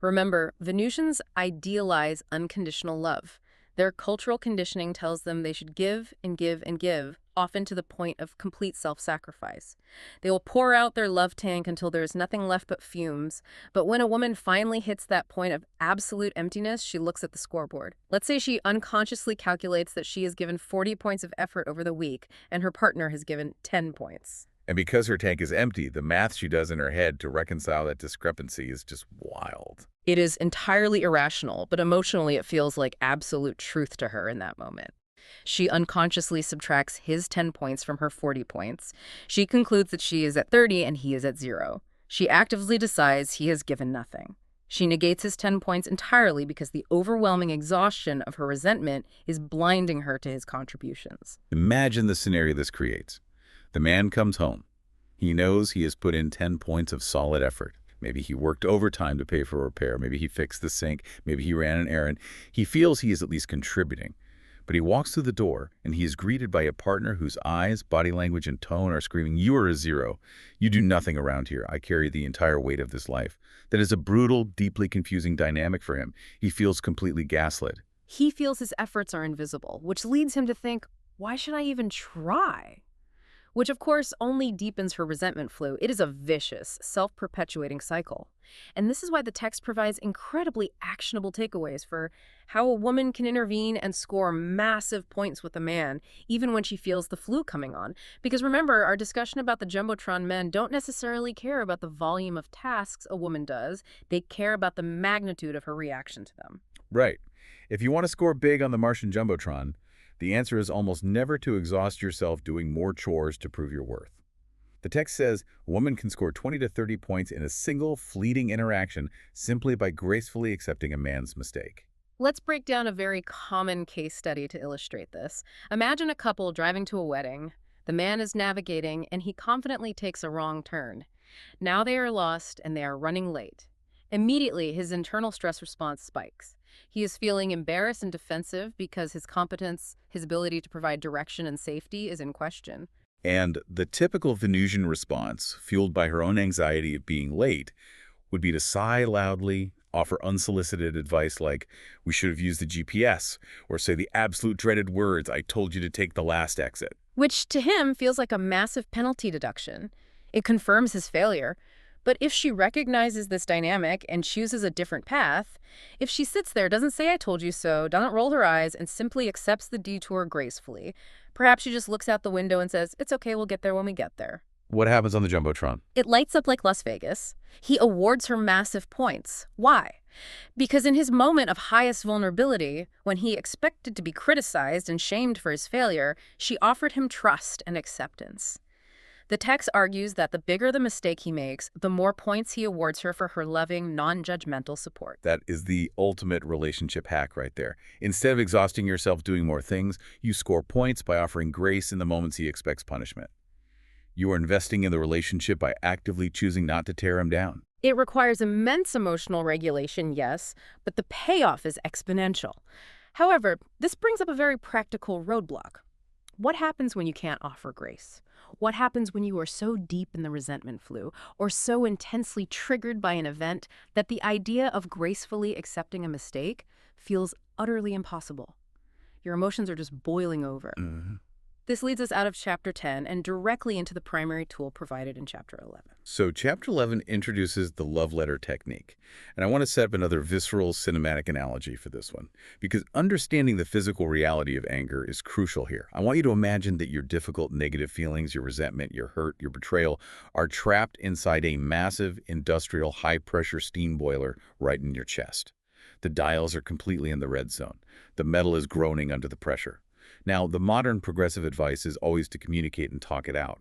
Remember, Venusians idealize unconditional love. Their cultural conditioning tells them they should give and give and give, often to the point of complete self-sacrifice. They will pour out their love tank until there is nothing left but fumes. But when a woman finally hits that point of absolute emptiness, she looks at the scoreboard. Let's say she unconsciously calculates that she has given 40 points of effort over the week, and her partner has given 10 points. And because her tank is empty, the math she does in her head to reconcile that discrepancy is just wild. It is entirely irrational, but emotionally it feels like absolute truth to her in that moment. She unconsciously subtracts his 10 points from her 40 points. She concludes that she is at 30 and he is at 0. She actively decides he has given nothing. She negates his 10 points entirely because the overwhelming exhaustion of her resentment is blinding her to his contributions. Imagine the scenario this creates. The man comes home. He knows he has put in 10 points of solid effort. Maybe he worked overtime to pay for a repair. Maybe he fixed the sink. Maybe he ran an errand. He feels he is at least contributing. But he walks through the door, and he is greeted by a partner whose eyes, body language, and tone are screaming, "You are a 0. You do nothing around here. I carry the entire weight of this life." That is a brutal, deeply confusing dynamic for him. He feels completely gaslit. He feels his efforts are invisible, which leads him to think, why should I even try? Which, of course, only deepens her resentment flu. It is a vicious, self-perpetuating cycle. And this is why the text provides incredibly actionable takeaways for how a woman can intervene and score massive points with a man, even when she feels the flu coming on. Because remember, our discussion about the Jumbotron men don't necessarily care about the volume of tasks a woman does. They care about the magnitude of her reaction to them. Right. If you want to score big on the Martian Jumbotron, the answer is almost never to exhaust yourself doing more chores to prove your worth. The text says a woman can score 20 to 30 points in a single fleeting interaction simply by gracefully accepting a man's mistake. Let's break down a very common case study to illustrate this. Imagine a couple driving to a wedding. The man is navigating, and he confidently takes a wrong turn. Now they are lost, and they are running late. Immediately, his internal stress response spikes. He is feeling embarrassed and defensive because his competence, his ability to provide direction and safety is in question. And the typical Venusian response, fueled by her own anxiety of being late, would be to sigh loudly, offer unsolicited advice like, we should have used the GPS, or say the absolute dreaded words, I told you to take the last exit. Which to him feels like a massive penalty deduction. It confirms his failure. But if she recognizes this dynamic and chooses a different path, if she sits there, doesn't say I told you so, doesn't roll her eyes, and simply accepts the detour gracefully, perhaps she just looks out the window and says, it's okay, we'll get there when we get there. What happens on the Jumbotron? It lights up like Las Vegas. He awards her massive points. Why? Because in his moment of highest vulnerability, when he expected to be criticized and shamed for his failure, she offered him trust and acceptance. The text argues that the bigger the mistake he makes, the more points he awards her for her loving, non-judgmental support. That is the ultimate relationship hack right there. Instead of exhausting yourself doing more things, you score points by offering grace in the moments he expects punishment. You are investing in the relationship by actively choosing not to tear him down. It requires immense emotional regulation, yes, but the payoff is exponential. However, this brings up a very practical roadblock. What happens when you can't offer grace? What happens when you are so deep in the resentment flu or so intensely triggered by an event that the idea of gracefully accepting a mistake feels utterly impossible? Your emotions are just boiling over. This leads us out of Chapter 10 and directly into the primary tool provided in Chapter 11. So Chapter 11 introduces the love letter technique. And I want to set up another visceral cinematic analogy for this one, because understanding the physical reality of anger is crucial here. I want you to imagine that your difficult negative feelings, your resentment, your hurt, your betrayal, are trapped inside a massive industrial high-pressure steam boiler right in your chest. The dials are completely in the red zone. The metal is groaning under the pressure. Now, the modern progressive advice is always to communicate and talk it out.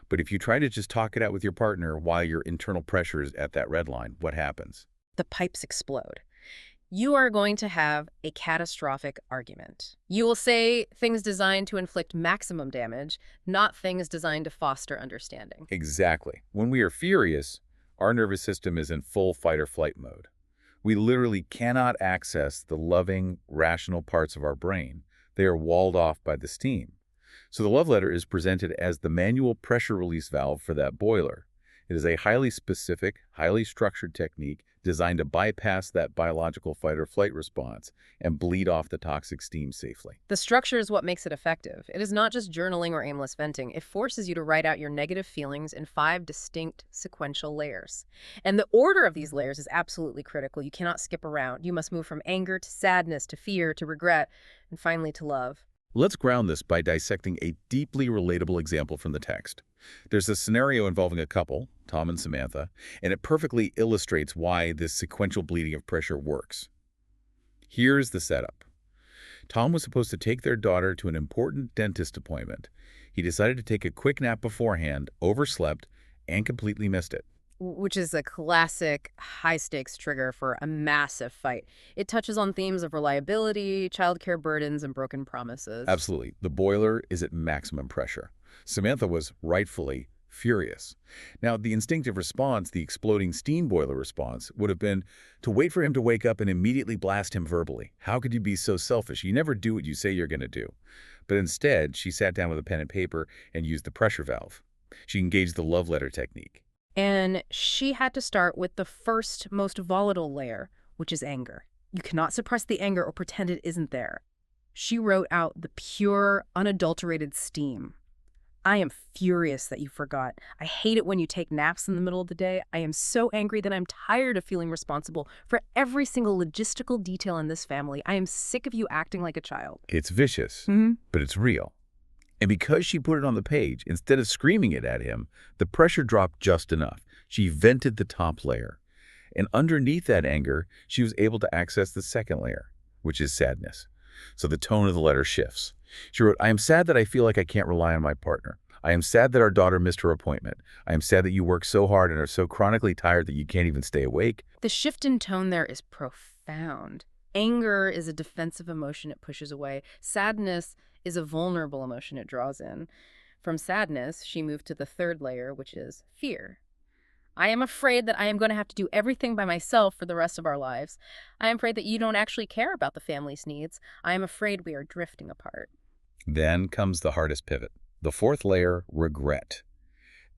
But if you try to just talk it out with your partner while your internal pressure is at that red line, what happens? The pipes explode. You are going to have a catastrophic argument. You will say things designed to inflict maximum damage, not things designed to foster understanding. Exactly. When we are furious, our nervous system is in full fight-or-flight mode. We literally cannot access the loving, rational parts of our brain. They are walled off by the steam. So the love letter is presented as the manual pressure release valve for that boiler. It is a highly specific, highly structured technique designed to bypass that biological fight-or-flight response and bleed off the toxic steam safely. The structure is what makes it effective. It is not just journaling or aimless venting. It forces you to write out your negative feelings in 5 distinct sequential layers. And the order of these layers is absolutely critical. You cannot skip around. You must move from anger to sadness to fear to regret and finally to love. Let's ground this by dissecting a deeply relatable example from the text. There's a scenario involving a couple, Tom and Samantha, and it perfectly illustrates why this sequential bleeding of pressure works. Here's the setup. Tom was supposed to take their daughter to an important dentist appointment. He decided to take a quick nap beforehand, overslept, and completely missed it. Which is a classic high-stakes trigger for a massive fight. It touches on themes of reliability, childcare burdens, and broken promises. Absolutely. The boiler is at maximum pressure. Samantha was rightfully furious. Now, the instinctive response, the exploding steam boiler response, would have been to wait for him to wake up and immediately blast him verbally. How could you be so selfish? You never do what you say you're going to do. But instead, she sat down with a pen and paper and used the pressure valve. She engaged the love letter technique. And she had to start with the first, most volatile layer, which is anger. You cannot suppress the anger or pretend it isn't there. She wrote out the pure, unadulterated steam. I am furious that you forgot. I hate it when you take naps in the middle of the day. I am so angry that I'm tired of feeling responsible for every single logistical detail in this family. I am sick of you acting like a child. It's vicious, Hmm. but it's real. And because she put it on the page, instead of screaming it at him, the pressure dropped just enough. She vented the top layer. And underneath that anger, she was able to access the second layer, which is sadness. So the tone of the letter shifts. She wrote, I am sad that I feel like I can't rely on my partner. I am sad that our daughter missed her appointment. I am sad that you work so hard and are so chronically tired that you can't even stay awake. The shift in tone there is profound. Anger is a defensive emotion it pushes away. Sadness is a vulnerable emotion it draws in. From sadness, she moved to the third layer, which is fear. I am afraid that I am going to have to do everything by myself for the rest of our lives. I am afraid that you don't actually care about the family's needs. I am afraid we are drifting apart. Then comes the hardest pivot. The fourth layer, regret.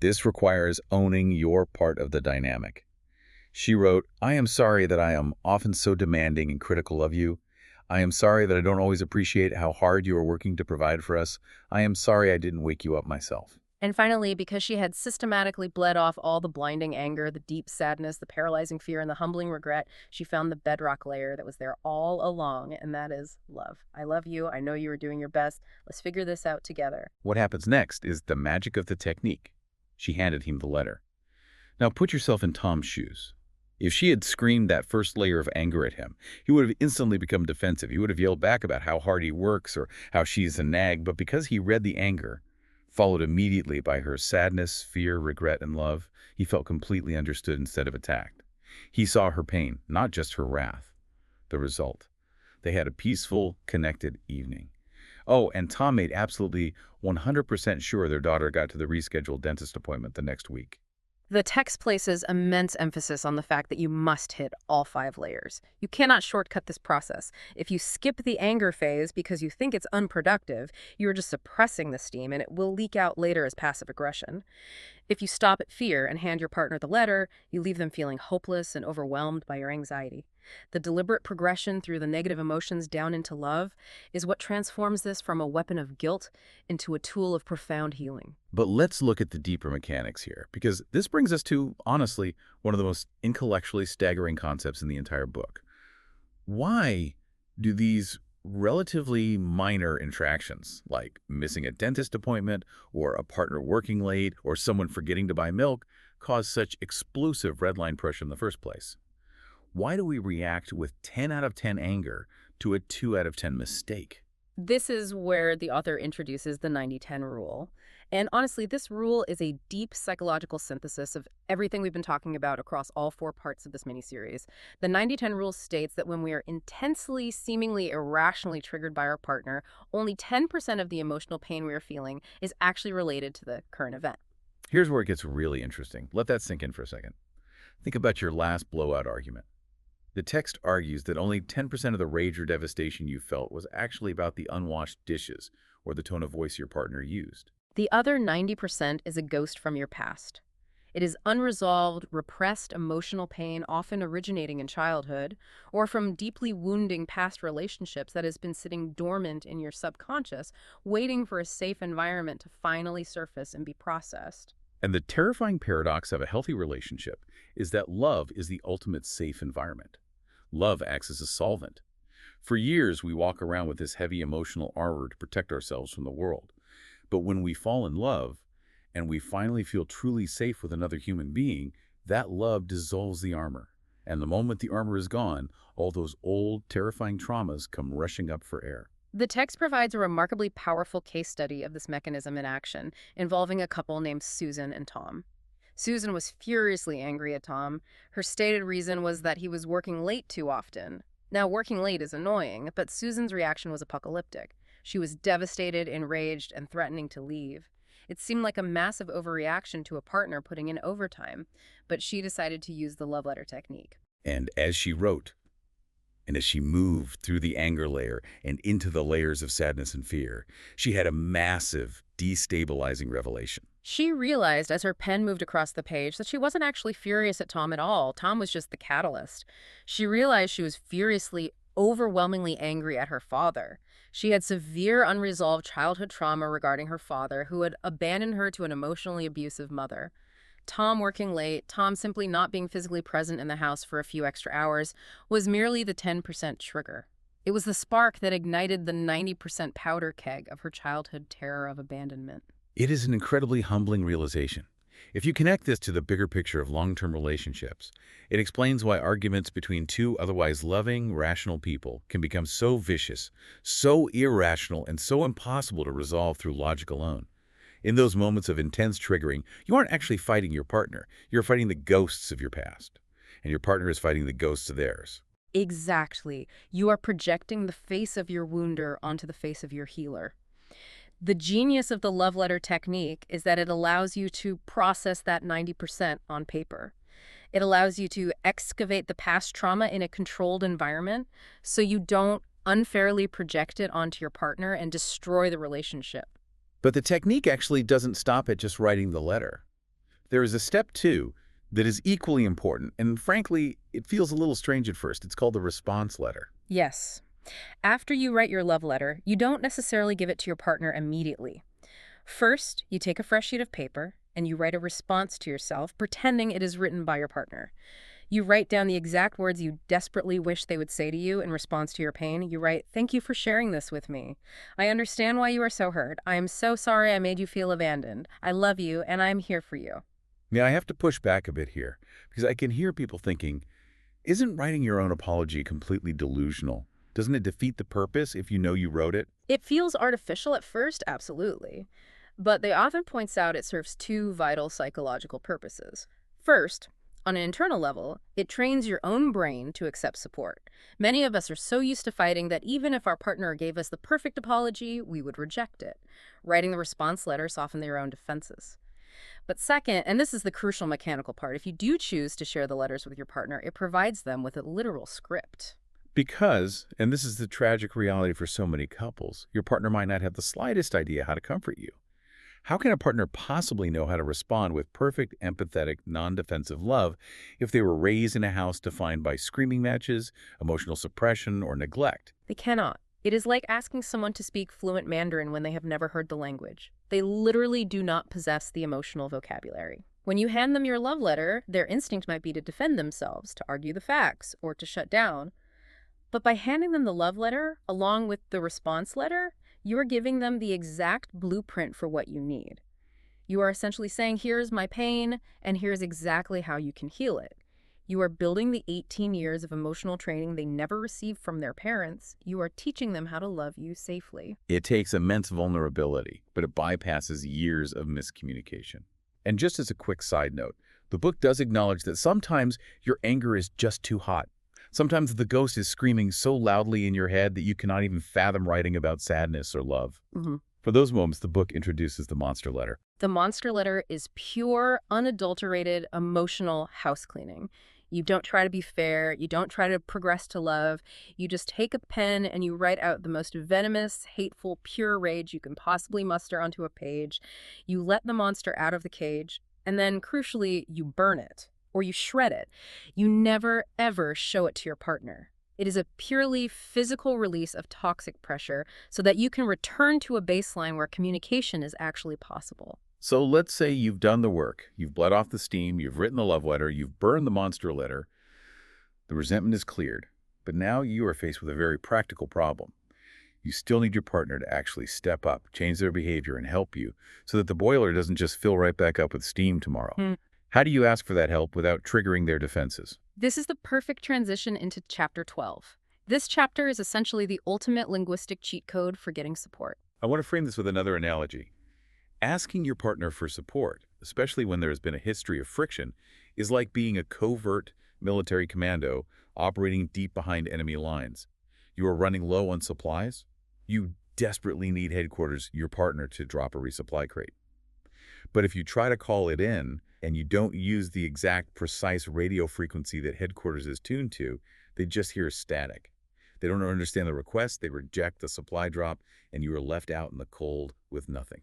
This requires owning your part of the dynamic. She wrote, I am sorry that I am often so demanding and critical of you. I am sorry that I don't always appreciate how hard you are working to provide for us. I am sorry I didn't wake you up myself. And finally, because she had systematically bled off all the blinding anger, the deep sadness, the paralyzing fear, and the humbling regret, she found the bedrock layer that was there all along, and that is love. I love you. I know you are doing your best. Let's figure this out together. What happens next is the magic of the technique. She handed him the letter. Now put yourself in Tom's shoes. If she had screamed that first layer of anger at him, he would have instantly become defensive. He would have yelled back about how hard he works or how she's a nag, but because he read the anger, followed immediately by her sadness, fear, regret, and love, he felt completely understood instead of attacked. He saw her pain, not just her wrath. The result: they had a peaceful, connected evening. Oh, and Tom made absolutely 100% sure their daughter got to the rescheduled dentist appointment the next week. The text places immense emphasis on the fact that you must hit all 5 layers. You cannot shortcut this process. If you skip the anger phase because you think it's unproductive, you're just suppressing the steam and it will leak out later as passive aggression. If you stop at fear and hand your partner the letter, you leave them feeling hopeless and overwhelmed by your anxiety. The deliberate progression through the negative emotions down into love is what transforms this from a weapon of guilt into a tool of profound healing. But let's look at the deeper mechanics here, because this brings us to, honestly, one of the most intellectually staggering concepts in the entire book. Why do these relatively minor infractions, like missing a dentist appointment, or a partner working late, or someone forgetting to buy milk, cause such explosive red line pressure in the first place? Why do we react with 10 out of 10 anger to a 2 out of 10 mistake? This is where the author introduces the 90-10 rule. And honestly, this rule is a deep psychological synthesis of everything we've been talking about across all 4 parts of this miniseries. The 90-10 rule states that when we are intensely, seemingly irrationally triggered by our partner, only 10% of the emotional pain we are feeling is actually related to the current event. Here's where it gets really interesting. Let that sink in for a second. Think about your last blowout argument. The text argues that only 10% of the rage or devastation you felt was actually about the unwashed dishes or the tone of voice your partner used. The other 90% is a ghost from your past. It is unresolved, repressed emotional pain, often originating in childhood, or from deeply wounding past relationships that has been sitting dormant in your subconscious, waiting for a safe environment to finally surface and be processed. And the terrifying paradox of a healthy relationship is that love is the ultimate safe environment. Love acts as a solvent. For years, we walk around with this heavy emotional armor to protect ourselves from the world. But when we fall in love, and we finally feel truly safe with another human being, that love dissolves the armor. And the moment the armor is gone, all those old, terrifying traumas come rushing up for air. The text provides a remarkably powerful case study of this mechanism in action, involving a couple named Susan and Tom. Susan was furiously angry at Tom. Her stated reason was that he was working late too often. Now, working late is annoying, but Susan's reaction was apocalyptic. She was devastated, enraged, and threatening to leave. It seemed like a massive overreaction to a partner putting in overtime, but she decided to use the love letter technique. And as she wrote, and as she moved through the anger layer and into the layers of sadness and fear, she had a massive, destabilizing revelation. She realized as her pen moved across the page that she wasn't actually furious at Tom at all. Tom was just the catalyst. She realized she was furiously, overwhelmingly angry at her father. She had severe unresolved childhood trauma regarding her father, who had abandoned her to an emotionally abusive mother. Tom working late, Tom simply not being physically present in the house for a few extra hours, was merely the 10% trigger. It was the spark that ignited the 90% powder keg of her childhood terror of abandonment. It is an incredibly humbling realization. If you connect this to the bigger picture of long-term relationships, it explains why arguments between two otherwise loving, rational people can become so vicious, so irrational, and so impossible to resolve through logic alone. In those moments of intense triggering, you aren't actually fighting your partner. You're fighting the ghosts of your past, and your partner is fighting the ghosts of theirs. Exactly. You are projecting the face of your wounder onto the face of your healer. The genius of the love letter technique is that it allows you to process that 90% on paper. It allows you to excavate the past trauma in a controlled environment so you don't unfairly project it onto your partner and destroy the relationship. But the technique actually doesn't stop at just writing the letter. There is a step two that is equally important, and frankly, it feels a little strange at first. It's called the response letter. Yes. After you write your love letter, you don't necessarily give it to your partner immediately. First, you take a fresh sheet of paper and you write a response to yourself, pretending it is written by your partner. You write down the exact words you desperately wish they would say to you in response to your pain. You write, "Thank you for sharing this with me. I understand why you are so hurt. I am so sorry I made you feel abandoned. I love you and I am here for you." Now, I have to push back a bit here, because I can hear people thinking, isn't writing your own apology completely delusional? Doesn't it defeat the purpose if you know you wrote it? It feels artificial at first, absolutely. But the author points out it serves two vital psychological purposes. First, on an internal level, it trains your own brain to accept support. Many of us are so used to fighting that even if our partner gave us the perfect apology, we would reject it. Writing the response letter softened their own defenses. But second, and this is the crucial mechanical part, if you do choose to share the letters with your partner, it provides them with a literal script. Because, and this is the tragic reality for so many couples, your partner might not have the slightest idea how to comfort you. How can a partner possibly know how to respond with perfect, empathetic, non-defensive love if they were raised in a house defined by screaming matches, emotional suppression, or neglect? They cannot. It is like asking someone to speak fluent Mandarin when they have never heard the language. They literally do not possess the emotional vocabulary. When you hand them your love letter, their instinct might be to defend themselves, to argue the facts, or to shut down. But by handing them the love letter, along with the response letter, you are giving them the exact blueprint for what you need. You are essentially saying, here's my pain, and here's exactly how you can heal it. You are building the 18 years of emotional training they never received from their parents. You are teaching them how to love you safely. It takes immense vulnerability, but it bypasses years of miscommunication. And just as a quick side note, the book does acknowledge that sometimes your anger is just too hot. Sometimes the ghost is screaming so loudly in your head that you cannot even fathom writing about sadness or love. For those moments, the book introduces the monster letter. The monster letter is pure, unadulterated, emotional house cleaning. You don't try to be fair. You don't try to progress to love. You just take a pen and you write out the most venomous, hateful, pure rage you can possibly muster onto a page. You let the monster out of the cage, and then, crucially, you burn it or you shred it. You never, ever show it to your partner. It is a purely physical release of toxic pressure so that you can return to a baseline where communication is actually possible. So let's say you've done the work. You've bled off the steam, you've written the love letter, you've burned the monster letter. The resentment is cleared. But now you are faced with a very practical problem. You still need your partner to actually step up, change their behavior, and help you so that the boiler doesn't just fill right back up with steam tomorrow. How do you ask for that help without triggering their defenses? This is the perfect transition into Chapter 12. This chapter is essentially the ultimate linguistic cheat code for getting support. I want to frame this with another analogy. Asking your partner for support, especially when there has been a history of friction, is like being a covert military commando operating deep behind enemy lines. You are running low on supplies. You desperately need headquarters, your partner, to drop a resupply crate. But if you try to call it in and you don't use the exact precise radio frequency that headquarters is tuned to, they just hear static. They don't understand the request, they reject the supply drop, and you are left out in the cold with nothing.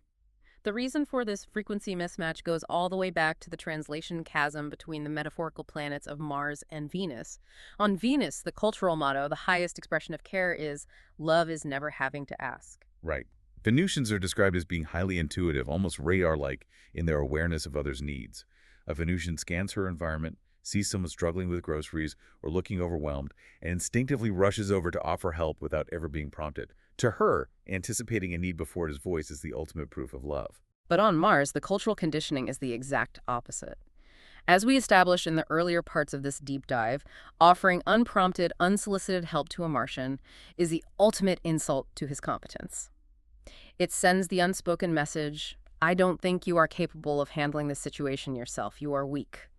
The reason for this frequency mismatch goes all the way back to the translation chasm between the metaphorical planets of Mars and Venus. On Venus, the cultural motto, the highest expression of care, is love is never having to ask. Right. Venusians are described as being highly intuitive, almost radar-like in their awareness of others' needs. A Venusian scans her environment, sees someone struggling with groceries or looking overwhelmed, and instinctively rushes over to offer help without ever being prompted. To her, anticipating a need before it is voiced is the ultimate proof of love. But on Mars, the cultural conditioning is the exact opposite. As we established in the earlier parts of this deep dive, offering unprompted, unsolicited help to a Martian is the ultimate insult to his competence. It sends the unspoken message, I don't think you are capable of handling this situation yourself. You are weak.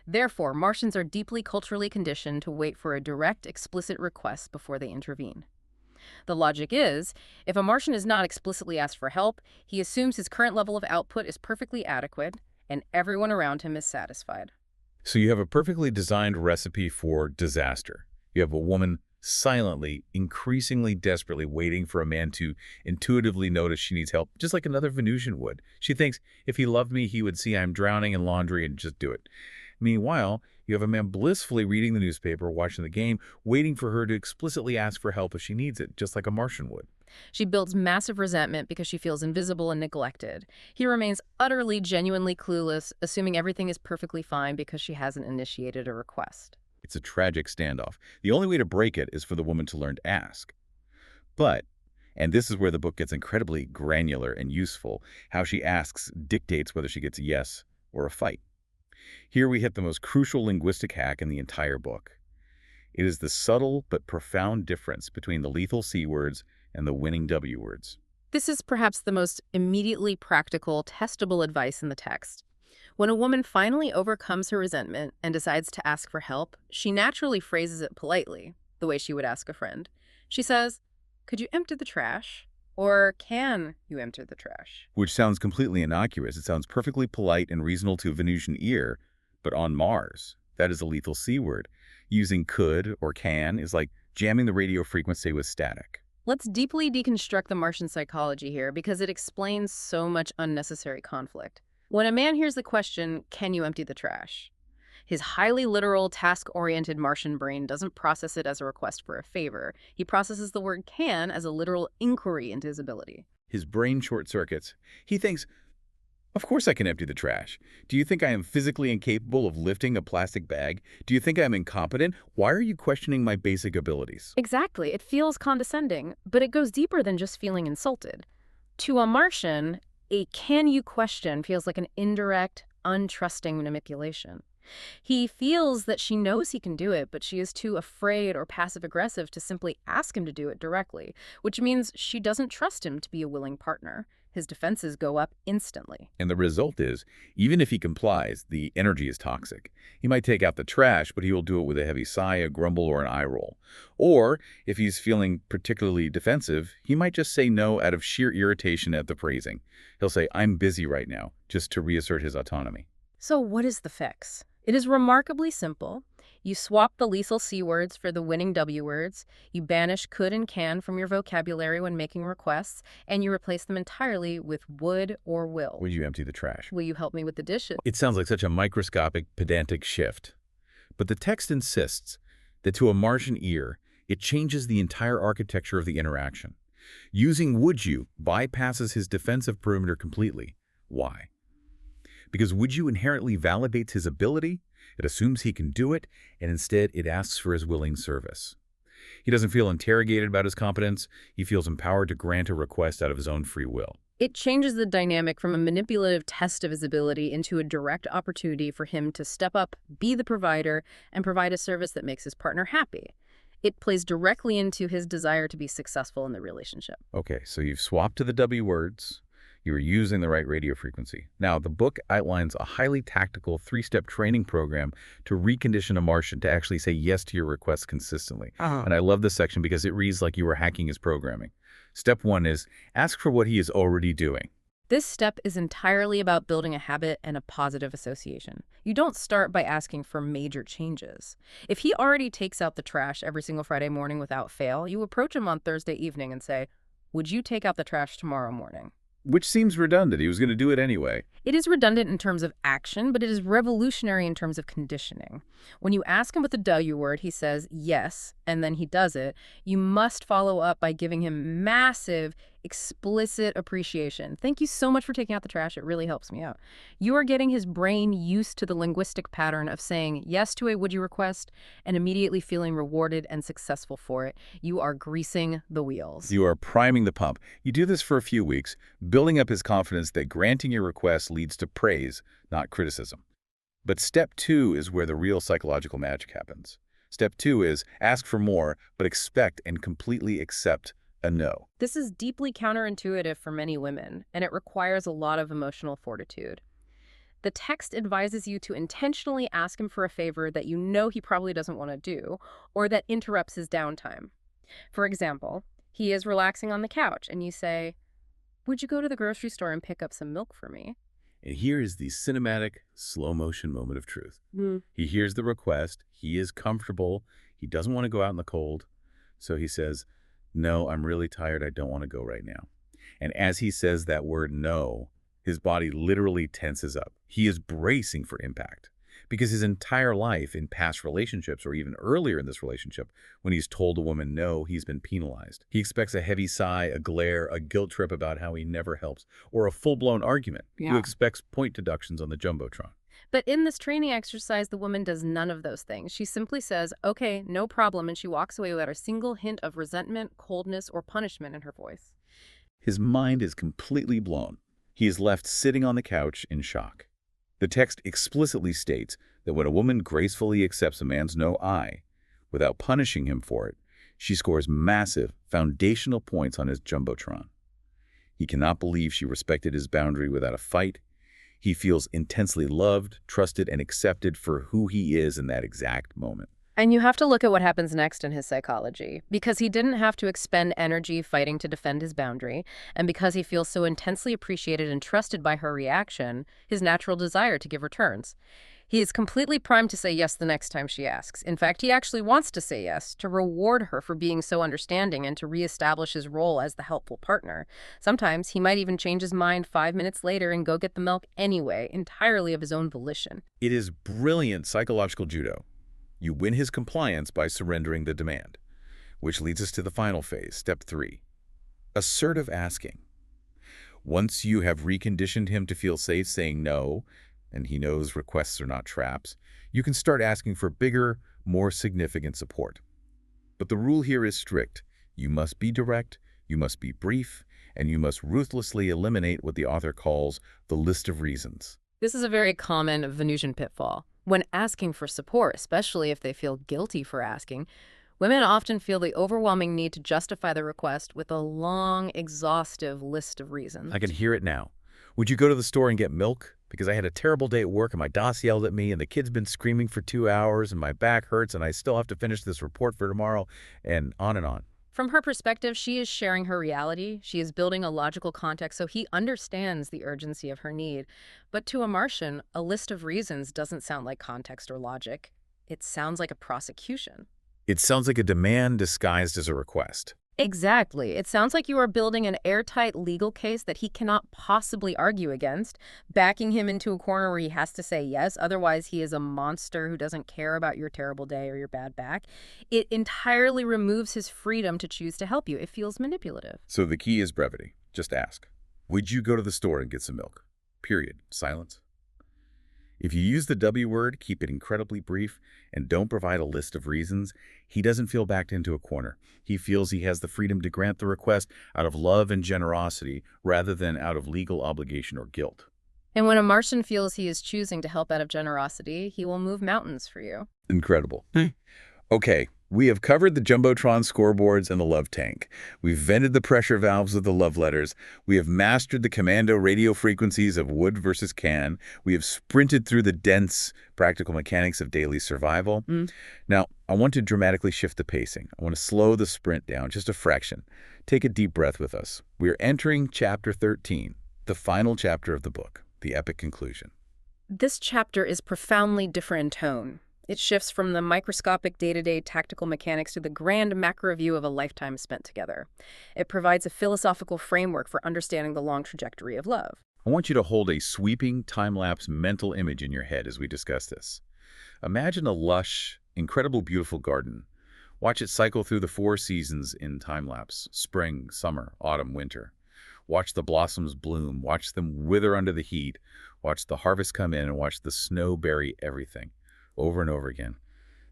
Therefore, Martians are deeply culturally conditioned to wait for a direct, explicit request before they intervene. The logic is, if a Martian is not explicitly asked for help, he assumes his current level of output is perfectly adequate, and everyone around him is satisfied. So you have a perfectly designed recipe for disaster. You have a woman silently, increasingly desperately waiting for a man to intuitively notice she needs help, just like another Venusian would. She thinks, if he loved me, he would see I'm drowning in laundry and just do it. Meanwhile, you have a man blissfully reading the newspaper, watching the game, waiting for her to explicitly ask for help if she needs it, just like a Martian would. She builds massive resentment because she feels invisible and neglected. He remains utterly, genuinely clueless, assuming everything is perfectly fine because she hasn't initiated a request. It's a tragic standoff. The only way to break it is for the woman to learn to ask. But, and this is where the book gets incredibly granular and useful, how she asks dictates whether she gets a yes or a fight. Here we hit the most crucial linguistic hack in the entire book. It is the subtle but profound difference between the lethal C words and the winning W words. This is perhaps the most immediately practical, testable advice in the text. When a woman finally overcomes her resentment and decides to ask for help, she naturally phrases it politely, the way she would ask a friend. She says, "Could you empty the trash?" Or, "Can you empty the trash?" Which sounds completely innocuous. It sounds perfectly polite and reasonable to a Venusian ear, but on Mars, that is a lethal C word. Using could or can is like jamming the radio frequency with static. Let's deeply deconstruct the Martian psychology here because it explains so much unnecessary conflict. When a man hears the question, "Can you empty the trash?" his highly literal, task-oriented Martian brain doesn't process it as a request for a favor. He processes the word can as a literal inquiry into his ability. His brain short circuits. He thinks, of course I can empty the trash. Do you think I am physically incapable of lifting a plastic bag? Do you think I'm incompetent? Why are you questioning my basic abilities? Exactly. It feels condescending, but it goes deeper than just feeling insulted. To a Martian, a "can you" question feels like an indirect, untrusting manipulation. He feels that she knows he can do it, but she is too afraid or passive-aggressive to simply ask him to do it directly, which means she doesn't trust him to be a willing partner. His defenses go up instantly. And the result is, even if he complies, the energy is toxic. He might take out the trash, but he will do it with a heavy sigh, a grumble, or an eye roll. Or, if he's feeling particularly defensive, he might just say no out of sheer irritation at the praising. He'll say, "I'm busy right now," just to reassert his autonomy. So what is the fix? It is remarkably simple. You swap the lethal C words for the winning W words, you banish could and can from your vocabulary when making requests, and you replace them entirely with would or will. Would you empty the trash? Will you help me with the dishes? It sounds like such a microscopic, pedantic shift. But the text insists that to a Martian ear, it changes the entire architecture of the interaction. Using would you bypasses his defensive perimeter completely. Why? Because would you inherently validates his ability, it assumes he can do it, and instead it asks for his willing service. He doesn't feel interrogated about his competence, he feels empowered to grant a request out of his own free will. It changes the dynamic from a manipulative test of his ability into a direct opportunity for him to step up, be the provider, and provide a service that makes his partner happy. It plays directly into his desire to be successful in the relationship. Okay, so you've swapped to the W words. You are using the right radio frequency. Now, the book outlines a highly tactical three-step training program to recondition a Martian to actually say yes to your requests consistently. And I love this section because it reads like you were hacking his programming. Step 1 is ask for what he is already doing. This step is entirely about building a habit and a positive association. You don't start by asking for major changes. If he already takes out the trash every single Friday morning without fail, you approach him on Thursday evening and say, "Would you take out the trash tomorrow morning?" which seems redundant. He was going to do it anyway. It is redundant in terms of action, but it is revolutionary in terms of conditioning. When you ask him with the W word, he says yes, and then he does it. You must follow up by giving him massive, explicit appreciation. Thank you so much for taking out the trash. It really helps me out. You are getting his brain used to the linguistic pattern of saying yes to a would you request and immediately feeling rewarded and successful for it. You are greasing the wheels. You are priming the pump. You do this for a few weeks, building up his confidence that granting your request leads to praise, not criticism. But step 2 is where the real psychological magic happens. Step 2 is ask for more, but expect and completely accept a no. This is deeply counterintuitive for many women, and it requires a lot of emotional fortitude. The text advises you to intentionally ask him for a favor that you know he probably doesn't want to do, or that interrupts his downtime. For example, he is relaxing on the couch, and you say, "Would you go to the grocery store and pick up some milk for me?" And here is the cinematic, slow-motion moment of truth. Mm. He hears the request. He is comfortable. He doesn't want to go out in the cold. So he says, "No, I'm really tired. I don't want to go right now." And as he says that word no, his body literally tenses up. He is bracing for impact. Because his entire life in past relationships, or even earlier in this relationship, when he's told a woman no, he's been penalized. He expects a heavy sigh, a glare, a guilt trip about how he never helps, or a full-blown argument. Yeah. He expects point deductions on the Jumbotron. But in this training exercise, the woman does none of those things. She simply says, "Okay, no problem," and she walks away without a single hint of resentment, coldness, or punishment in her voice. His mind is completely blown. He is left sitting on the couch in shock. The text explicitly states that when a woman gracefully accepts a man's no without punishing him for it, she scores massive, foundational points on his Jumbotron. He cannot believe she respected his boundary without a fight. He feels intensely loved, trusted, and accepted for who he is in that exact moment. And you have to look at what happens next in his psychology, because he didn't have to expend energy fighting to defend his boundary, and because he feels so intensely appreciated and trusted by her reaction, his natural desire to give returns. He is completely primed to say yes the next time she asks. In fact, he actually wants to say yes, to reward her for being so understanding and to reestablish his role as the helpful partner. Sometimes he might even change his mind 5 minutes later and go get the milk anyway, entirely of his own volition. It is brilliant psychological judo. You win his compliance by surrendering the demand, which leads us to the final phase, step 3. Assertive asking. Once you have reconditioned him to feel safe saying no, and he knows requests are not traps, you can start asking for bigger, more significant support. But the rule here is strict. You must be direct, you must be brief, and you must ruthlessly eliminate what the author calls the list of reasons. This is a very common Venusian pitfall. When asking for support, especially if they feel guilty for asking, women often feel the overwhelming need to justify the request with a long, exhaustive list of reasons. I can hear it now. Would you go to the store and get milk? Because I had a terrible day at work and my boss yelled at me and the kid's been screaming for 2 hours and my back hurts and I still have to finish this report for tomorrow, and on and on. From her perspective, she is sharing her reality. She is building a logical context, so he understands the urgency of her need. But to a Martian, a list of reasons doesn't sound like context or logic. It sounds like a prosecution. It sounds like a demand disguised as a request. Exactly. It sounds like you are building an airtight legal case that he cannot possibly argue against, backing him into a corner where he has to say yes, otherwise he is a monster who doesn't care about your terrible day or your bad back. It entirely removes his freedom to choose to help you. It feels manipulative. So the key is brevity. Just ask. Would you go to the store and get some milk? Period. Silence. If you use the W word, keep it incredibly brief, and don't provide a list of reasons, he doesn't feel backed into a corner. He feels he has the freedom to grant the request out of love and generosity rather than out of legal obligation or guilt. And when a Martian feels he is choosing to help out of generosity, he will move mountains for you. Incredible. Okay, we have covered the Jumbotron scoreboards and the love tank. We've vented the pressure valves of the love letters. We have mastered the commando radio frequencies of wood versus can. We have sprinted through the dense practical mechanics of daily survival. Now, I want to dramatically shift the pacing. I want to slow the sprint down just a fraction. Take a deep breath with us. We are entering chapter 13, the final chapter of the book, the epic conclusion. This chapter is profoundly different in tone. It shifts from the microscopic day-to-day tactical mechanics to the grand macro view of a lifetime spent together. It provides a philosophical framework for understanding the long trajectory of love. I want you to hold a sweeping time-lapse mental image in your head as we discuss this. Imagine a lush, incredibly beautiful garden. Watch it cycle through the 4 seasons in time-lapse: spring, summer, autumn, winter. Watch the blossoms bloom, watch them wither under the heat, watch the harvest come in, and watch the snow bury everything, over and over again.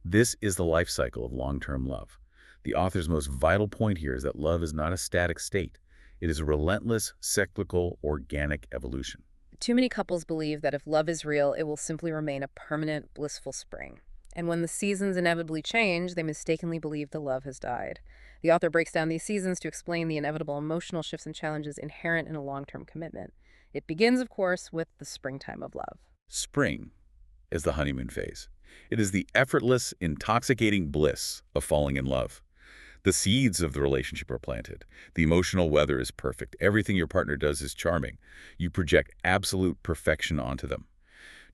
This is the life cycle of long-term love. The author's most vital point here is that love is not a static state. It is a relentless, cyclical, organic evolution. Too many couples believe that if love is real, it will simply remain a permanent, blissful spring. And when the seasons inevitably change, they mistakenly believe the love has died. The author breaks down these seasons to explain the inevitable emotional shifts and challenges inherent in a long-term commitment. It begins, of course, with the springtime of love. Spring is the honeymoon phase. It is the effortless, intoxicating bliss of falling in love. The seeds of the relationship are planted. The emotional weather is perfect. Everything your partner does is charming. You project absolute perfection onto them.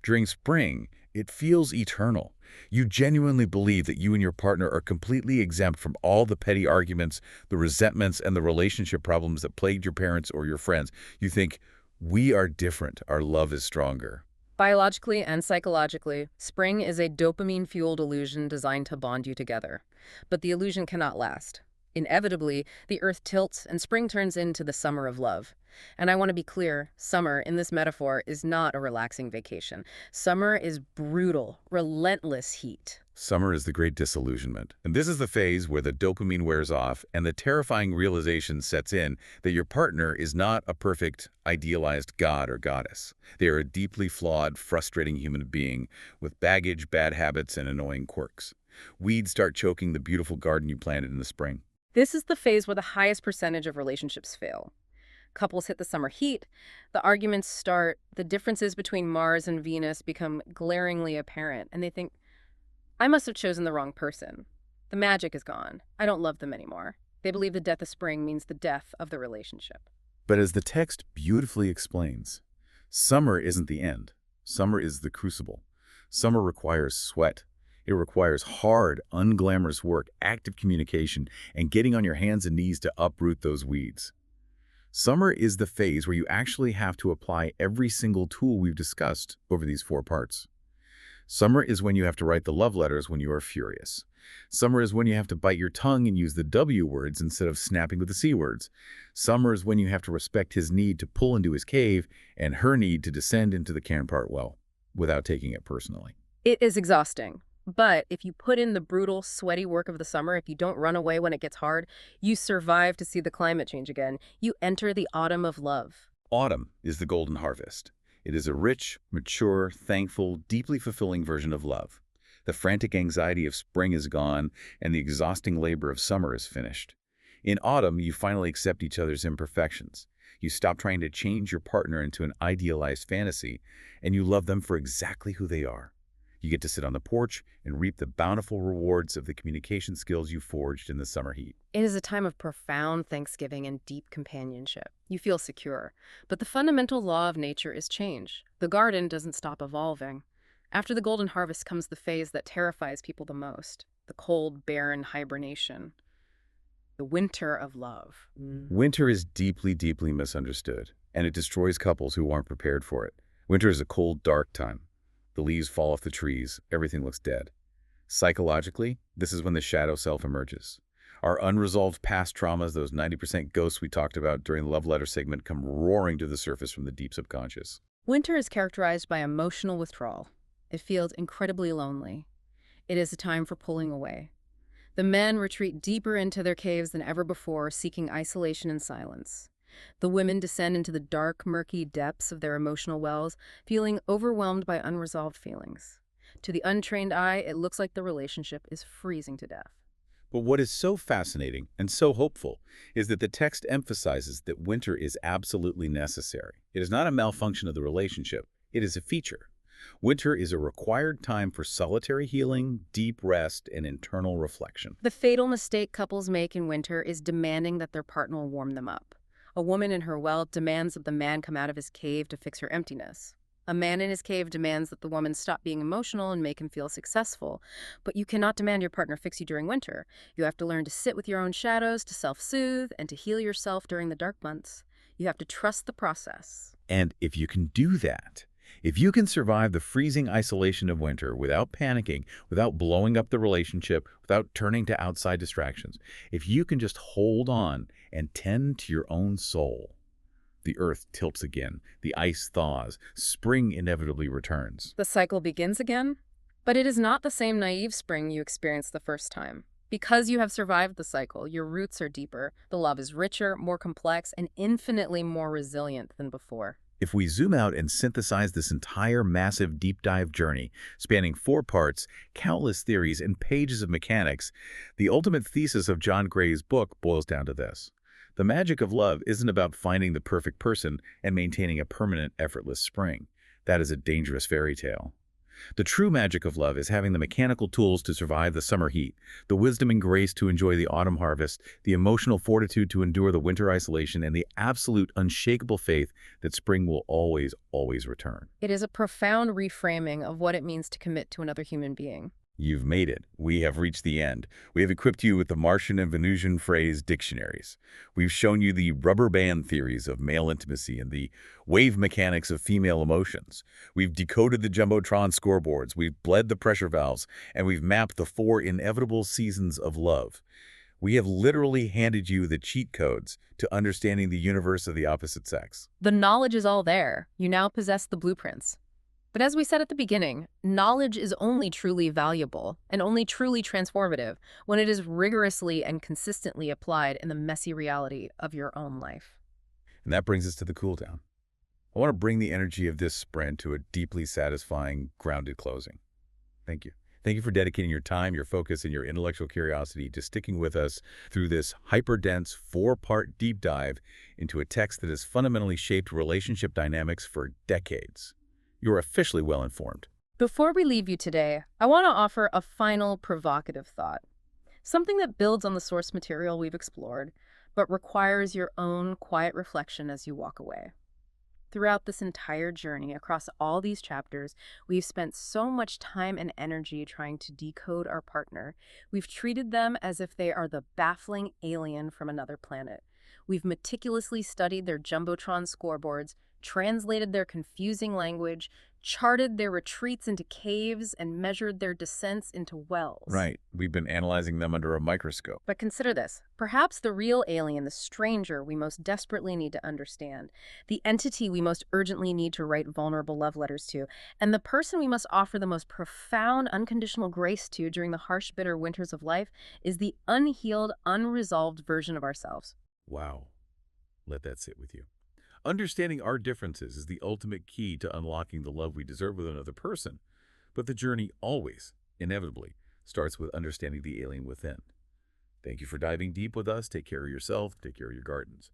During spring, it feels eternal. You genuinely believe that you and your partner are completely exempt from all the petty arguments, the resentments, and the relationship problems that plagued your parents or your friends. You think, we are different. Our love is stronger. Biologically and psychologically, spring is a dopamine-fueled illusion designed to bond you together. But the illusion cannot last. Inevitably, the earth tilts and spring turns into the summer of love. And I want to be clear, summer, in this metaphor, is not a relaxing vacation. Summer is brutal, relentless heat. Summer is the great disillusionment. And this is the phase where the dopamine wears off and the terrifying realization sets in that your partner is not a perfect, idealized god or goddess. They are a deeply flawed, frustrating human being with baggage, bad habits, and annoying quirks. Weeds start choking the beautiful garden you planted in the spring. This is the phase where the highest percentage of relationships fail. Couples hit the summer heat, the arguments start, the differences between Mars and Venus become glaringly apparent, and they think, I must have chosen the wrong person. The magic is gone. I don't love them anymore. They believe the death of spring means the death of the relationship. But as the text beautifully explains, summer isn't the end. Summer is the crucible. Summer requires sweat. It requires hard, unglamorous work, active communication, and getting on your hands and knees to uproot those weeds. Summer is the phase where you actually have to apply every single tool we've discussed over these 4 parts. Summer is when you have to write the love letters when you are furious. Summer is when you have to bite your tongue and use the W words instead of snapping with the C words. Summer is when you have to respect his need to pull into his cave and her need to descend into the Canpart well, without taking it personally. It is exhausting. But if you put in the brutal, sweaty work of the summer, if you don't run away when it gets hard, you survive to see the climate change again. You enter the autumn of love. Autumn is the golden harvest. It is a rich, mature, thankful, deeply fulfilling version of love. The frantic anxiety of spring is gone, and the exhausting labor of summer is finished. In autumn, you finally accept each other's imperfections. You stop trying to change your partner into an idealized fantasy, and you love them for exactly who they are. You get to sit on the porch and reap the bountiful rewards of the communication skills you forged in the summer heat. It is a time of profound thanksgiving and deep companionship. You feel secure. But the fundamental law of nature is change. The garden doesn't stop evolving. After the golden harvest comes the phase that terrifies people the most, the cold, barren hibernation. The winter of love. Winter is deeply, deeply misunderstood, and it destroys couples who aren't prepared for it. Winter is a cold, dark time. The leaves fall off the trees, everything looks dead. Psychologically, this is when the shadow self emerges. Our unresolved past traumas, those 90% ghosts we talked about during the love letter segment, come roaring to the surface from the deep subconscious. Winter is characterized by emotional withdrawal. It feels incredibly lonely. It is a time for pulling away. The men retreat deeper into their caves than ever before, seeking isolation and silence. The women descend into the dark, murky depths of their emotional wells, feeling overwhelmed by unresolved feelings. To the untrained eye, it looks like the relationship is freezing to death. But what is so fascinating and so hopeful is that the text emphasizes that winter is absolutely necessary. It is not a malfunction of the relationship. It is a feature. Winter is a required time for solitary healing, deep rest, and internal reflection. The fatal mistake couples make in winter is demanding that their partner warm them up. A woman in her well demands that the man come out of his cave to fix her emptiness. A man in his cave demands that the woman stop being emotional and make him feel successful. But you cannot demand your partner fix you during winter. You have to learn to sit with your own shadows, to self-soothe, and to heal yourself during the dark months. You have to trust the process. And if you can do that, if you can survive the freezing isolation of winter without panicking, without blowing up the relationship, without turning to outside distractions, if you can just hold on and tend to your own soul, the earth tilts again, the ice thaws, spring inevitably returns. The cycle begins again, but it is not the same naive spring you experienced the first time. Because you have survived the cycle, your roots are deeper, the love is richer, more complex, and infinitely more resilient than before. If we zoom out and synthesize this entire massive deep dive journey, spanning 4 parts, countless theories, and pages of mechanics, the ultimate thesis of John Gray's book boils down to this. The magic of love isn't about finding the perfect person and maintaining a permanent, effortless spring. That is a dangerous fairy tale. The true magic of love is having the mechanical tools to survive the summer heat, the wisdom and grace to enjoy the autumn harvest, the emotional fortitude to endure the winter isolation, and the absolute unshakable faith that spring will always, always return. It is a profound reframing of what it means to commit to another human being. You've made it. We have reached the end. We have equipped you with the Martian and Venusian phrase dictionaries. We've shown you the rubber band theories of male intimacy and the wave mechanics of female emotions. We've decoded the Jumbotron scoreboards, we've bled the pressure valves, and we've mapped the 4 inevitable seasons of love. We have literally handed you the cheat codes to understanding the universe of the opposite sex. The knowledge is all there. You now possess the blueprints. But as we said at the beginning, knowledge is only truly valuable and only truly transformative when it is rigorously and consistently applied in the messy reality of your own life. And that brings us to the cool down. I want to bring the energy of this sprint to a deeply satisfying, grounded closing. Thank you. Thank you for dedicating your time, your focus, and your intellectual curiosity to sticking with us through this hyper-dense 4-part deep dive into a text that has fundamentally shaped relationship dynamics for decades. You're officially well-informed. Before we leave you today, I want to offer a final provocative thought. Something that builds on the source material we've explored, but requires your own quiet reflection as you walk away. Throughout this entire journey, across all these chapters, we've spent so much time and energy trying to decode our partner. We've treated them as if they are the baffling alien from another planet. We've meticulously studied their Jumbotron scoreboards, translated their confusing language, charted their retreats into caves, and measured their descents into wells. Right. We've been analyzing them under a microscope. But consider this. Perhaps the real alien, the stranger we most desperately need to understand, the entity we most urgently need to write vulnerable love letters to, and the person we must offer the most profound, unconditional grace to during the harsh, bitter winters of life is the unhealed, unresolved version of ourselves. Wow. Let that sit with you. Understanding our differences is the ultimate key to unlocking the love we deserve with another person. But the journey always, inevitably, starts with understanding the alien within. Thank you for diving deep with us. Take care of yourself. Take care of your gardens.